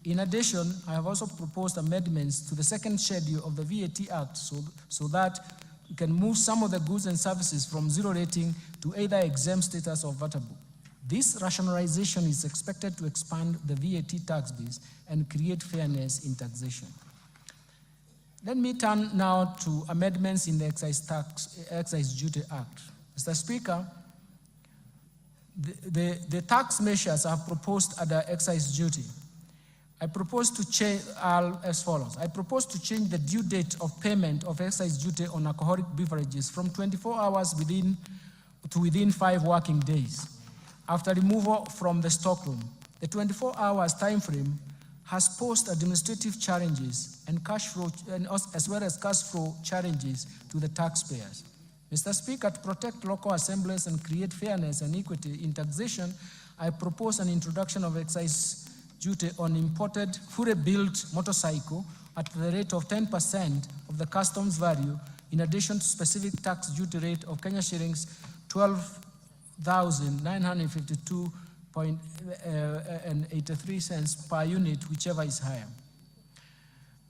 In addition, I have also proposed amendments to the second schedule of the VAT Act so that we can move some of the goods and services from zero rating to either exempt status or vatable. This rationalization is expected to expand the VAT tax base and create fairness in taxation. Let me turn now to amendments in the Excise Duty Act. Mr. Speaker, the tax measures I have proposed under excise duty, I propose to change as follows. I propose to change the due date of payment of excise duty on alcoholic beverages from 24 hours within 5 working days after removal from the stockroom. The 24 hours time frame has posed administrative challenges and cash flow, as well as cash flow challenges to the taxpayers. Mr. Speaker, to protect local assemblies and create fairness and equity in taxation, I propose an introduction of excise duty on imported, fully built motorcycle at the rate of 10% of the customs value, in addition to specific tax duty rate of Kenya shillings 12,952.83 cents per unit, whichever is higher.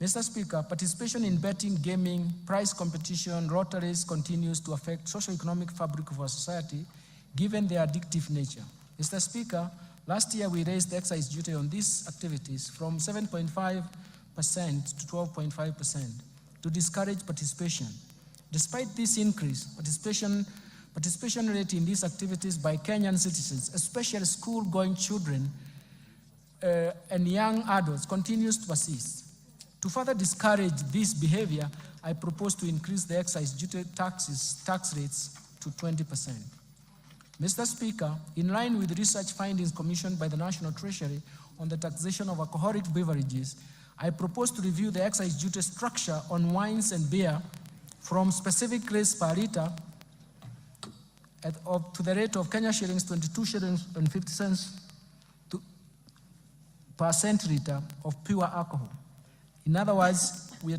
Mr. Speaker, participation in betting, gaming, prize competition, lotteries continues to affect socio-economic fabric of our society, given their addictive nature. Mr. Speaker, last year we raised the excise duty on these activities from 7.5% to 12.5% to discourage participation. Despite this increase, participation rate in these activities by Kenyan citizens, especially school-going children and young adults, continues to persist. To further discourage this behavior, I propose to increase the excise duty tax rates to 20%. Mr. Speaker, in line with research findings commissioned by the National Treasury on the taxation of alcoholic beverages, I propose to review the excise duty structure on wines and beer from specific rates per litre to the rate of Kenya shillings 22 shillings and 50 cents per centiliter of pure alcohol. In other words, we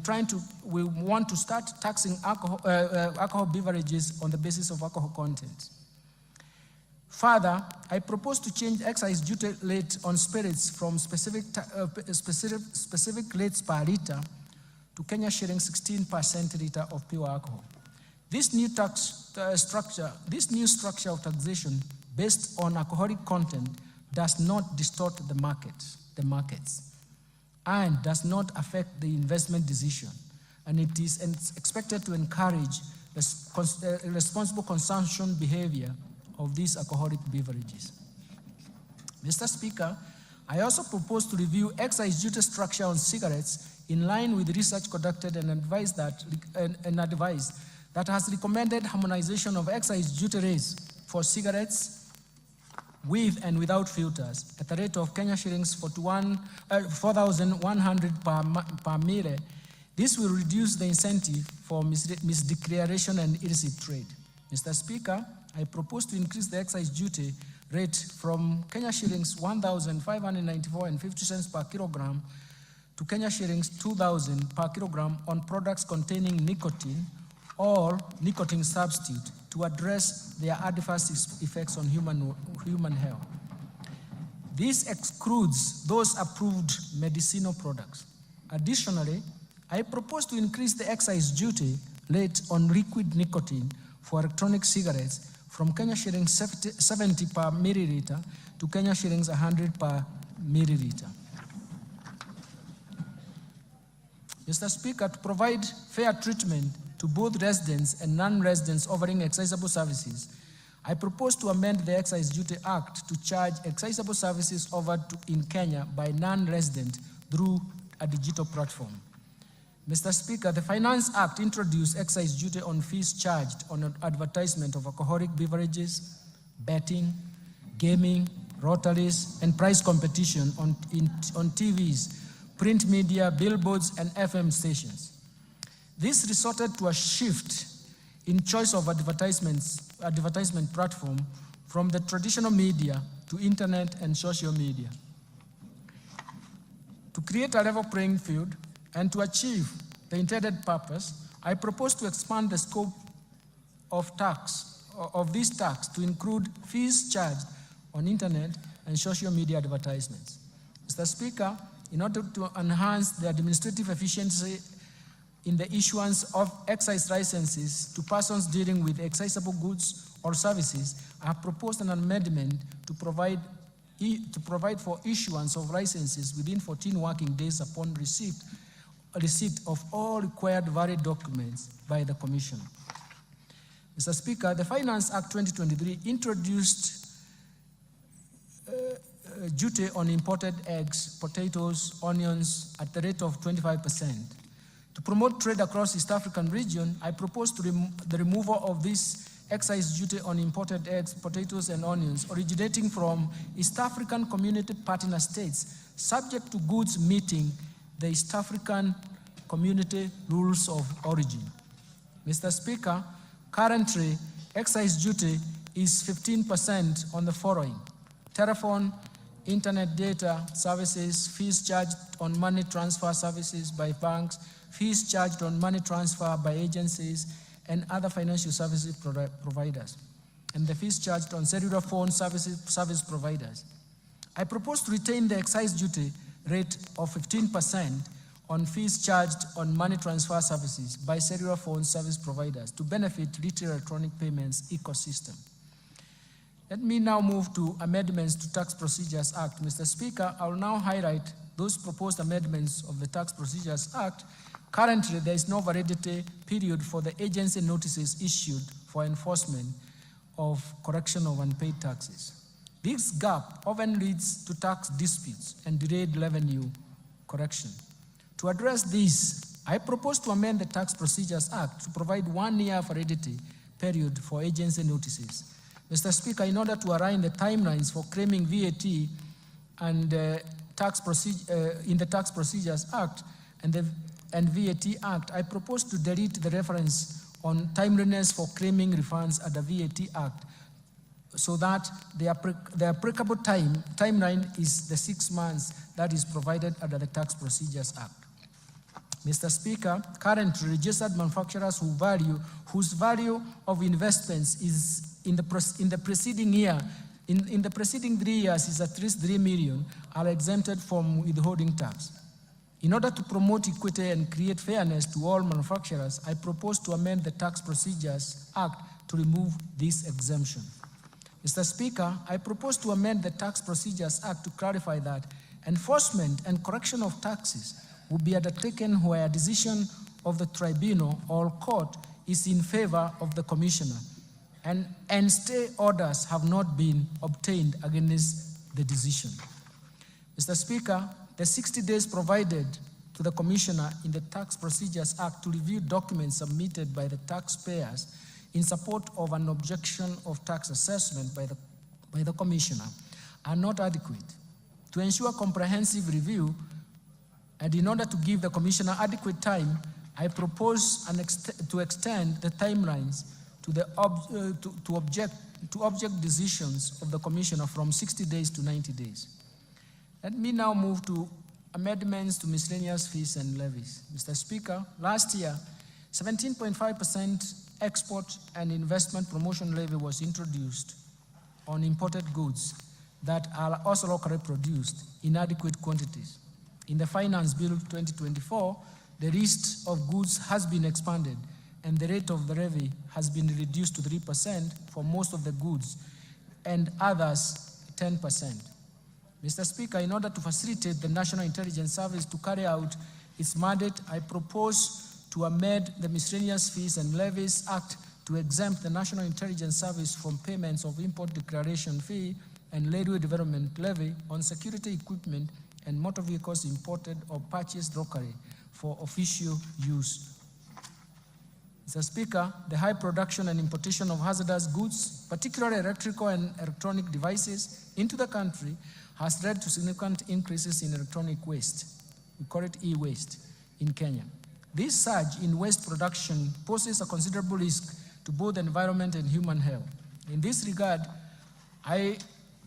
want to start taxing alcohol beverages on the basis of alcohol content. Further, I propose to change excise duty rate on spirits from specific rates per litre to Kenya shillings 16 per centiliter of pure alcohol. This new structure of taxation based on alcoholic content does not distort the markets, and does not affect the investment decision, and it is expected to encourage responsible consumption behavior of these alcoholic beverages. Mr. Speaker, I also propose to review excise duty structure on cigarettes in line with research conducted and advice that has recommended harmonization of excise duty rates for cigarettes with and without filters at the rate of Kenya shillings 4,100 per mille. This will reduce the incentive for misdeclaration and illicit trade. Mr. Speaker, I propose to increase the excise duty rate from Kenya shillings 1,594.50 cents per kilogram to Kenya shillings 2,000 per kilogram on products containing nicotine or nicotine substitute to address their adverse effects on human health. This excludes those approved medicinal products. Additionally, I propose to increase the excise duty rate on liquid nicotine for electronic cigarettes from Kenya shillings 70 per milliliter to Kenya shillings 100 per milliliter. Mr. Speaker, to provide fair treatment to both residents and non-residents offering excisable services, I propose to amend the Excise Duty Act to charge excisable services offered in Kenya by non-resident through a digital platform. Mr. Speaker, the Finance Act introduced excise duty on fees charged on advertisement of alcoholic beverages, betting, gaming, rotaries, and prize competition on TVs, print media, billboards, and FM stations. This resulted to a shift in choice of advertisement platform from the traditional media to internet and social media. To create a level playing field and to achieve the intended purpose, I propose to expand the scope of this tax to include fees charged on internet and social media advertisements. Mr. Speaker, in order to enhance the administrative efficiency in the issuance of excise licenses to persons dealing with excisable goods or services, I have proposed an amendment to provide for issuance of licenses within 14 working days upon receipt of all required valid documents by the Commissioner. Mr. Speaker, the Finance Act 2023 introduced duty on imported eggs, potatoes, onions at the rate of 25%. To promote trade across East African region, I propose the removal of this excise duty on imported eggs, potatoes, and onions originating from East African Community Partner States, subject to goods meeting the East African Community Rules of Origin. Mr. Speaker, currently, excise duty is 15% on the following: telephone, internet data services, fees charged on money transfer services by banks, fees charged on money transfer by agencies and other financial services providers, and the fees charged on cellular phone service providers. I propose to retain the excise duty rate of 15% on fees charged on money transfer services by cellular phone service providers to benefit retail electronic payments ecosystem. Let me now move to amendments to Tax Procedures Act. Mr. Speaker, I will now highlight those proposed amendments of the Tax Procedures Act. Currently, there is no validity period for the agency notices issued for enforcement of correction of unpaid taxes. This gap often leads to tax disputes and delayed revenue correction. To address this, I propose to amend the Tax Procedures Act to provide 1 year validity period for agency notices. Mr. Speaker, in order to align the timelines for claiming VAT and in the Tax Procedures Act and VAT Act, I propose to delete the reference on timeliness for claiming refunds at the VAT Act so that the applicable timeline is the 6 months that is provided under the Tax Procedures Act. Mr. Speaker, currently registered manufacturers whose value of investments is in the preceding 3 years is at least 3 million are exempted from withholding tax. In order to promote equity and create fairness to all manufacturers, I propose to amend the Tax Procedures Act to remove this exemption. Mr. Speaker, I propose to amend the Tax Procedures Act to clarify that enforcement and correction of taxes will be undertaken where a decision of the tribunal or court is in favor of the Commissioner and stay orders have not been obtained against the decision. Mr. Speaker, the 60 days provided to the Commissioner in the Tax Procedures Act to review documents submitted by the taxpayers in support of an objection of tax assessment by the Commissioner are not adequate. To ensure comprehensive review and in order to give the Commissioner adequate time, I propose to extend the timelines to object decisions of the Commissioner from 60 days to 90 days. Let me now move to amendments to miscellaneous fees and levies. Mr. Speaker, last year, 17.5% export and investment promotion levy was introduced on imported goods that are also locally produced in adequate quantities. In the Finance Bill 2024, the list of goods has been expanded and the rate of the levy has been reduced to 3% for most of the goods and others 10%. Mr. Speaker, in order to facilitate the National Intelligence Service to carry out its mandate, I propose to amend the Miscellaneous Fees and Levies Act to exempt the National Intelligence Service from payments of import declaration fee and railway development levy on security equipment and motor vehicles imported or purchased locally for official use. Mr. Speaker, the high production and importation of hazardous goods, particularly electrical and electronic devices, into the country has led to significant increases in electronic waste. We call it e-waste in Kenya. This surge in waste production poses a considerable risk to both the environment and human health. In this regard, I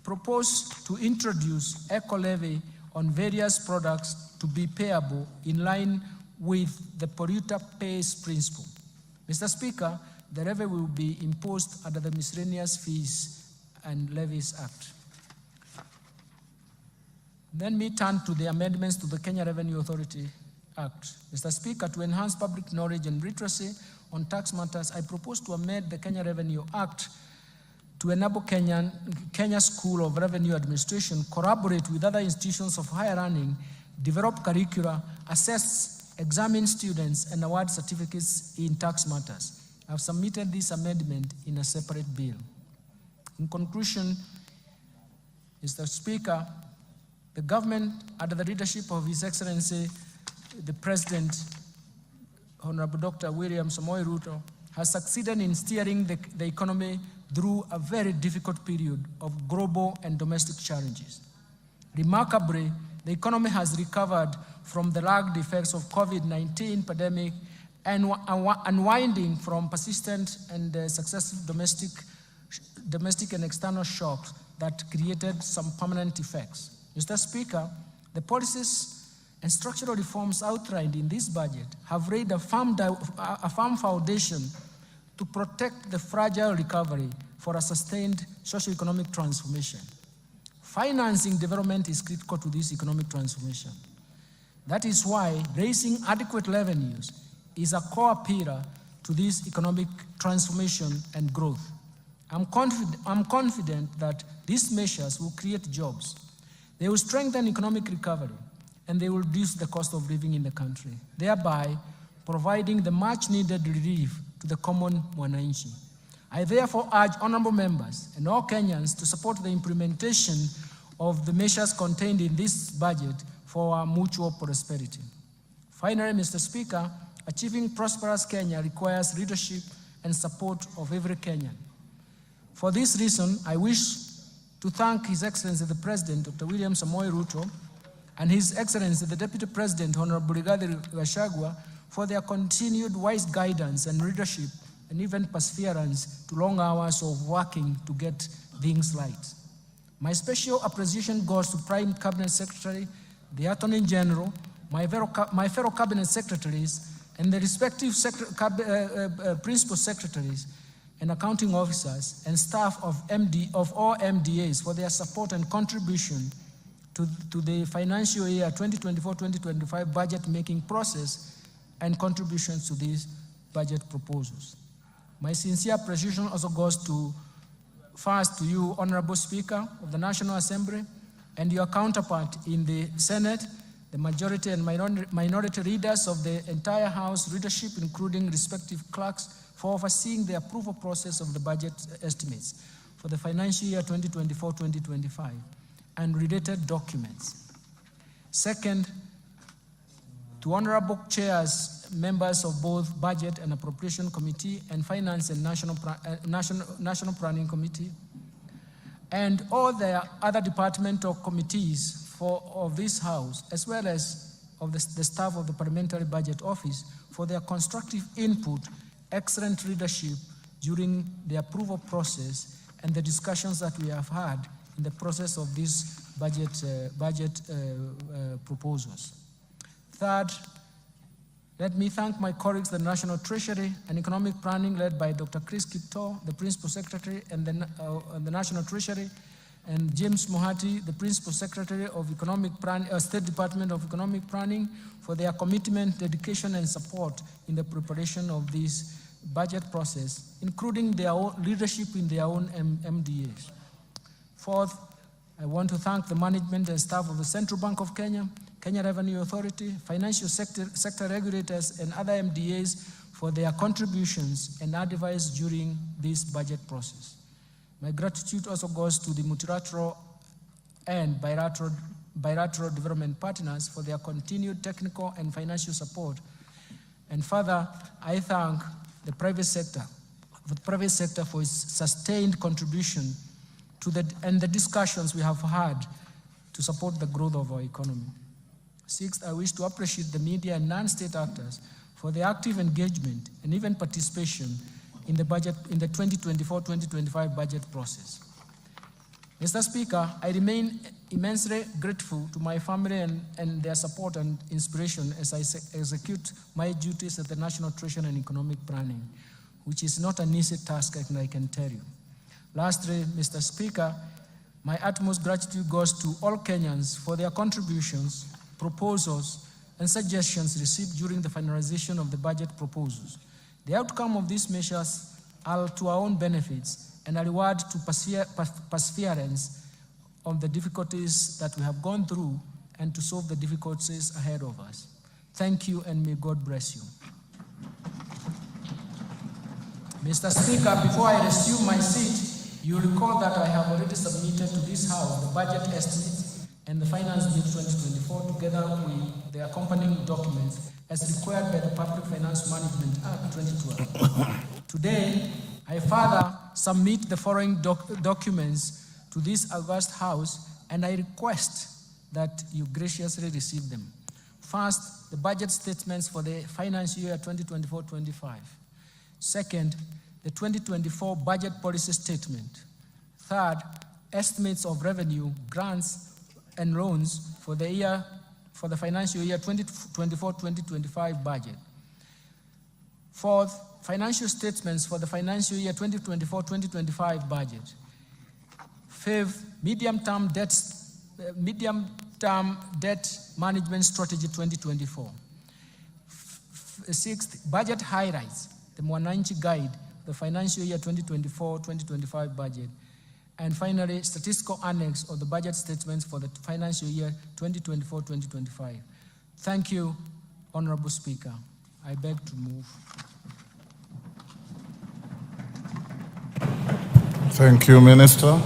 propose to introduce eco-levy on various products to be payable in line with the polluter pays principle. Mr. Speaker, the levy will be imposed under the Miscellaneous Fees and Levies Act. Then we turn to the amendments to the Kenya Revenue Authority Act. Mr. Speaker, to enhance public knowledge and literacy on tax matters, I propose to amend the Kenya Revenue Act to enable Kenya School of Revenue Administration collaborate with other institutions of higher learning, develop curricula, assess, examine students, and award certificates in tax matters. I have submitted this amendment in a separate bill. In conclusion, Mr. Speaker, the government, under the leadership of His Excellency, the President, Honorable Dr. William Samoei Ruto, has succeeded in steering the economy through a very difficult period of global and domestic challenges. Remarkably, the economy has recovered from the lagged effects of COVID-19 pandemic and unwinding from persistent and successive domestic and external shocks that created some permanent effects. Mr. Speaker, the policies and structural reforms outlined in this budget have laid a firm foundation to protect the fragile recovery for a sustained socio-economic transformation. Financing development is critical to this economic transformation. That is why raising adequate revenues is a core pillar to this economic transformation and growth. I'm confident that these measures will create jobs. They will strengthen economic recovery, and they will reduce the cost of living in the country, thereby providing the much-needed relief to the common mwananchi. I therefore urge honorable members and all Kenyans to support the implementation of the measures contained in this budget for our mutual prosperity. Finally, Mr. Speaker, achieving prosperous Kenya requires leadership and support of every Kenyan. For this reason, I wish to thank His Excellency the President, Dr. William Samoei Ruto, and His Excellency the Deputy President, Honorable Rigathi Gachagua, for their continued wise guidance and leadership and even perseverance to long hours of working to get things right. My special appreciation goes to Prime Cabinet Secretary, the Attorney General, my fellow Cabinet Secretaries, and the respective Principal Secretaries and accounting officers and staff of all MDAs for their support and contribution to the financial year 2024-2025 budget making process and contributions to these budget proposals. My sincere appreciation also goes first to you, Honorable Speaker of the National Assembly, and your counterpart in the Senate, the majority and minority leaders of the entire House leadership, including respective clerks, for overseeing the approval process of the budget estimates for the financial year 2024-2025 and related documents. Second, to honorable chairs, members of both Budget and Appropriation Committee and Finance and National Planning Committee, and all the other departmental committees of this House, as well as of the staff of the Parliamentary Budget Office for their constructive input, excellent leadership during the approval process and the discussions that we have had in the process of these budget proposals. Third, let me thank my colleagues, the National Treasury and Economic Planning, led by Dr. Chris Kipto, the Principal Secretary and the National Treasury, and James Mohati, the Principal Secretary of State Department of Economic Planning, for their commitment, dedication, and support in the preparation of this budget process, including their own leadership in their own MDAs. Fourth, I want to thank the management and staff of the Central Bank of Kenya, Kenya Revenue Authority, financial sector regulators, and other MDAs for their contributions and advice during this budget process. My gratitude also goes to the multilateral and bilateral bilateral development partners for their continued technical and financial support. And further, I thank the private sector for its sustained contribution to the discussions we have had to support the growth of our economy. Sixth, I wish to appreciate the media and non-state actors for their active engagement and even participation in the 2024-2025 budget process. Mr. Speaker, I remain immensely grateful to my family and their support and inspiration as I execute my duties at the National Treasury and Economic Planning, which is not an easy task, and I can tell you. Lastly, Mr. Speaker, my utmost gratitude goes to all Kenyans for their contributions, proposals, and suggestions received during the finalization of the budget proposals. The outcome of these measures are to our own benefits and a reward to perseverance on the difficulties that we have gone through and to solve the difficulties ahead of us. Thank you, and may God bless you. Mr. Speaker, before I resume my seat, you recall that I have already submitted to this House the budget estimates and the Finance Bill 2024 together with the accompanying documents as required by the Public Finance Management Act 2012. Today, I further submit the following documents to this august House, and I request that you graciously receive them. First, the budget statements for the financial year 2024-25. Second, the 2024 budget policy statement. Third, estimates of revenue, grants, and loans for the financial year 2024-2025 budget. Fourth, financial statements for the financial year 2024-2025 budget. Fifth, medium-term debt management strategy 2024. Sixth, budget highlights, the Mwananchi Guide, the financial year 2024-2025 budget. And finally, statistical annex of the budget statements for the financial year 2024-2025. Thank you, Honorable Speaker. I beg to move. Thank you, Minister.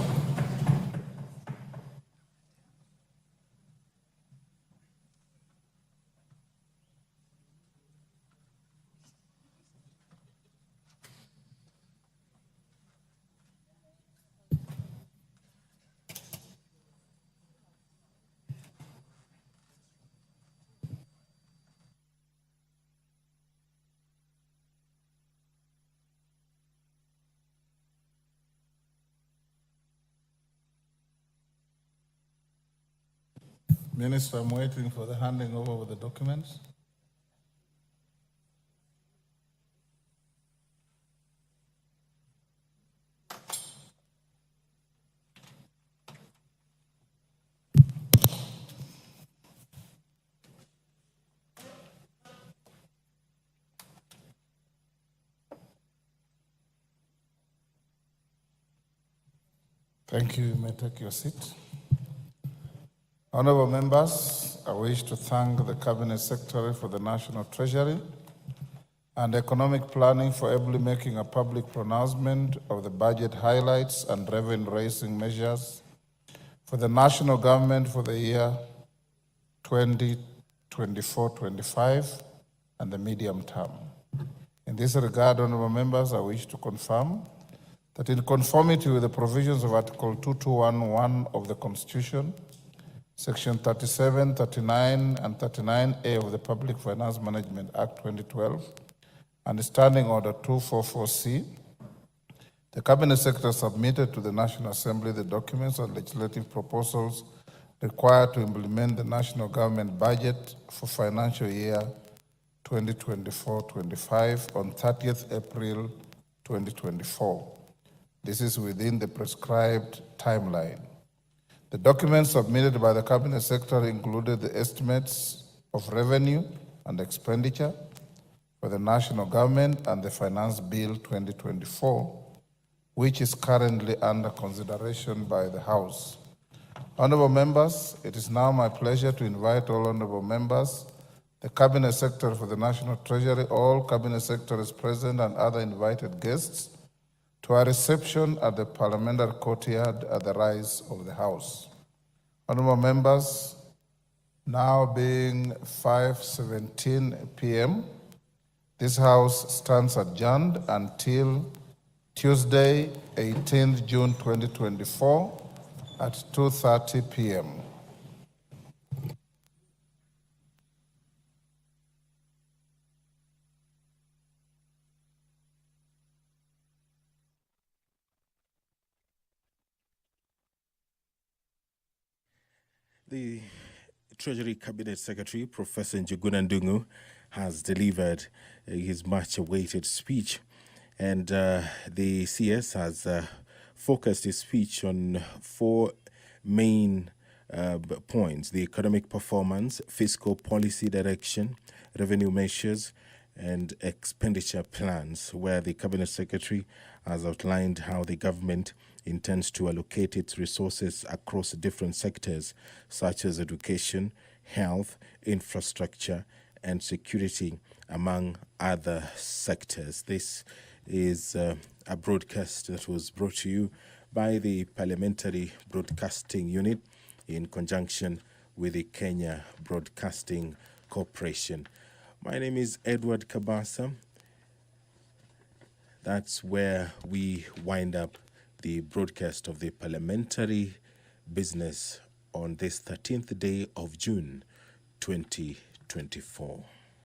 Minister, I'm waiting for the handing over of the documents. Thank you. You may take your seat. Honorable members, I wish to thank the Cabinet Secretary for the National Treasury and Economic Planning for ably making a public pronouncement of the budget highlights and revenue-raising measures for the national government for the year 2024-25 and the medium term. In this regard, honorable members, I wish to confirm that in conformity with the provisions of Article 2211 of the Constitution, Section 37, 39, and 39A of the Public Finance Management Act 2012, and Standing Order 244C, the Cabinet Secretary submitted to the National Assembly the documents and legislative proposals required to implement the national government budget for financial year 2024-25 on 30th April 2024. This is within the prescribed timeline. The documents submitted by the Cabinet Secretary included the estimates of revenue and expenditure for the national government and the Finance Bill 2024, which is currently under consideration by the House. Honorable members, it is now my pleasure to invite all honorable members, the Cabinet Secretary for the National Treasury, all Cabinet Secretaries present, and other invited guests to a reception at the Parliamentary Courtyard at the rise of the House. Honorable members, Now being 5:17 p.m., this House stands adjourned until Tuesday, 18th June 2024 at 2:30 p.m. The Treasury Cabinet Secretary, Professor Njuguna Ndung'u, has delivered his much-awaited speech, and the CS has focused his speech on four main points: the economic performance, fiscal policy direction, revenue measures, and expenditure plans, where the Cabinet Secretary has outlined how the government intends to allocate its resources across different sectors such as education, health, infrastructure, and security, among other sectors. This is a broadcast that was brought to you by the Parliamentary Broadcasting Unit in conjunction with the Kenya Broadcasting Corporation. My name is Edward Kabasa. That's where we wind up the broadcast of the parliamentary business on this 13th day of June 2024.